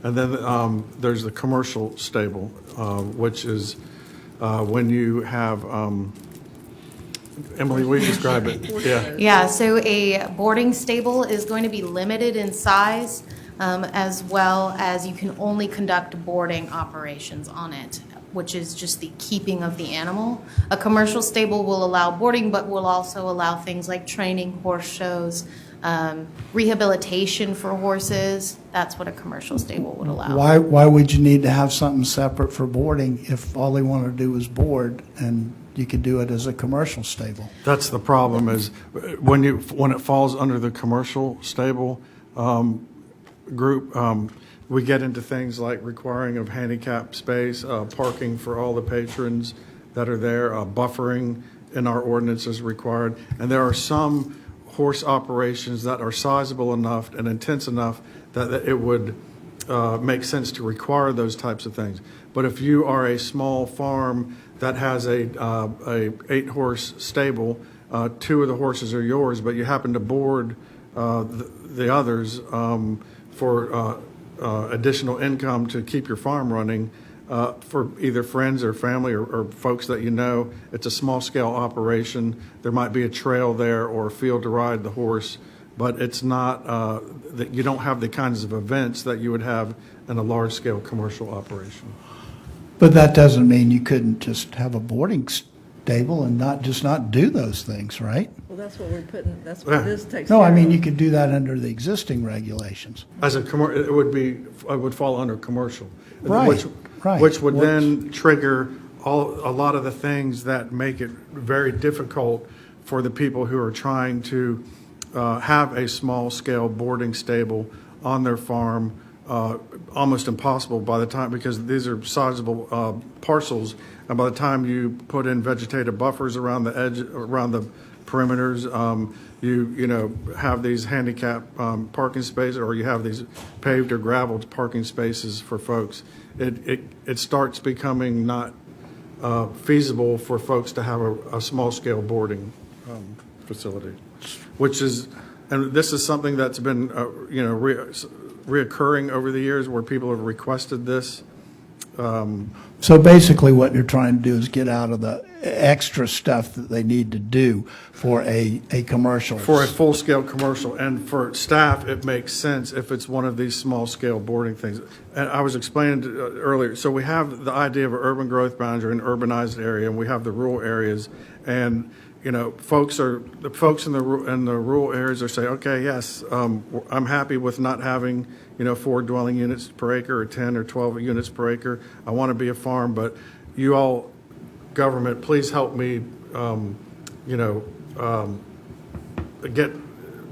[SPEAKER 2] and then there's the commercial stable, which is when you have, Emily, will you describe it? Yeah.
[SPEAKER 9] Yeah, so a boarding stable is going to be limited in size, as well as you can only conduct boarding operations on it, which is just the keeping of the animal. A commercial stable will allow boarding, but will also allow things like training, horse shows, rehabilitation for horses. That's what a commercial stable would allow.
[SPEAKER 13] Why would you need to have something separate for boarding if all they want to do is board and you could do it as a commercial stable?
[SPEAKER 2] That's the problem is when it falls under the commercial stable group, we get into things like requiring of handicap space, parking for all the patrons that are there, buffering in our ordinance is required. And there are some horse operations that are sizable enough and intense enough that it would make sense to require those types of things. But if you are a small farm that has a 8-horse stable, 2 of the horses are yours, but you happen to board the others for additional income to keep your farm running for either friends or family or folks that you know. It's a small-scale operation. There might be a trail there or a field to ride the horse, but it's not that you don't have the kinds of events that you would have in a large-scale commercial operation.
[SPEAKER 13] But that doesn't mean you couldn't just have a boarding stable and not do those things, right?
[SPEAKER 1] Well, that's what we're putting, that's what this takes
[SPEAKER 13] No,
[SPEAKER 1] care
[SPEAKER 13] I mean,
[SPEAKER 1] of.
[SPEAKER 13] you could do that under the existing regulations.
[SPEAKER 2] As a it would fall under commercial,
[SPEAKER 13] Right, right.
[SPEAKER 2] which would then trigger a lot of the things that make it very difficult for the people who are trying to have a small-scale boarding stable on their farm. Almost impossible by the time, because these are sizable parcels, and by the time you put in vegetative buffers around the edge, around the perimeters, you know have these handicap parking spaces, or you have these paved or graveled parking spaces for folks. It starts becoming not feasible for folks to have a small scale boarding facility, which is, and this is something that's been reoccurring over the years where people have requested this.
[SPEAKER 13] So basically what you're trying to do is get out of the extra stuff that they need to do for a commercial.
[SPEAKER 2] For a full-scale commercial, and for staff, it makes sense if it's one of these small-scale boarding things. And I was explaining earlier, so we have the idea of an urban growth boundary, an urbanized area, and we have the rural areas, and the folks in the rural areas are saying, okay, yes, I'm happy with not having 4 dwelling units per acre or 10 or 12 units per acre. I want to be a farm, but you all, government, please help me,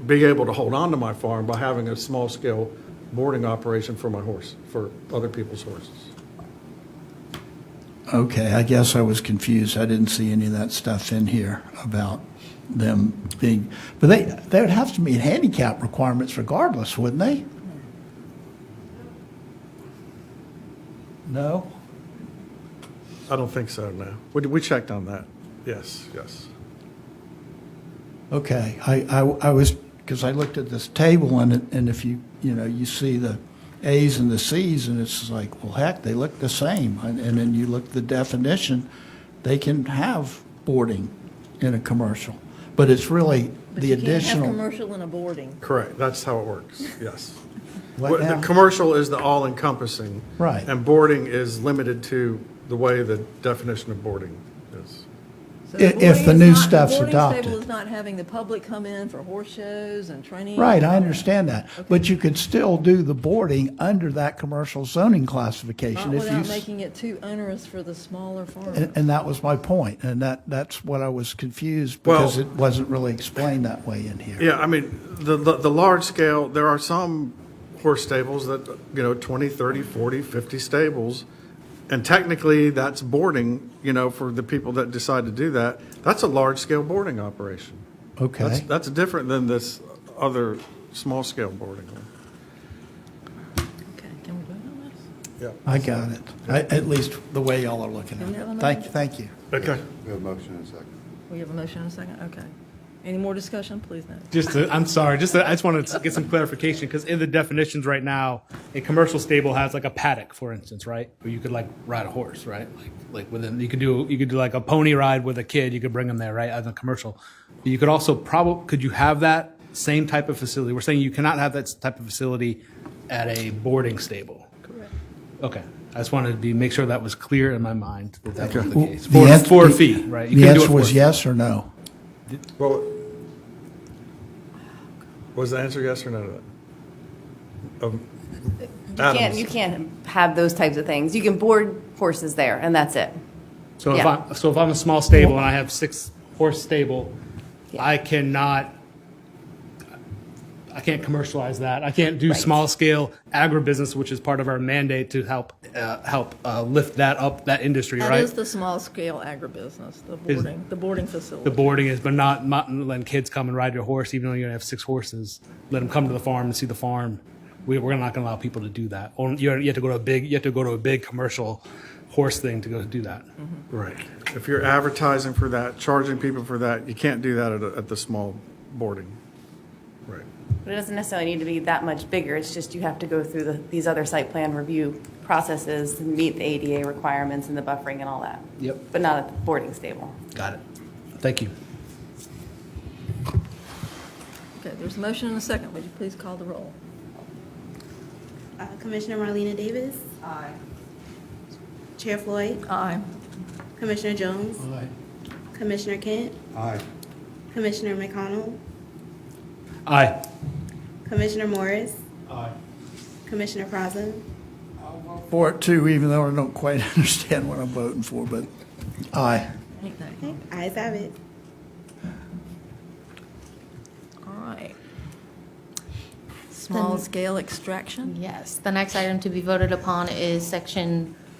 [SPEAKER 2] be able to hold on to my farm by having a small scale boarding operation for my horse, for other people's horses.
[SPEAKER 13] Okay, I guess I was confused. I didn't see any of that stuff in here about them being, but they would have to meet handicap requirements regardless, wouldn't they? No?
[SPEAKER 2] I don't think so, no. We checked on that. Yes.
[SPEAKER 13] Okay, I was, because I looked at this table and if you see the A's and the C's, and it's like, well, heck, they look the same. And then you look at the definition, they can have boarding in a commercial. But it's really the additional.
[SPEAKER 1] But you can't have commercial in a boarding.
[SPEAKER 2] Correct, that's how it works, yes.
[SPEAKER 13] What now?
[SPEAKER 2] The commercial is the all-encompassing.
[SPEAKER 13] Right.
[SPEAKER 2] And boarding is limited to the way the definition of boarding is.
[SPEAKER 1] So
[SPEAKER 13] If the
[SPEAKER 1] boarding
[SPEAKER 13] new
[SPEAKER 1] is not-
[SPEAKER 13] stuff's
[SPEAKER 1] The boarding
[SPEAKER 13] adopted.
[SPEAKER 1] stable is not having the public come in for horse shows and training.
[SPEAKER 13] Right, I understand that. But you could still do the boarding under that commercial zoning
[SPEAKER 1] Not
[SPEAKER 13] classification if you.
[SPEAKER 1] without making it too onerous for the smaller farmers.
[SPEAKER 13] And that was my point, and that's what I was confused because
[SPEAKER 2] Well-
[SPEAKER 13] it wasn't really explained that way in here.
[SPEAKER 2] Yeah, I mean, the large scale, there are some horse stables that, 20, 30, 40, 50 stables. And technically, that's boarding, for the people that decide to do that. That's a large scale boarding operation.
[SPEAKER 13] Okay.
[SPEAKER 2] That's different than this other small scale boarding.
[SPEAKER 1] Okay, can we vote on this?
[SPEAKER 2] Yeah.
[SPEAKER 13] I got it. At least the way y'all are looking
[SPEAKER 1] Can we
[SPEAKER 13] at
[SPEAKER 1] have a
[SPEAKER 13] it.
[SPEAKER 1] motion?
[SPEAKER 13] Thank you.
[SPEAKER 2] Okay.
[SPEAKER 8] We have a motion in a second.
[SPEAKER 1] We have a motion and a second? Okay. Any more discussion? Please no.
[SPEAKER 3] I'm sorry, I just wanted to get some clarification, because in the definitions right now, a commercial stable has like a paddock, for instance, right? Where you could like ride a horse, right? Like within, you could do like a pony ride with a kid, you could bring them there, right? As a commercial. But you could also could you have that same type of facility? We're saying you cannot have that type of facility at a boarding stable.
[SPEAKER 1] Correct.
[SPEAKER 3] Okay. I just wanted to make sure that was clear in my mind that that was the
[SPEAKER 13] Well,
[SPEAKER 3] case.
[SPEAKER 13] the answer-
[SPEAKER 3] For a fee, right? You
[SPEAKER 13] The
[SPEAKER 3] couldn't do it
[SPEAKER 13] answer
[SPEAKER 3] for a
[SPEAKER 13] was
[SPEAKER 3] fee.
[SPEAKER 13] yes or no.
[SPEAKER 2] Well, was the answer yes or no to that?
[SPEAKER 14] You can't have those types of things. You can board horses there, and that's it.
[SPEAKER 3] So
[SPEAKER 14] Yeah.
[SPEAKER 3] if I'm a small stable and I have 6 horse stable, I can't commercialize that. I can't do small scale agribusiness, which is part of our mandate to help lift that industry,
[SPEAKER 1] That
[SPEAKER 3] right?
[SPEAKER 1] is the small scale agribusiness,
[SPEAKER 3] Is-
[SPEAKER 1] the boarding facility.
[SPEAKER 3] The boarding is, but not letting kids come and ride your horse, even though you have 6 horses. Let them come to the farm and see the farm. We're not going to allow people to do that. Or you have to go to a big commercial horse thing to go do that.
[SPEAKER 2] Right. If you're advertising for that, charging people for that, you can't do that at the small boarding. Right.
[SPEAKER 14] But it doesn't necessarily need to be that much bigger. It's just you have to go through these other site plan review processes and meet the ADA requirements and the buffering and all that.
[SPEAKER 3] Yep.
[SPEAKER 14] But not at the boarding stable.
[SPEAKER 3] Got it. Thank you.
[SPEAKER 1] Okay, there's a motion and a second. Would you please call the roll?
[SPEAKER 4] Commissioner Marlena Davis.
[SPEAKER 1] Aye.
[SPEAKER 4] Chair Floyd.
[SPEAKER 1] Aye.
[SPEAKER 4] Commissioner Jones.
[SPEAKER 11] Aye.
[SPEAKER 4] Commissioner Kent.
[SPEAKER 8] Aye.
[SPEAKER 4] Commissioner McConnell.
[SPEAKER 3] Aye.
[SPEAKER 4] Commissioner Morris.
[SPEAKER 3] Aye.
[SPEAKER 4] Commissioner Praza.
[SPEAKER 13] For it too, even though I don't quite understand what I'm voting for, but aye.
[SPEAKER 4] Okay, ayes have it.
[SPEAKER 1] All right. Small scale extraction?
[SPEAKER 9] Yes. The next item to be voted upon is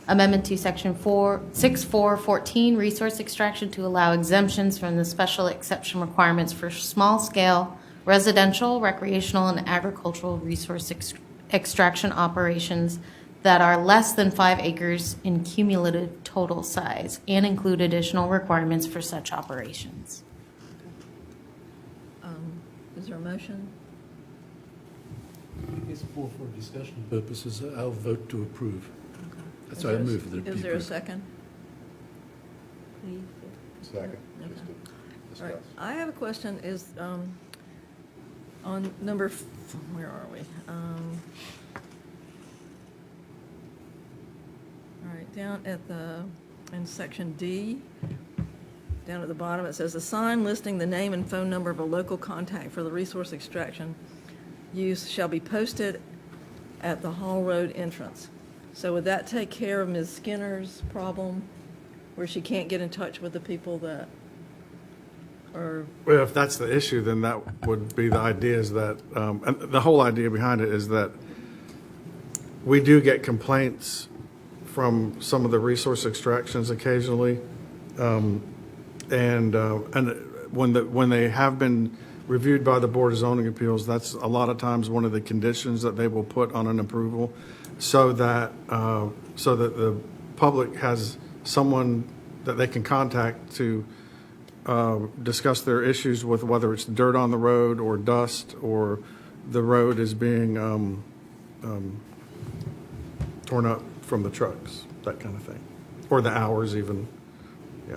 [SPEAKER 9] amendment to section 6414, resource extraction to allow exemptions from the special exception requirements for small-scale residential, recreational, and agricultural resource extraction operations that are less than 5 acres in cumulative total size and include additional requirements for such operations.
[SPEAKER 1] Is there a motion?
[SPEAKER 11] I guess for discussion purposes, I'll vote to approve. That's
[SPEAKER 1] Is
[SPEAKER 11] why I
[SPEAKER 1] there a-
[SPEAKER 11] move that it be
[SPEAKER 1] Is there a
[SPEAKER 11] approved.
[SPEAKER 1] second?
[SPEAKER 8] Second.
[SPEAKER 1] Okay.
[SPEAKER 8] Just to
[SPEAKER 1] All right,
[SPEAKER 8] discuss.
[SPEAKER 1] I have a question, is, on number, where are we? All right, down at in section D, down at the bottom, it says, "A sign listing the name and phone number of a local contact for the resource extraction use shall be posted at the Hall Road entrance." So would that take care of Ms. Skinner's problem, where she can't get in touch with the people that are...
[SPEAKER 2] Well, if that's the issue, then that would be the idea is that, and the whole idea behind it is that we do get complaints from some of the resource extractions occasionally. And when they have been reviewed by the Board of Zoning Appeals, that's a lot of times one of the conditions that they will put on an approval, so that the public has someone that they can contact to discuss their issues with, whether it's dirt on the road or dust or the road is being torn up from the trucks, that kind of thing, or the hours even, yeah.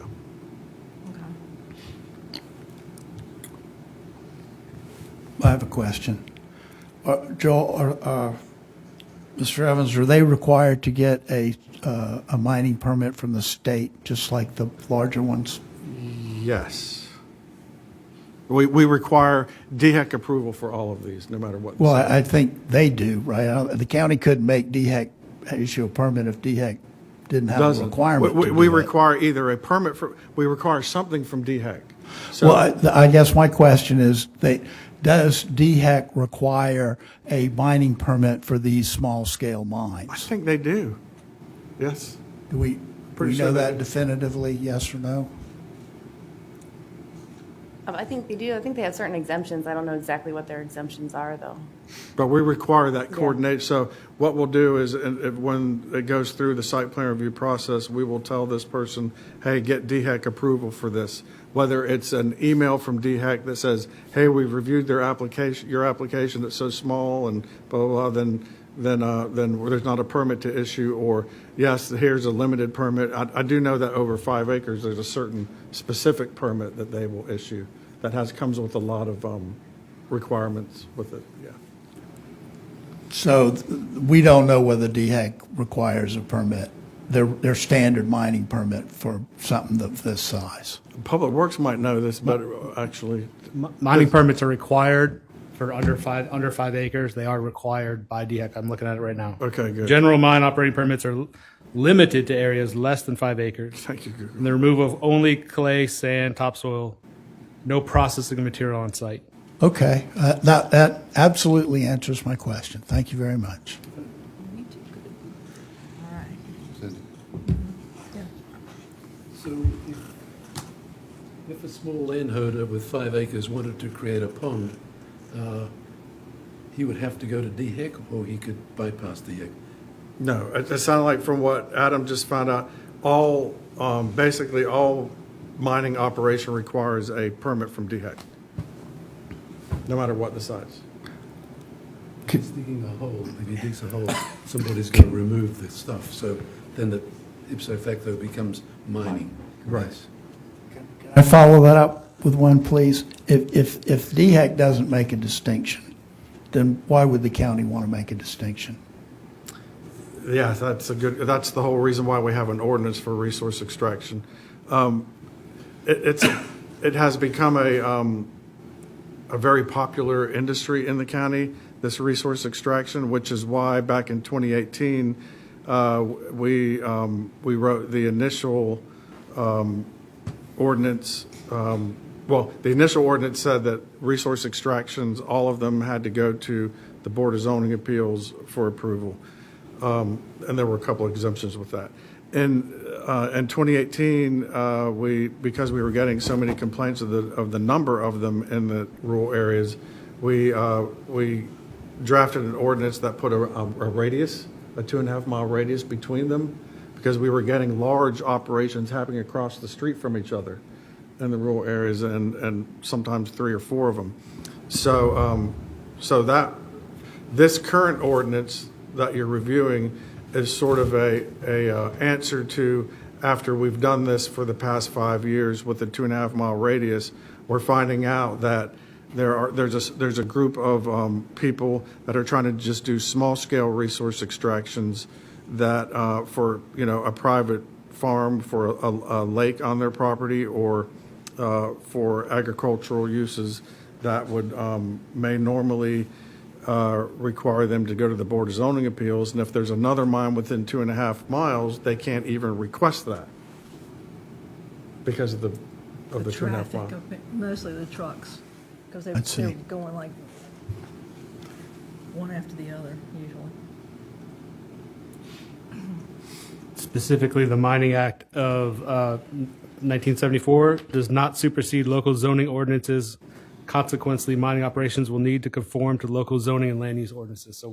[SPEAKER 13] I have a question. Joel, Mr. Evans, are they required to get a mining permit from the state, just like the larger ones?
[SPEAKER 2] Yes. We require DHEC approval for all of these, no matter what.
[SPEAKER 13] Well, I think they do, right? The county couldn't make DHEC issue a permit if DHEC didn't have a
[SPEAKER 2] Doesn't.
[SPEAKER 13] requirement.
[SPEAKER 2] We
[SPEAKER 13] to do that.
[SPEAKER 2] require either a permit we require something from DHEC. So,
[SPEAKER 13] Well, I guess my question is, does DHEC require a mining permit for these small-scale mines?
[SPEAKER 2] I think they do. Yes.
[SPEAKER 13] Do we
[SPEAKER 2] Pretty
[SPEAKER 13] know
[SPEAKER 2] sure
[SPEAKER 13] that
[SPEAKER 2] they-
[SPEAKER 13] definitively, yes or no?
[SPEAKER 14] I think they do. I think they have certain exemptions. I don't know exactly what their exemptions are, though.
[SPEAKER 2] But we require that coordinate. So what we'll do is, when it goes through the site plan review process, we will tell this person, hey, get DHEC approval for this. Whether it's an email from DHEC that says, hey, we've reviewed your application, it's so small and blah, blah, blah, then there's not a permit to issue, or yes, here's a limited permit. I do know that over 5 acres, there's a certain specific permit that they will issue that comes with a lot of requirements with it, yeah.
[SPEAKER 13] So we don't know whether DHEC requires a permit, their standard mining permit for something of this size.
[SPEAKER 2] Public Works might know this better, actually.
[SPEAKER 3] Mining permits are required for under 5 acres. They are required by DHEC. I'm looking at it right now.
[SPEAKER 2] Okay, good.
[SPEAKER 3] General mine operating permits are limited to areas less than 5 acres.
[SPEAKER 2] Thank you, Google.
[SPEAKER 3] And the removal of only clay, sand, topsoil, no processing of material on site.
[SPEAKER 13] Okay, that absolutely answers my question. Thank you very much.
[SPEAKER 11] So if a small landholder with 5 acres wanted to create a pond, he would have to go to DHEC, or he could bypass DHEC?
[SPEAKER 2] No, it sounded like from what Adam just found out, basically all mining operation requires a permit from DHEC, no matter what the size.
[SPEAKER 11] He's digging a hole. If he digs a hole, somebody's going to remove the stuff. So then the ipso facto becomes mining.
[SPEAKER 2] Right.
[SPEAKER 13] Can I follow that up with one, please? If DHEC doesn't make a distinction, then why would the county want to make a distinction?
[SPEAKER 2] Yeah, that's the whole reason why we have an ordinance for resource extraction. It has become a very popular industry in the county, this resource extraction, which is why back in 2018, we wrote the initial ordinance. The initial ordinance said that resource extractions, all of them had to go to the Board of Zoning Appeals for approval. And there were a couple of exemptions with that. In 2018, because we were getting so many complaints of the number of them in the rural areas, we drafted an ordinance that put a radius, a 2.5-mile radius between them, because we were getting large operations happening across the street from each other in the rural areas, and sometimes 3 or 4 of them. So that this current ordinance that you're reviewing is sort of a answer to, after we've done this for the past 5 years with the 2.5-mile radius, we're finding out that there's a group of people that are trying to just do small scale resource extractions that for a private farm, for a lake on their property, or for agricultural uses that would may normally require them to go to the Board of Zoning Appeals, and if there's another mine within 2.5 miles, they can't even request that because of the 2.5 mile.
[SPEAKER 1] Mostly the trucks, because they're going like one after the other usually.
[SPEAKER 3] Specifically, the Mining Act of 1974 does not supersede local zoning ordinances. Consequently, mining operations will need to conform to local zoning and land use ordinances. So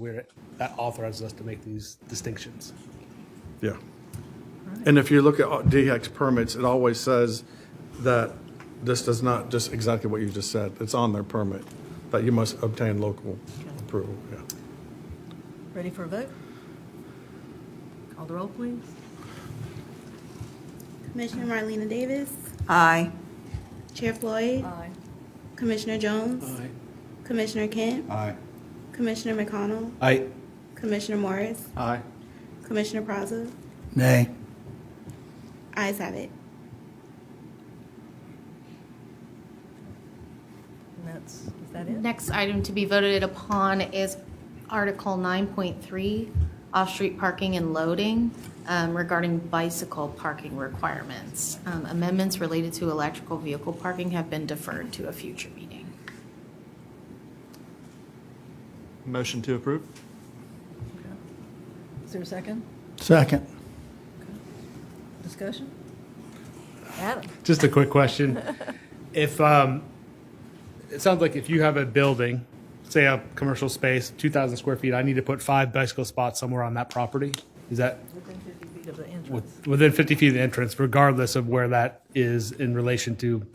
[SPEAKER 3] that authorizes us to make these distinctions.
[SPEAKER 2] Yeah. And if you look at DHEC's permits, it always says that this does not, just exactly what you just said. It's on their permit, that you must obtain local approval. Yeah.
[SPEAKER 1] Ready for a vote? Call the roll, please.
[SPEAKER 4] Commissioner Marlena Davis.
[SPEAKER 1] Aye.
[SPEAKER 4] Chair Floyd.
[SPEAKER 1] Aye.
[SPEAKER 4] Commissioner Jones.
[SPEAKER 11] Aye.
[SPEAKER 4] Commissioner Kent.
[SPEAKER 8] Aye.
[SPEAKER 4] Commissioner McConnell.
[SPEAKER 3] Aye.
[SPEAKER 4] Commissioner Morris.
[SPEAKER 12] Aye.
[SPEAKER 4] Commissioner Praza.
[SPEAKER 13] Nay.
[SPEAKER 4] Ayes have it.
[SPEAKER 1] Is that it?
[SPEAKER 9] Next item to be voted upon is Article 9.3, off-street parking and loading, regarding bicycle parking requirements. Amendments related to electrical vehicle parking have been deferred to a future meeting.
[SPEAKER 12] Motion to approve?
[SPEAKER 1] Is there a second?
[SPEAKER 13] Second.
[SPEAKER 1] Discussion? Adam?
[SPEAKER 3] Just a quick question. If, it sounds like if you have a building, say a commercial space, 2,000 square feet, I need to put 5 bicycle spots somewhere on that property? Is that
[SPEAKER 1] Within 50 feet of the entrance.
[SPEAKER 3] within 50 feet of the entrance, regardless of where that is in relation to?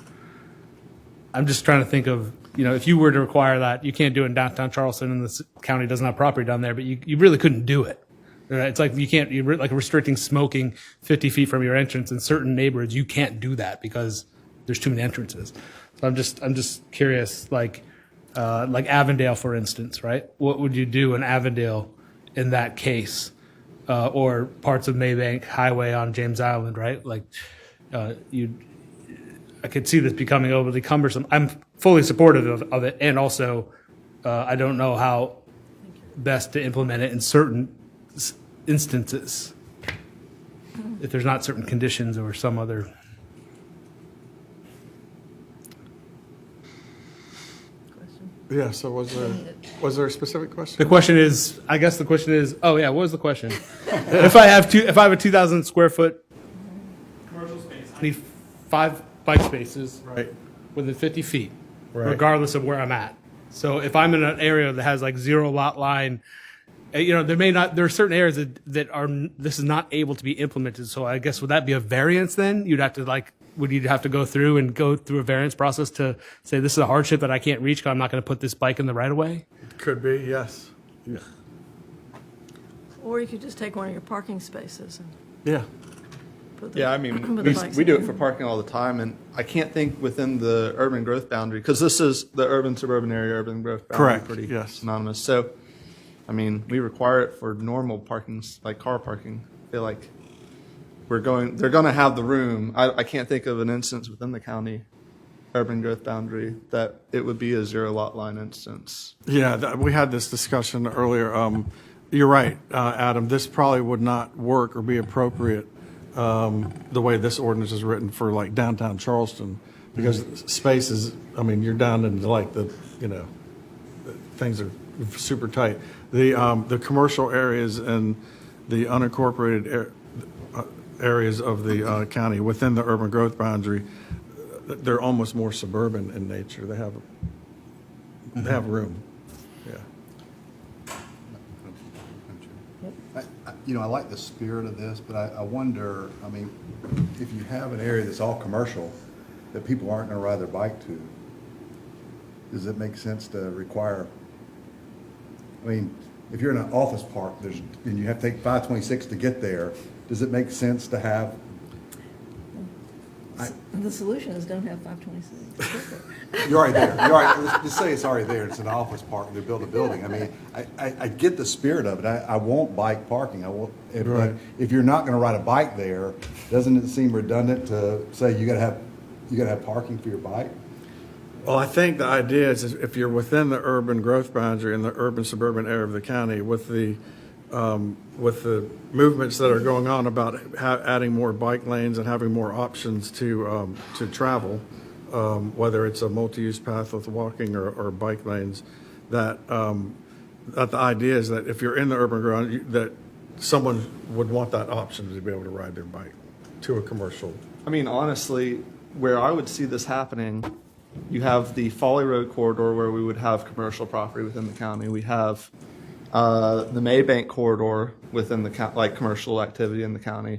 [SPEAKER 3] I'm just trying to think of, if you were to require that, you can't do it in downtown Charleston and the county doesn't have property down there, but you really couldn't do it. It's like you're like restricting smoking 50 feet from your entrance in certain neighborhoods. You can't do that because there's too many entrances. So I'm just curious, like Avondale, for instance, right? What would you do in Avondale in that case? Or parts of Maybank Highway on James Island, right? Like, I could see this becoming overly cumbersome. I'm fully supportive of it, and also I don't know how best to implement it in certain instances if there's not certain conditions or some other.
[SPEAKER 2] Yeah, so was there a specific question?
[SPEAKER 3] The question is, I guess the question is, oh yeah, what was the question? if I have a 2,000 square foot commercial space, I need 5 bike spaces within 50 feet, regardless of where I'm at. So if I'm in an area that has like 0 lot line, there are certain areas that are, this is not able to be implemented. So I guess, would that be a variance then? Would you have to go through a variance process to say this is a hardship that I can't reach because I'm not going to put this bike in the right of way?
[SPEAKER 2] Could be, yes. Yeah.
[SPEAKER 1] Or you could just take one of your parking spaces and
[SPEAKER 2] Yeah.
[SPEAKER 1] put the,
[SPEAKER 12] Yeah, I mean,
[SPEAKER 1] put the bikes
[SPEAKER 12] we do
[SPEAKER 1] in.
[SPEAKER 12] it for parking all the time, and I can't think within the urban growth boundary, because this is the urban-suburban area, urban growth boundary.
[SPEAKER 2] Correct,
[SPEAKER 12] Pretty
[SPEAKER 2] yes.
[SPEAKER 12] synonymous. So, I mean, we require it for normal parkings, like car parking. I feel like they're going to have the room. I can't think of an instance within the county urban growth boundary that it would be a 0 lot line instance.
[SPEAKER 2] Yeah, we had this discussion earlier. You're right, Adam. This probably would not work or be appropriate the way this ordinance is written for like downtown Charleston, because spaces, I mean, you're down into like things are super tight. The commercial areas and the unincorporated areas of the county within the urban growth boundary, they're almost more suburban in nature. They have room. Yeah.
[SPEAKER 8] I like the spirit of this, but I wonder, I mean, if you have an area that's all commercial that people aren't going to ride their bike to, does it make sense to require, I mean, if you're in an office park, and you have to take 526 to get there, does it make sense to have?
[SPEAKER 1] The solution is don't have 526.
[SPEAKER 8] You're already there. You're already, let's say it's already there. It's an office park. They built a building. I mean, I get the spirit of it. I want bike parking. But if you're not going to ride a bike there, doesn't it seem redundant to say you got to have parking for your bike?
[SPEAKER 2] Well, I think the idea is if you're within the urban growth boundary in the urban suburban area of the county, with the movements that are going on about adding more bike lanes and having more options to travel, whether it's a multi-use path with walking or bike lanes, that the idea is that if you're in the urban ground, that someone would want that option to be able to ride their bike to a commercial.
[SPEAKER 12] I mean, honestly, where I would see this happening, you have the Folly Road corridor where we would have commercial property within the county. We have the Maybank corridor within the like commercial activity in the county,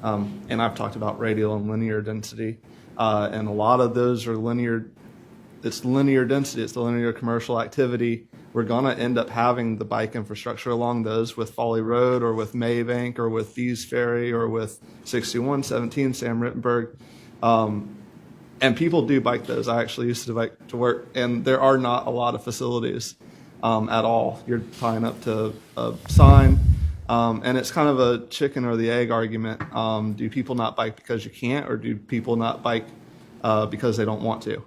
[SPEAKER 12] and I've talked about radial and linear density, and a lot of those are linear. It's linear density. It's the linear commercial activity. We're gonna end up having the bike infrastructure along those with Folly Road or with Maybank or with Bees Ferry or with 6117 Sam Rittenberg. And people do bike those. I actually used to bike to work, and there are not a lot of facilities at all. You're tying up to a sign, and it's kind of a chicken or the egg argument. Do people not bike because you can't, or do people not bike because they don't want to?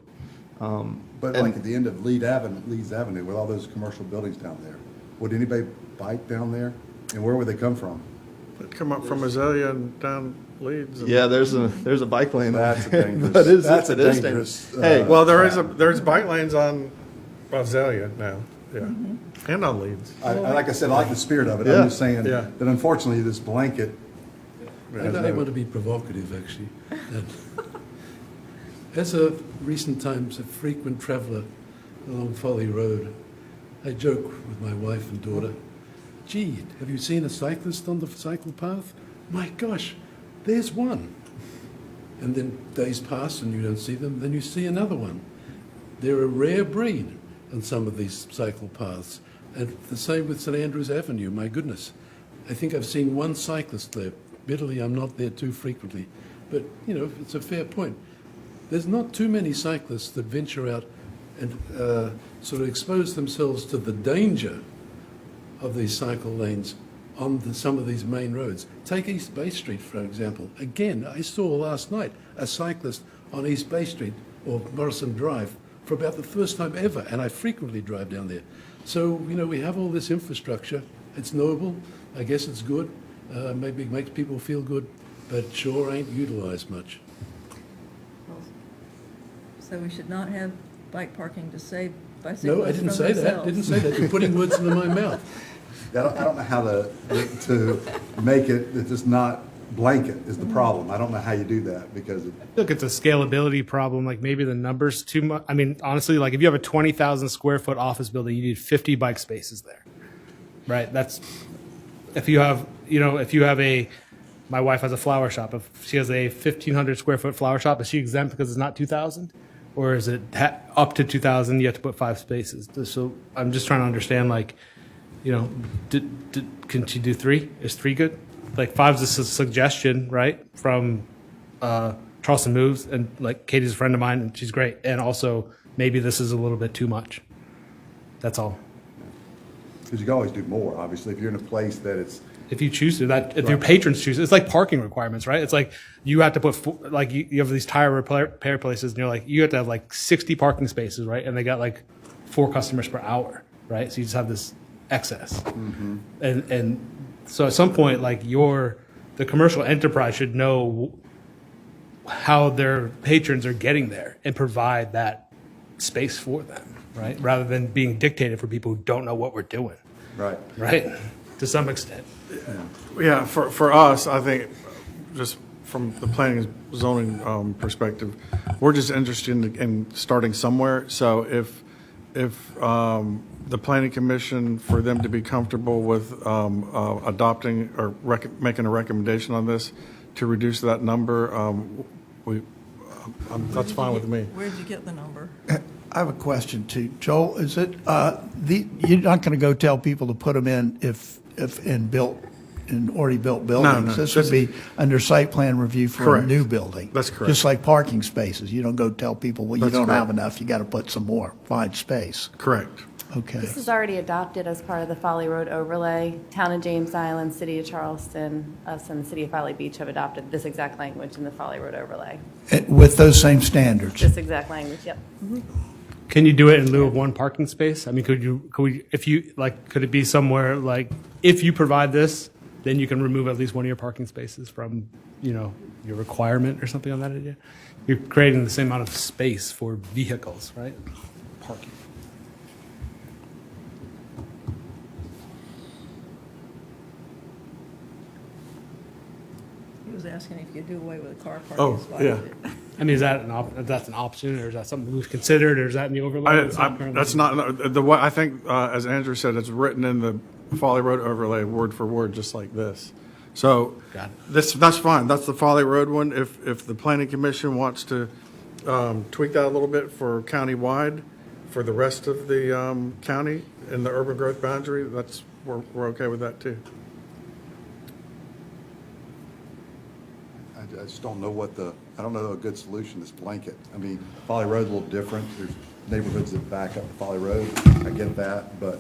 [SPEAKER 8] But like at the end of Leeds Avenue, with all those commercial buildings down there, would anybody bike down there? And where would they come from?
[SPEAKER 2] They'd come up from Azalea and down Leeds. and-
[SPEAKER 12] Yeah, there's a bike lane.
[SPEAKER 8] That's a dangerous.
[SPEAKER 12] That is,
[SPEAKER 8] that's
[SPEAKER 12] it
[SPEAKER 8] a
[SPEAKER 12] is
[SPEAKER 8] dangerous.
[SPEAKER 12] Hey,
[SPEAKER 2] Well, there's bike lanes on Azalea now, yeah, and on Leeds.
[SPEAKER 8] Like I said, I like the spirit of it.
[SPEAKER 12] Yeah.
[SPEAKER 8] I'm just saying
[SPEAKER 2] Yeah.
[SPEAKER 8] that unfortunately, this blanket.
[SPEAKER 11] I want to be provocative, actually. As a recent times a frequent traveller along Folly Road, I joke with my wife and daughter, gee, have you seen a cyclist on the cycle path? My gosh, there's one. And then days pass and you don't see them, then you see another one. They're a rare breed on some of these cycle paths. And the same with St Andrews Avenue, my goodness. I think I've seen one cyclist there. Admittedly, I'm not there too frequently, but, you know, it's a fair point. There's not too many cyclists that venture out and sort of expose themselves to the danger of these cycle lanes on some of these main roads. Take East Bay Street, for example. Again, I saw last night a cyclist on East Bay Street or Morrison Drive for about the first time ever, and I frequently drive down there. So, you know, we have all this infrastructure. It's noble. I guess it's good. Maybe it makes people feel good, but sure ain't utilized much.
[SPEAKER 1] So we should not have bike parking to save bicyclists
[SPEAKER 11] No, I didn't
[SPEAKER 1] from
[SPEAKER 11] say that.
[SPEAKER 1] themselves.
[SPEAKER 11] Didn't say that. You're putting words into my mouth.
[SPEAKER 8] I don't know how to make it, it's just not blanket is the problem. I don't know how you do that because
[SPEAKER 3] Look, it's a scalability problem. Like maybe the numbers too much. I mean, honestly, like if you have a 20,000 square foot office building, you need 50 bike spaces there, right? That's if you have, my wife has a flower shop. If she has a 1,500 square foot flower shop, is she exempt because it's not 2,000? Or is it up to 2,000, you have to put 5 spaces? So I'm just trying to understand, like, can she do 3? Is 3 good? Like 5's a suggestion, right, from Charleston Moves, and like Katie's a friend of mine, and she's great. And also, maybe this is a little bit too much. That's all.
[SPEAKER 8] because you can always do more, obviously, if you're in a place that it's.
[SPEAKER 3] If you choose to, if your patrons choose, it's like parking requirements, right? It's like you have to put, like you have these tire repair places, and you're like, you have to have like 60 parking spaces, right? And they got like 4 customers per hour, right? So you just have this excess.
[SPEAKER 8] Mm-hmm.
[SPEAKER 3] And so at some point, like the commercial enterprise should know how their patrons are getting there and provide that space for them, right? Rather than being dictated for people who don't know what we're doing.
[SPEAKER 8] Right.
[SPEAKER 3] Right? To some extent.
[SPEAKER 2] Yeah, for us, I think, just from the planning and zoning perspective, we're just interested in starting somewhere. So if the planning commission, for them to be comfortable with adopting or making a recommendation on this to reduce that number, that's fine with me.
[SPEAKER 1] Where'd you get the number?
[SPEAKER 13] I have a question too. Joel, is it, you're not going to go tell people to put them in if in already built buildings?
[SPEAKER 2] No.
[SPEAKER 13] This would be under site plan review for
[SPEAKER 2] Correct.
[SPEAKER 13] a new building.
[SPEAKER 2] That's correct.
[SPEAKER 13] Just like parking spaces. You don't go tell people, well, you
[SPEAKER 2] That's
[SPEAKER 13] don't
[SPEAKER 2] correct.
[SPEAKER 13] have enough, you got to put some more, find space.
[SPEAKER 2] Correct.
[SPEAKER 13] Okay.
[SPEAKER 14] This is already adopted as part of the Folly Road overlay. Town of James Island, City of Charleston, us and the City of Folly Beach have adopted this exact language in the Folly Road overlay.
[SPEAKER 13] With those same standards.
[SPEAKER 14] This exact language, yep.
[SPEAKER 3] Can you do it in lieu of one parking space? I mean, could it be somewhere like, if you provide this, then you can remove at least one of your parking spaces from, your requirement or something on that idea? You're creating the same amount of space for vehicles, right? Parking.
[SPEAKER 1] He was asking if you could do away with a car parking
[SPEAKER 2] Oh,
[SPEAKER 1] spot.
[SPEAKER 2] yeah.
[SPEAKER 3] I mean, is that that's an option, or is that something we've considered, or is that in the overlay?
[SPEAKER 2] That's not the way. I think, as Andrew said, it's written in the Folly Road overlay word for word, just like this. So
[SPEAKER 3] Got it.
[SPEAKER 2] that's fine. That's the Folly Road one. If the Planning Commission wants to tweak that a little bit for countywide, for the rest of the county in the urban growth boundary, we're okay with that too.
[SPEAKER 8] I just don't know I don't know a good solution, this blanket. I mean, Folly Road's a little different. There's neighborhoods that back up to Folly Road. I get that, but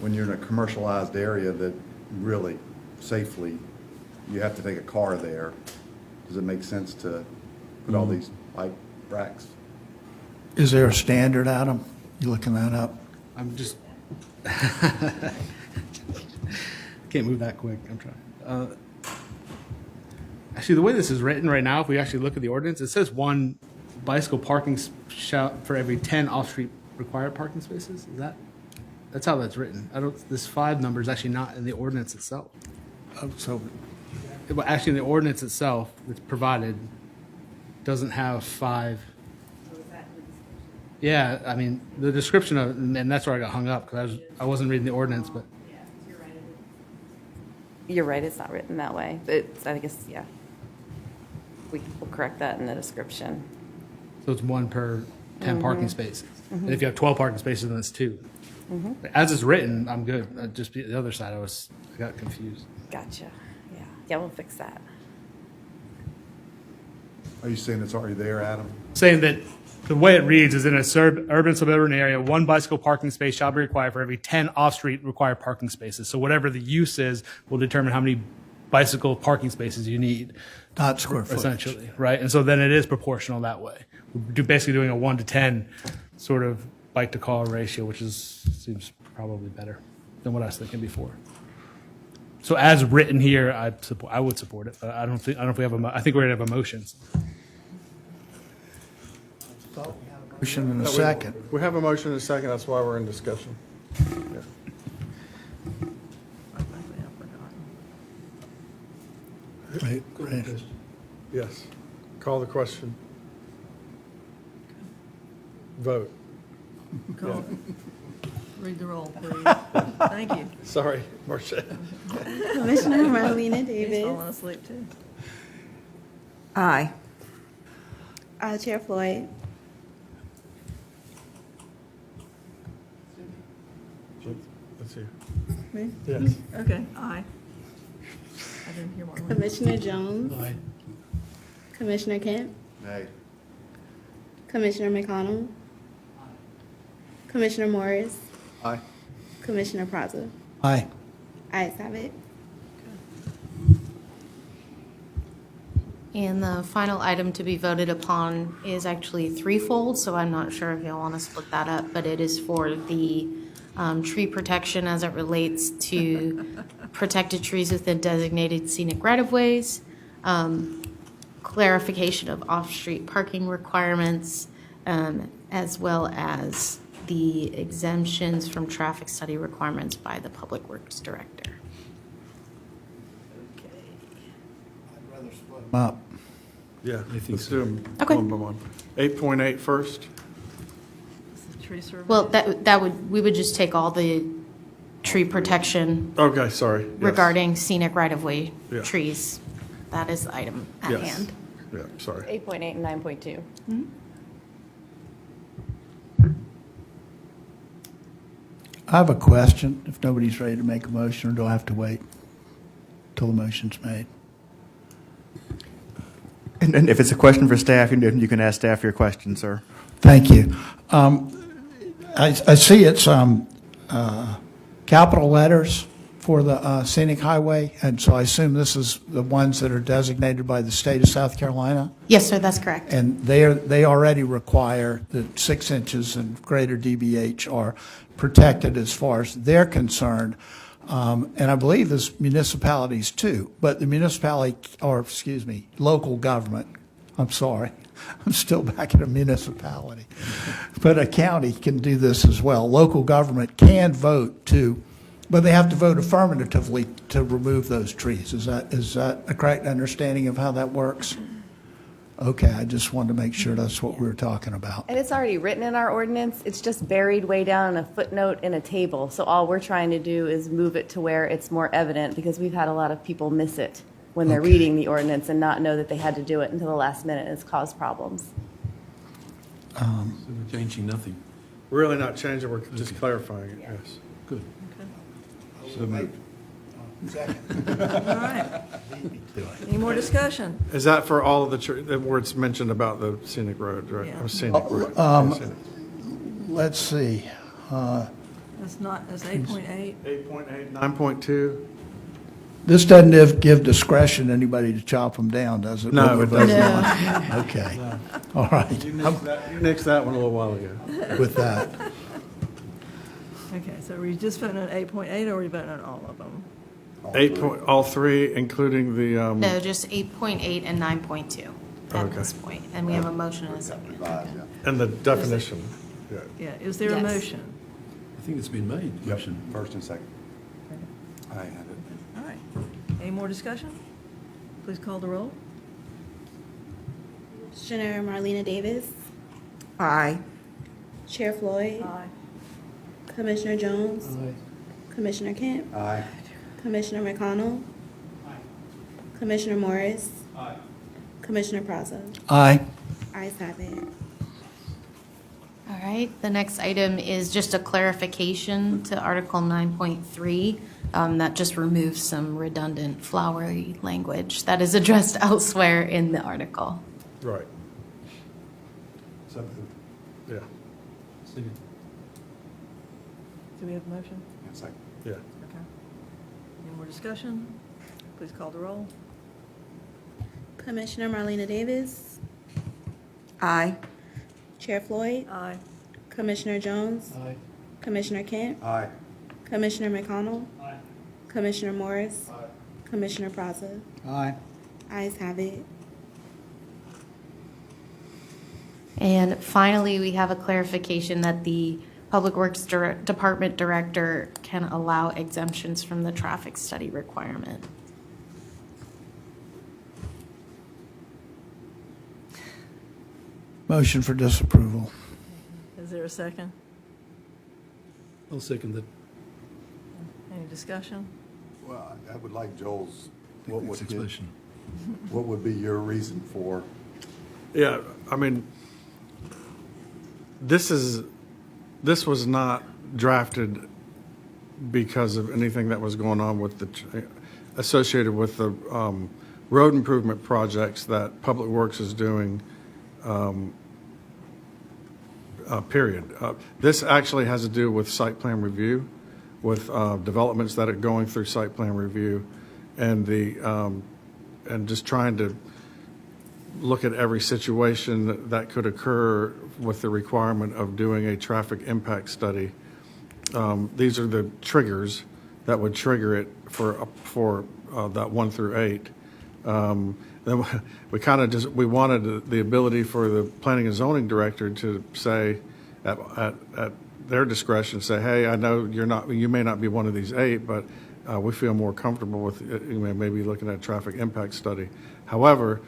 [SPEAKER 8] when you're in a commercialized area that really safely, you have to take a car there, does it make sense to put all these bike racks?
[SPEAKER 13] Is there a standard, Adam? You looking that up?
[SPEAKER 3] I'm just, can't move that quick, I'm trying. Actually, the way this is written right now, if we actually look at the ordinance, it says 1 bicycle parking for every 10 off-street required parking spaces. That's how that's written. This 5 number is actually not in the ordinance itself.
[SPEAKER 13] So,
[SPEAKER 3] But actually, the ordinance itself that's provided doesn't have 5. Yeah, I mean, the description of, and that's where I got hung up, because I wasn't reading the ordinance, but.
[SPEAKER 14] You're right, it's not written that way, but I guess, yeah. We'll correct that in the description.
[SPEAKER 3] So it's 1 per 10 parking spaces.
[SPEAKER 14] Mhm.
[SPEAKER 3] And if you have 12 parking spaces, then it's 2.
[SPEAKER 14] Mhm.
[SPEAKER 3] As it's written, I'm good. Just the other side, I got confused.
[SPEAKER 14] Gotcha, yeah. Yeah, we'll fix that.
[SPEAKER 8] Are you saying it's already there, Adam?
[SPEAKER 3] Saying that the way it reads is in a urban suburban area, 1 bicycle parking space shall be required for every 10 off-street required parking spaces. So whatever the use is will determine how many bicycle parking spaces you need.
[SPEAKER 13] Not square footage.
[SPEAKER 3] Essentially, right? And so then it is proportional that way. We're basically doing a 1 to 10 sort of bike to car ratio, which seems probably better than what I was thinking before. So as written here, I would support it, but I don't think we have I think we're gonna have a motion.
[SPEAKER 13] Motion and a second.
[SPEAKER 2] We have a motion and a second, that's why we're in discussion. Yeah.
[SPEAKER 13] Right.
[SPEAKER 2] Yes. Call the question. Vote.
[SPEAKER 1] Call. Read the roll, please. Thank you.
[SPEAKER 2] Sorry, Marcia.
[SPEAKER 4] Commissioner Marlena
[SPEAKER 1] He's
[SPEAKER 4] Davis.
[SPEAKER 1] falling asleep too.
[SPEAKER 21] Aye.
[SPEAKER 4] Chair Floyd.
[SPEAKER 2] Let's see.
[SPEAKER 4] Me?
[SPEAKER 2] Yes.
[SPEAKER 1] Okay, aye. I didn't hear one.
[SPEAKER 4] Commissioner Jones.
[SPEAKER 3] Aye.
[SPEAKER 4] Commissioner Kent.
[SPEAKER 8] Nay.
[SPEAKER 4] Commissioner McConnell. Commissioner Morris.
[SPEAKER 8] Aye.
[SPEAKER 4] Commissioner Praza.
[SPEAKER 13] Aye.
[SPEAKER 4] Ayes have it.
[SPEAKER 9] And the final item to be voted upon is actually threefold, so I'm not sure if y'all want to split that up, but it is for the tree protection as it relates to protected trees within designated scenic right-of-ways, clarification of off-street parking requirements, as well as the exemptions from traffic study requirements by the Public Works Director.
[SPEAKER 13] Up.
[SPEAKER 2] Yeah,
[SPEAKER 11] I think
[SPEAKER 2] let's
[SPEAKER 11] so.
[SPEAKER 2] do them
[SPEAKER 9] Okay.
[SPEAKER 2] one by one. 8.8 first.
[SPEAKER 1] This is tree survey.
[SPEAKER 9] Well, we would just take all the tree protection
[SPEAKER 2] Okay, sorry. Yes.
[SPEAKER 9] regarding scenic right-of-way
[SPEAKER 2] Yeah.
[SPEAKER 9] trees. That is the item at
[SPEAKER 2] Yes.
[SPEAKER 9] hand.
[SPEAKER 2] Yeah, sorry.
[SPEAKER 14] 8.8 and 9.2.
[SPEAKER 13] I have a question, if nobody's ready to make a motion, or do I have to wait till the motion's made?
[SPEAKER 24] And if it's a question for staff, you can ask staff your question, sir.
[SPEAKER 13] Thank you. I see it's capital letters for the scenic highway, and so I assume this is the ones that are designated by the state of South Carolina?
[SPEAKER 9] Yes, sir, that's correct.
[SPEAKER 13] And they already require that 6 inches and greater DBH are protected as far as they're concerned. And I believe there's municipalities too, but the municipality, or excuse me, local government, I'm sorry, I'm still back at a municipality, but a county can do this as well. Local government can vote to, but they have to vote affirmatively to remove those trees. Is that a correct understanding of how that works? Okay, I just wanted to make sure that's what we were talking about.
[SPEAKER 14] And it's already written in our ordinance, it's just buried way down in a footnote in a table. So all we're trying to do is move it to where it's more evident, because we've had a lot of people miss it when they're
[SPEAKER 13] Okay.
[SPEAKER 14] reading the ordinance and not know that they had to do it until the last minute, and it's caused problems.
[SPEAKER 11] So we're changing nothing.
[SPEAKER 2] We're really not changing, we're just clarifying it, yes.
[SPEAKER 11] Good.
[SPEAKER 13] So moved.
[SPEAKER 1] All right. Any more discussion?
[SPEAKER 2] Is that for all of the where it's mentioned about the scenic road, right?
[SPEAKER 1] Yeah.
[SPEAKER 2] Or scenic road. Scenic.
[SPEAKER 13] Let's see.
[SPEAKER 1] That's 8.8.
[SPEAKER 2] 8.8, 9.2.
[SPEAKER 13] This doesn't give discretion to anybody to chop them down, does it?
[SPEAKER 2] No, it does
[SPEAKER 13] not. Okay. All right.
[SPEAKER 2] You nixed that one a little while ago.
[SPEAKER 13] With that.
[SPEAKER 1] Okay, so are we just voting on 8.8 or are we voting on all of them?
[SPEAKER 2] All three, including the,
[SPEAKER 9] No, just 8.8 and 9.2 at
[SPEAKER 2] Okay.
[SPEAKER 9] this point. And we have a motion and a second.
[SPEAKER 2] and the definition. Yeah.
[SPEAKER 1] Yeah, is there a
[SPEAKER 9] Yes.
[SPEAKER 1] motion?
[SPEAKER 11] I think it's been made, motion.
[SPEAKER 8] First and second. I have it.
[SPEAKER 1] All right. Any more discussion? Please call the roll.
[SPEAKER 4] Commissioner Marlena Davis.
[SPEAKER 21] Aye.
[SPEAKER 4] Chair Floyd.
[SPEAKER 1] Aye.
[SPEAKER 4] Commissioner Jones. Commissioner Kemp.
[SPEAKER 8] Aye.
[SPEAKER 4] Commissioner McConnell. Commissioner Morris. Commissioner Praza.
[SPEAKER 13] Aye.
[SPEAKER 4] Ayes have it.
[SPEAKER 9] All right, the next item is just a clarification to Article 9.3 that just removes some redundant flowery language that is addressed elsewhere in the article.
[SPEAKER 2] Right. Yeah.
[SPEAKER 1] Do we have a motion?
[SPEAKER 8] Second.
[SPEAKER 2] Yeah.
[SPEAKER 1] Okay. Any more discussion? Please call the roll.
[SPEAKER 4] Commissioner Marlena Davis.
[SPEAKER 21] Aye.
[SPEAKER 4] Chair Floyd.
[SPEAKER 1] Aye.
[SPEAKER 4] Commissioner Jones.
[SPEAKER 11] Aye.
[SPEAKER 4] Commissioner Kemp.
[SPEAKER 8] Aye.
[SPEAKER 4] Commissioner McConnell. Commissioner Morris. Commissioner Praza.
[SPEAKER 13] Aye.
[SPEAKER 4] Ayes have it.
[SPEAKER 9] And finally, we have a clarification that the Public Works Department Director can allow exemptions from the traffic study requirement.
[SPEAKER 13] Motion for disapproval.
[SPEAKER 1] Is there a second?
[SPEAKER 11] I'll second that.
[SPEAKER 1] Any discussion?
[SPEAKER 8] Well, I would like Joel's, what would,
[SPEAKER 11] Explanation.
[SPEAKER 8] what would be your reason for?
[SPEAKER 2] Yeah, I mean, this was not drafted because of anything that was going on with associated with the road improvement projects that Public Works is doing, period. This actually has to do with site plan review, with developments that are going through site plan review, and and just trying to look at every situation that could occur with the requirement of doing a traffic impact study. These are the triggers that would trigger it for that 1 through 8. Then we wanted the ability for the planning and zoning director to say at their discretion, say, hey, I know you may not be one of these 8, but we feel more comfortable with maybe looking at a traffic impact study. However,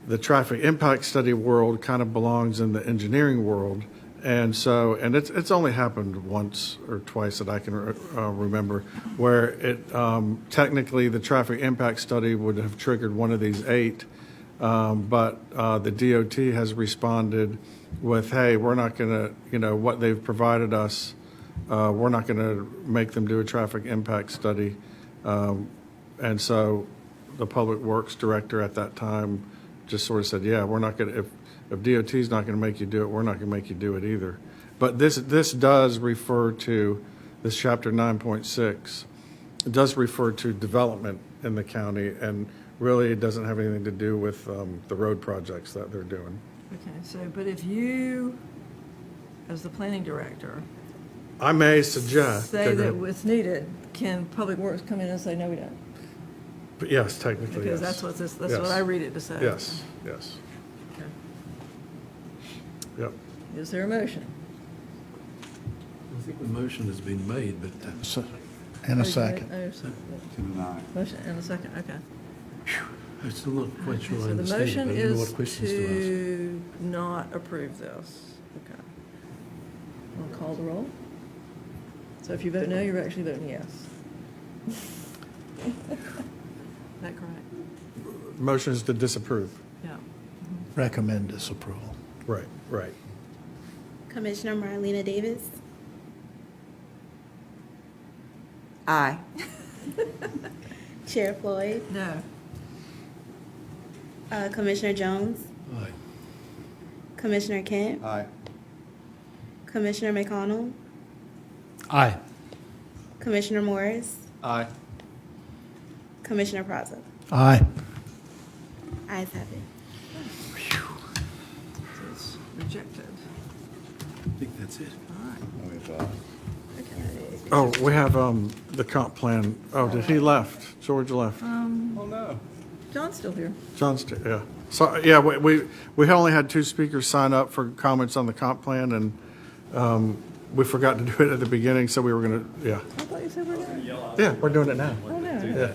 [SPEAKER 2] the traffic impact study world kind of belongs in the engineering world. And so, and it's only happened once or twice that I can remember, where it technically the traffic impact study would have triggered one of these 8, but the DOT has responded with, hey, we're not going to, what they've provided us, we're not going to make them do a traffic impact study. And so the Public Works director at that time just sort of said, yeah, we're not going to, if DOT's not going to make you do it, we're not going to make you do it either. But this does refer to, this chapter 9.6, it does refer to development in the county, and really it doesn't have anything to do with the road projects that they're doing.
[SPEAKER 1] Okay, so, but if you, as the planning director,
[SPEAKER 2] I may suggest.
[SPEAKER 1] say that it's needed, can Public Works come in and say, no, we don't?
[SPEAKER 2] But yes, technically,
[SPEAKER 1] Because
[SPEAKER 2] yes.
[SPEAKER 1] that's
[SPEAKER 2] Yes.
[SPEAKER 1] what I read it to say.
[SPEAKER 2] Yes, yes.
[SPEAKER 1] Okay.
[SPEAKER 2] Yep.
[SPEAKER 1] Is there a motion?
[SPEAKER 11] I think the motion has been made, but
[SPEAKER 13] And a
[SPEAKER 1] Oh,
[SPEAKER 13] second.
[SPEAKER 1] oh, so- Motion and a second, okay.
[SPEAKER 11] I'm still not quite sure I
[SPEAKER 1] So the
[SPEAKER 11] understand it,
[SPEAKER 1] motion
[SPEAKER 11] but I don't know
[SPEAKER 1] is
[SPEAKER 11] what questions to ask.
[SPEAKER 1] to not approve this. Okay. I'll call the roll. So if you vote no, you're actually voting yes. Is that correct?
[SPEAKER 2] Motion is to disapprove.
[SPEAKER 1] Yeah.
[SPEAKER 13] Recommend disapproval.
[SPEAKER 2] Right, right.
[SPEAKER 4] Commissioner Marlena Davis.
[SPEAKER 21] Aye.
[SPEAKER 4] Chair Floyd.
[SPEAKER 1] No.
[SPEAKER 4] Commissioner Jones.
[SPEAKER 11] Aye.
[SPEAKER 4] Commissioner Kemp.
[SPEAKER 8] Aye.
[SPEAKER 4] Commissioner McConnell.
[SPEAKER 3] Aye.
[SPEAKER 4] Commissioner Morris.
[SPEAKER 12] Aye.
[SPEAKER 4] Commissioner Praza.
[SPEAKER 13] Aye.
[SPEAKER 4] Ayes have it.
[SPEAKER 7] It's rejected.
[SPEAKER 11] I think that's it.
[SPEAKER 2] Oh, we have the comp plan. Oh, did he left? George left.
[SPEAKER 1] Oh, no. John's still here.
[SPEAKER 2] John's, yeah. So, yeah, we only had 2 speakers sign up for comments on the comp plan, and we forgot to do it at the beginning, so we were going to, yeah.
[SPEAKER 1] I thought you said we're done.
[SPEAKER 2] Yeah, we're doing it now.
[SPEAKER 1] Oh, no.
[SPEAKER 2] Yeah.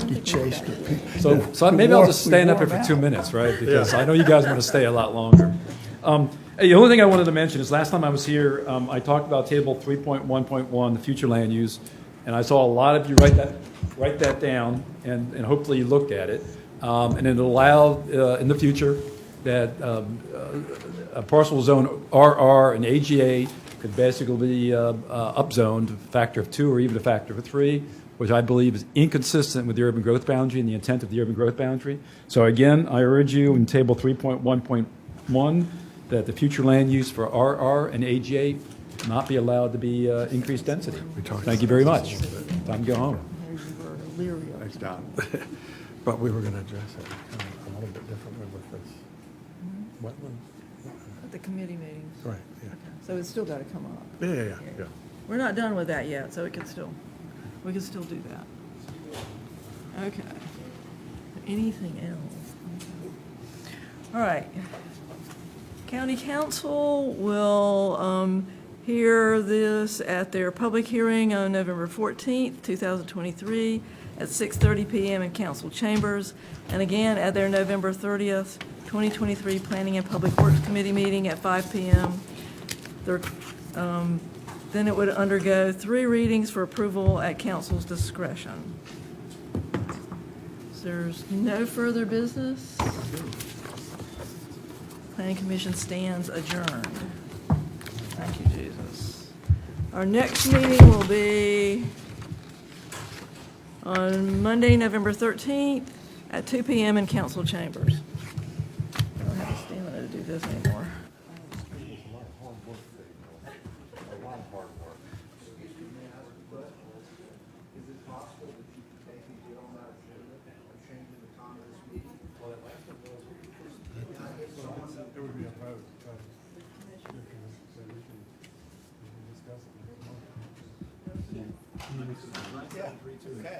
[SPEAKER 13] He chased it.
[SPEAKER 15] So maybe I'll just stand up here for 2 minutes, right? Because I know you guys want to stay a lot longer. The only thing I wanted to mention is last time I was here, I talked about table 3.1.1, the future land use, and I saw a lot of you write that down, and hopefully you looked at it. And it allowed in the future that a parcel zone RR and AGA could basically be upzoned a factor of 2 or even a factor of 3, which I believe is inconsistent with the urban growth boundary and the intent of the urban growth boundary. So again, I urge you in table 3.1.1 that the future land use for RR and AGA not be allowed to be increased density. Thank you very much. Time to go home.
[SPEAKER 2] Thanks, Don. But we were going to address it kind of a little bit differently with this wetland.
[SPEAKER 1] At the committee meetings.
[SPEAKER 2] Right, yeah.
[SPEAKER 1] So it's still got to come up.
[SPEAKER 2] Yeah.
[SPEAKER 1] We're not done with that yet, so we can still do that. Okay. Anything else? All right. County Council will hear this at their public hearing on November 14th, 2023 at 6:30 p.m. in council chambers, and again at their November 30th, 2023 Planning and Public Works Committee meeting at 5 p.m. Then it would undergo 3 readings for approval at council's discretion. So there's no further business. Planning Commission stands adjourned. Thank you, Jesus. Our next meeting will be on Monday, November 13th at 2 p.m. in council chambers. I don't have the stamina to do this anymore.
[SPEAKER 2] Yeah. Okay.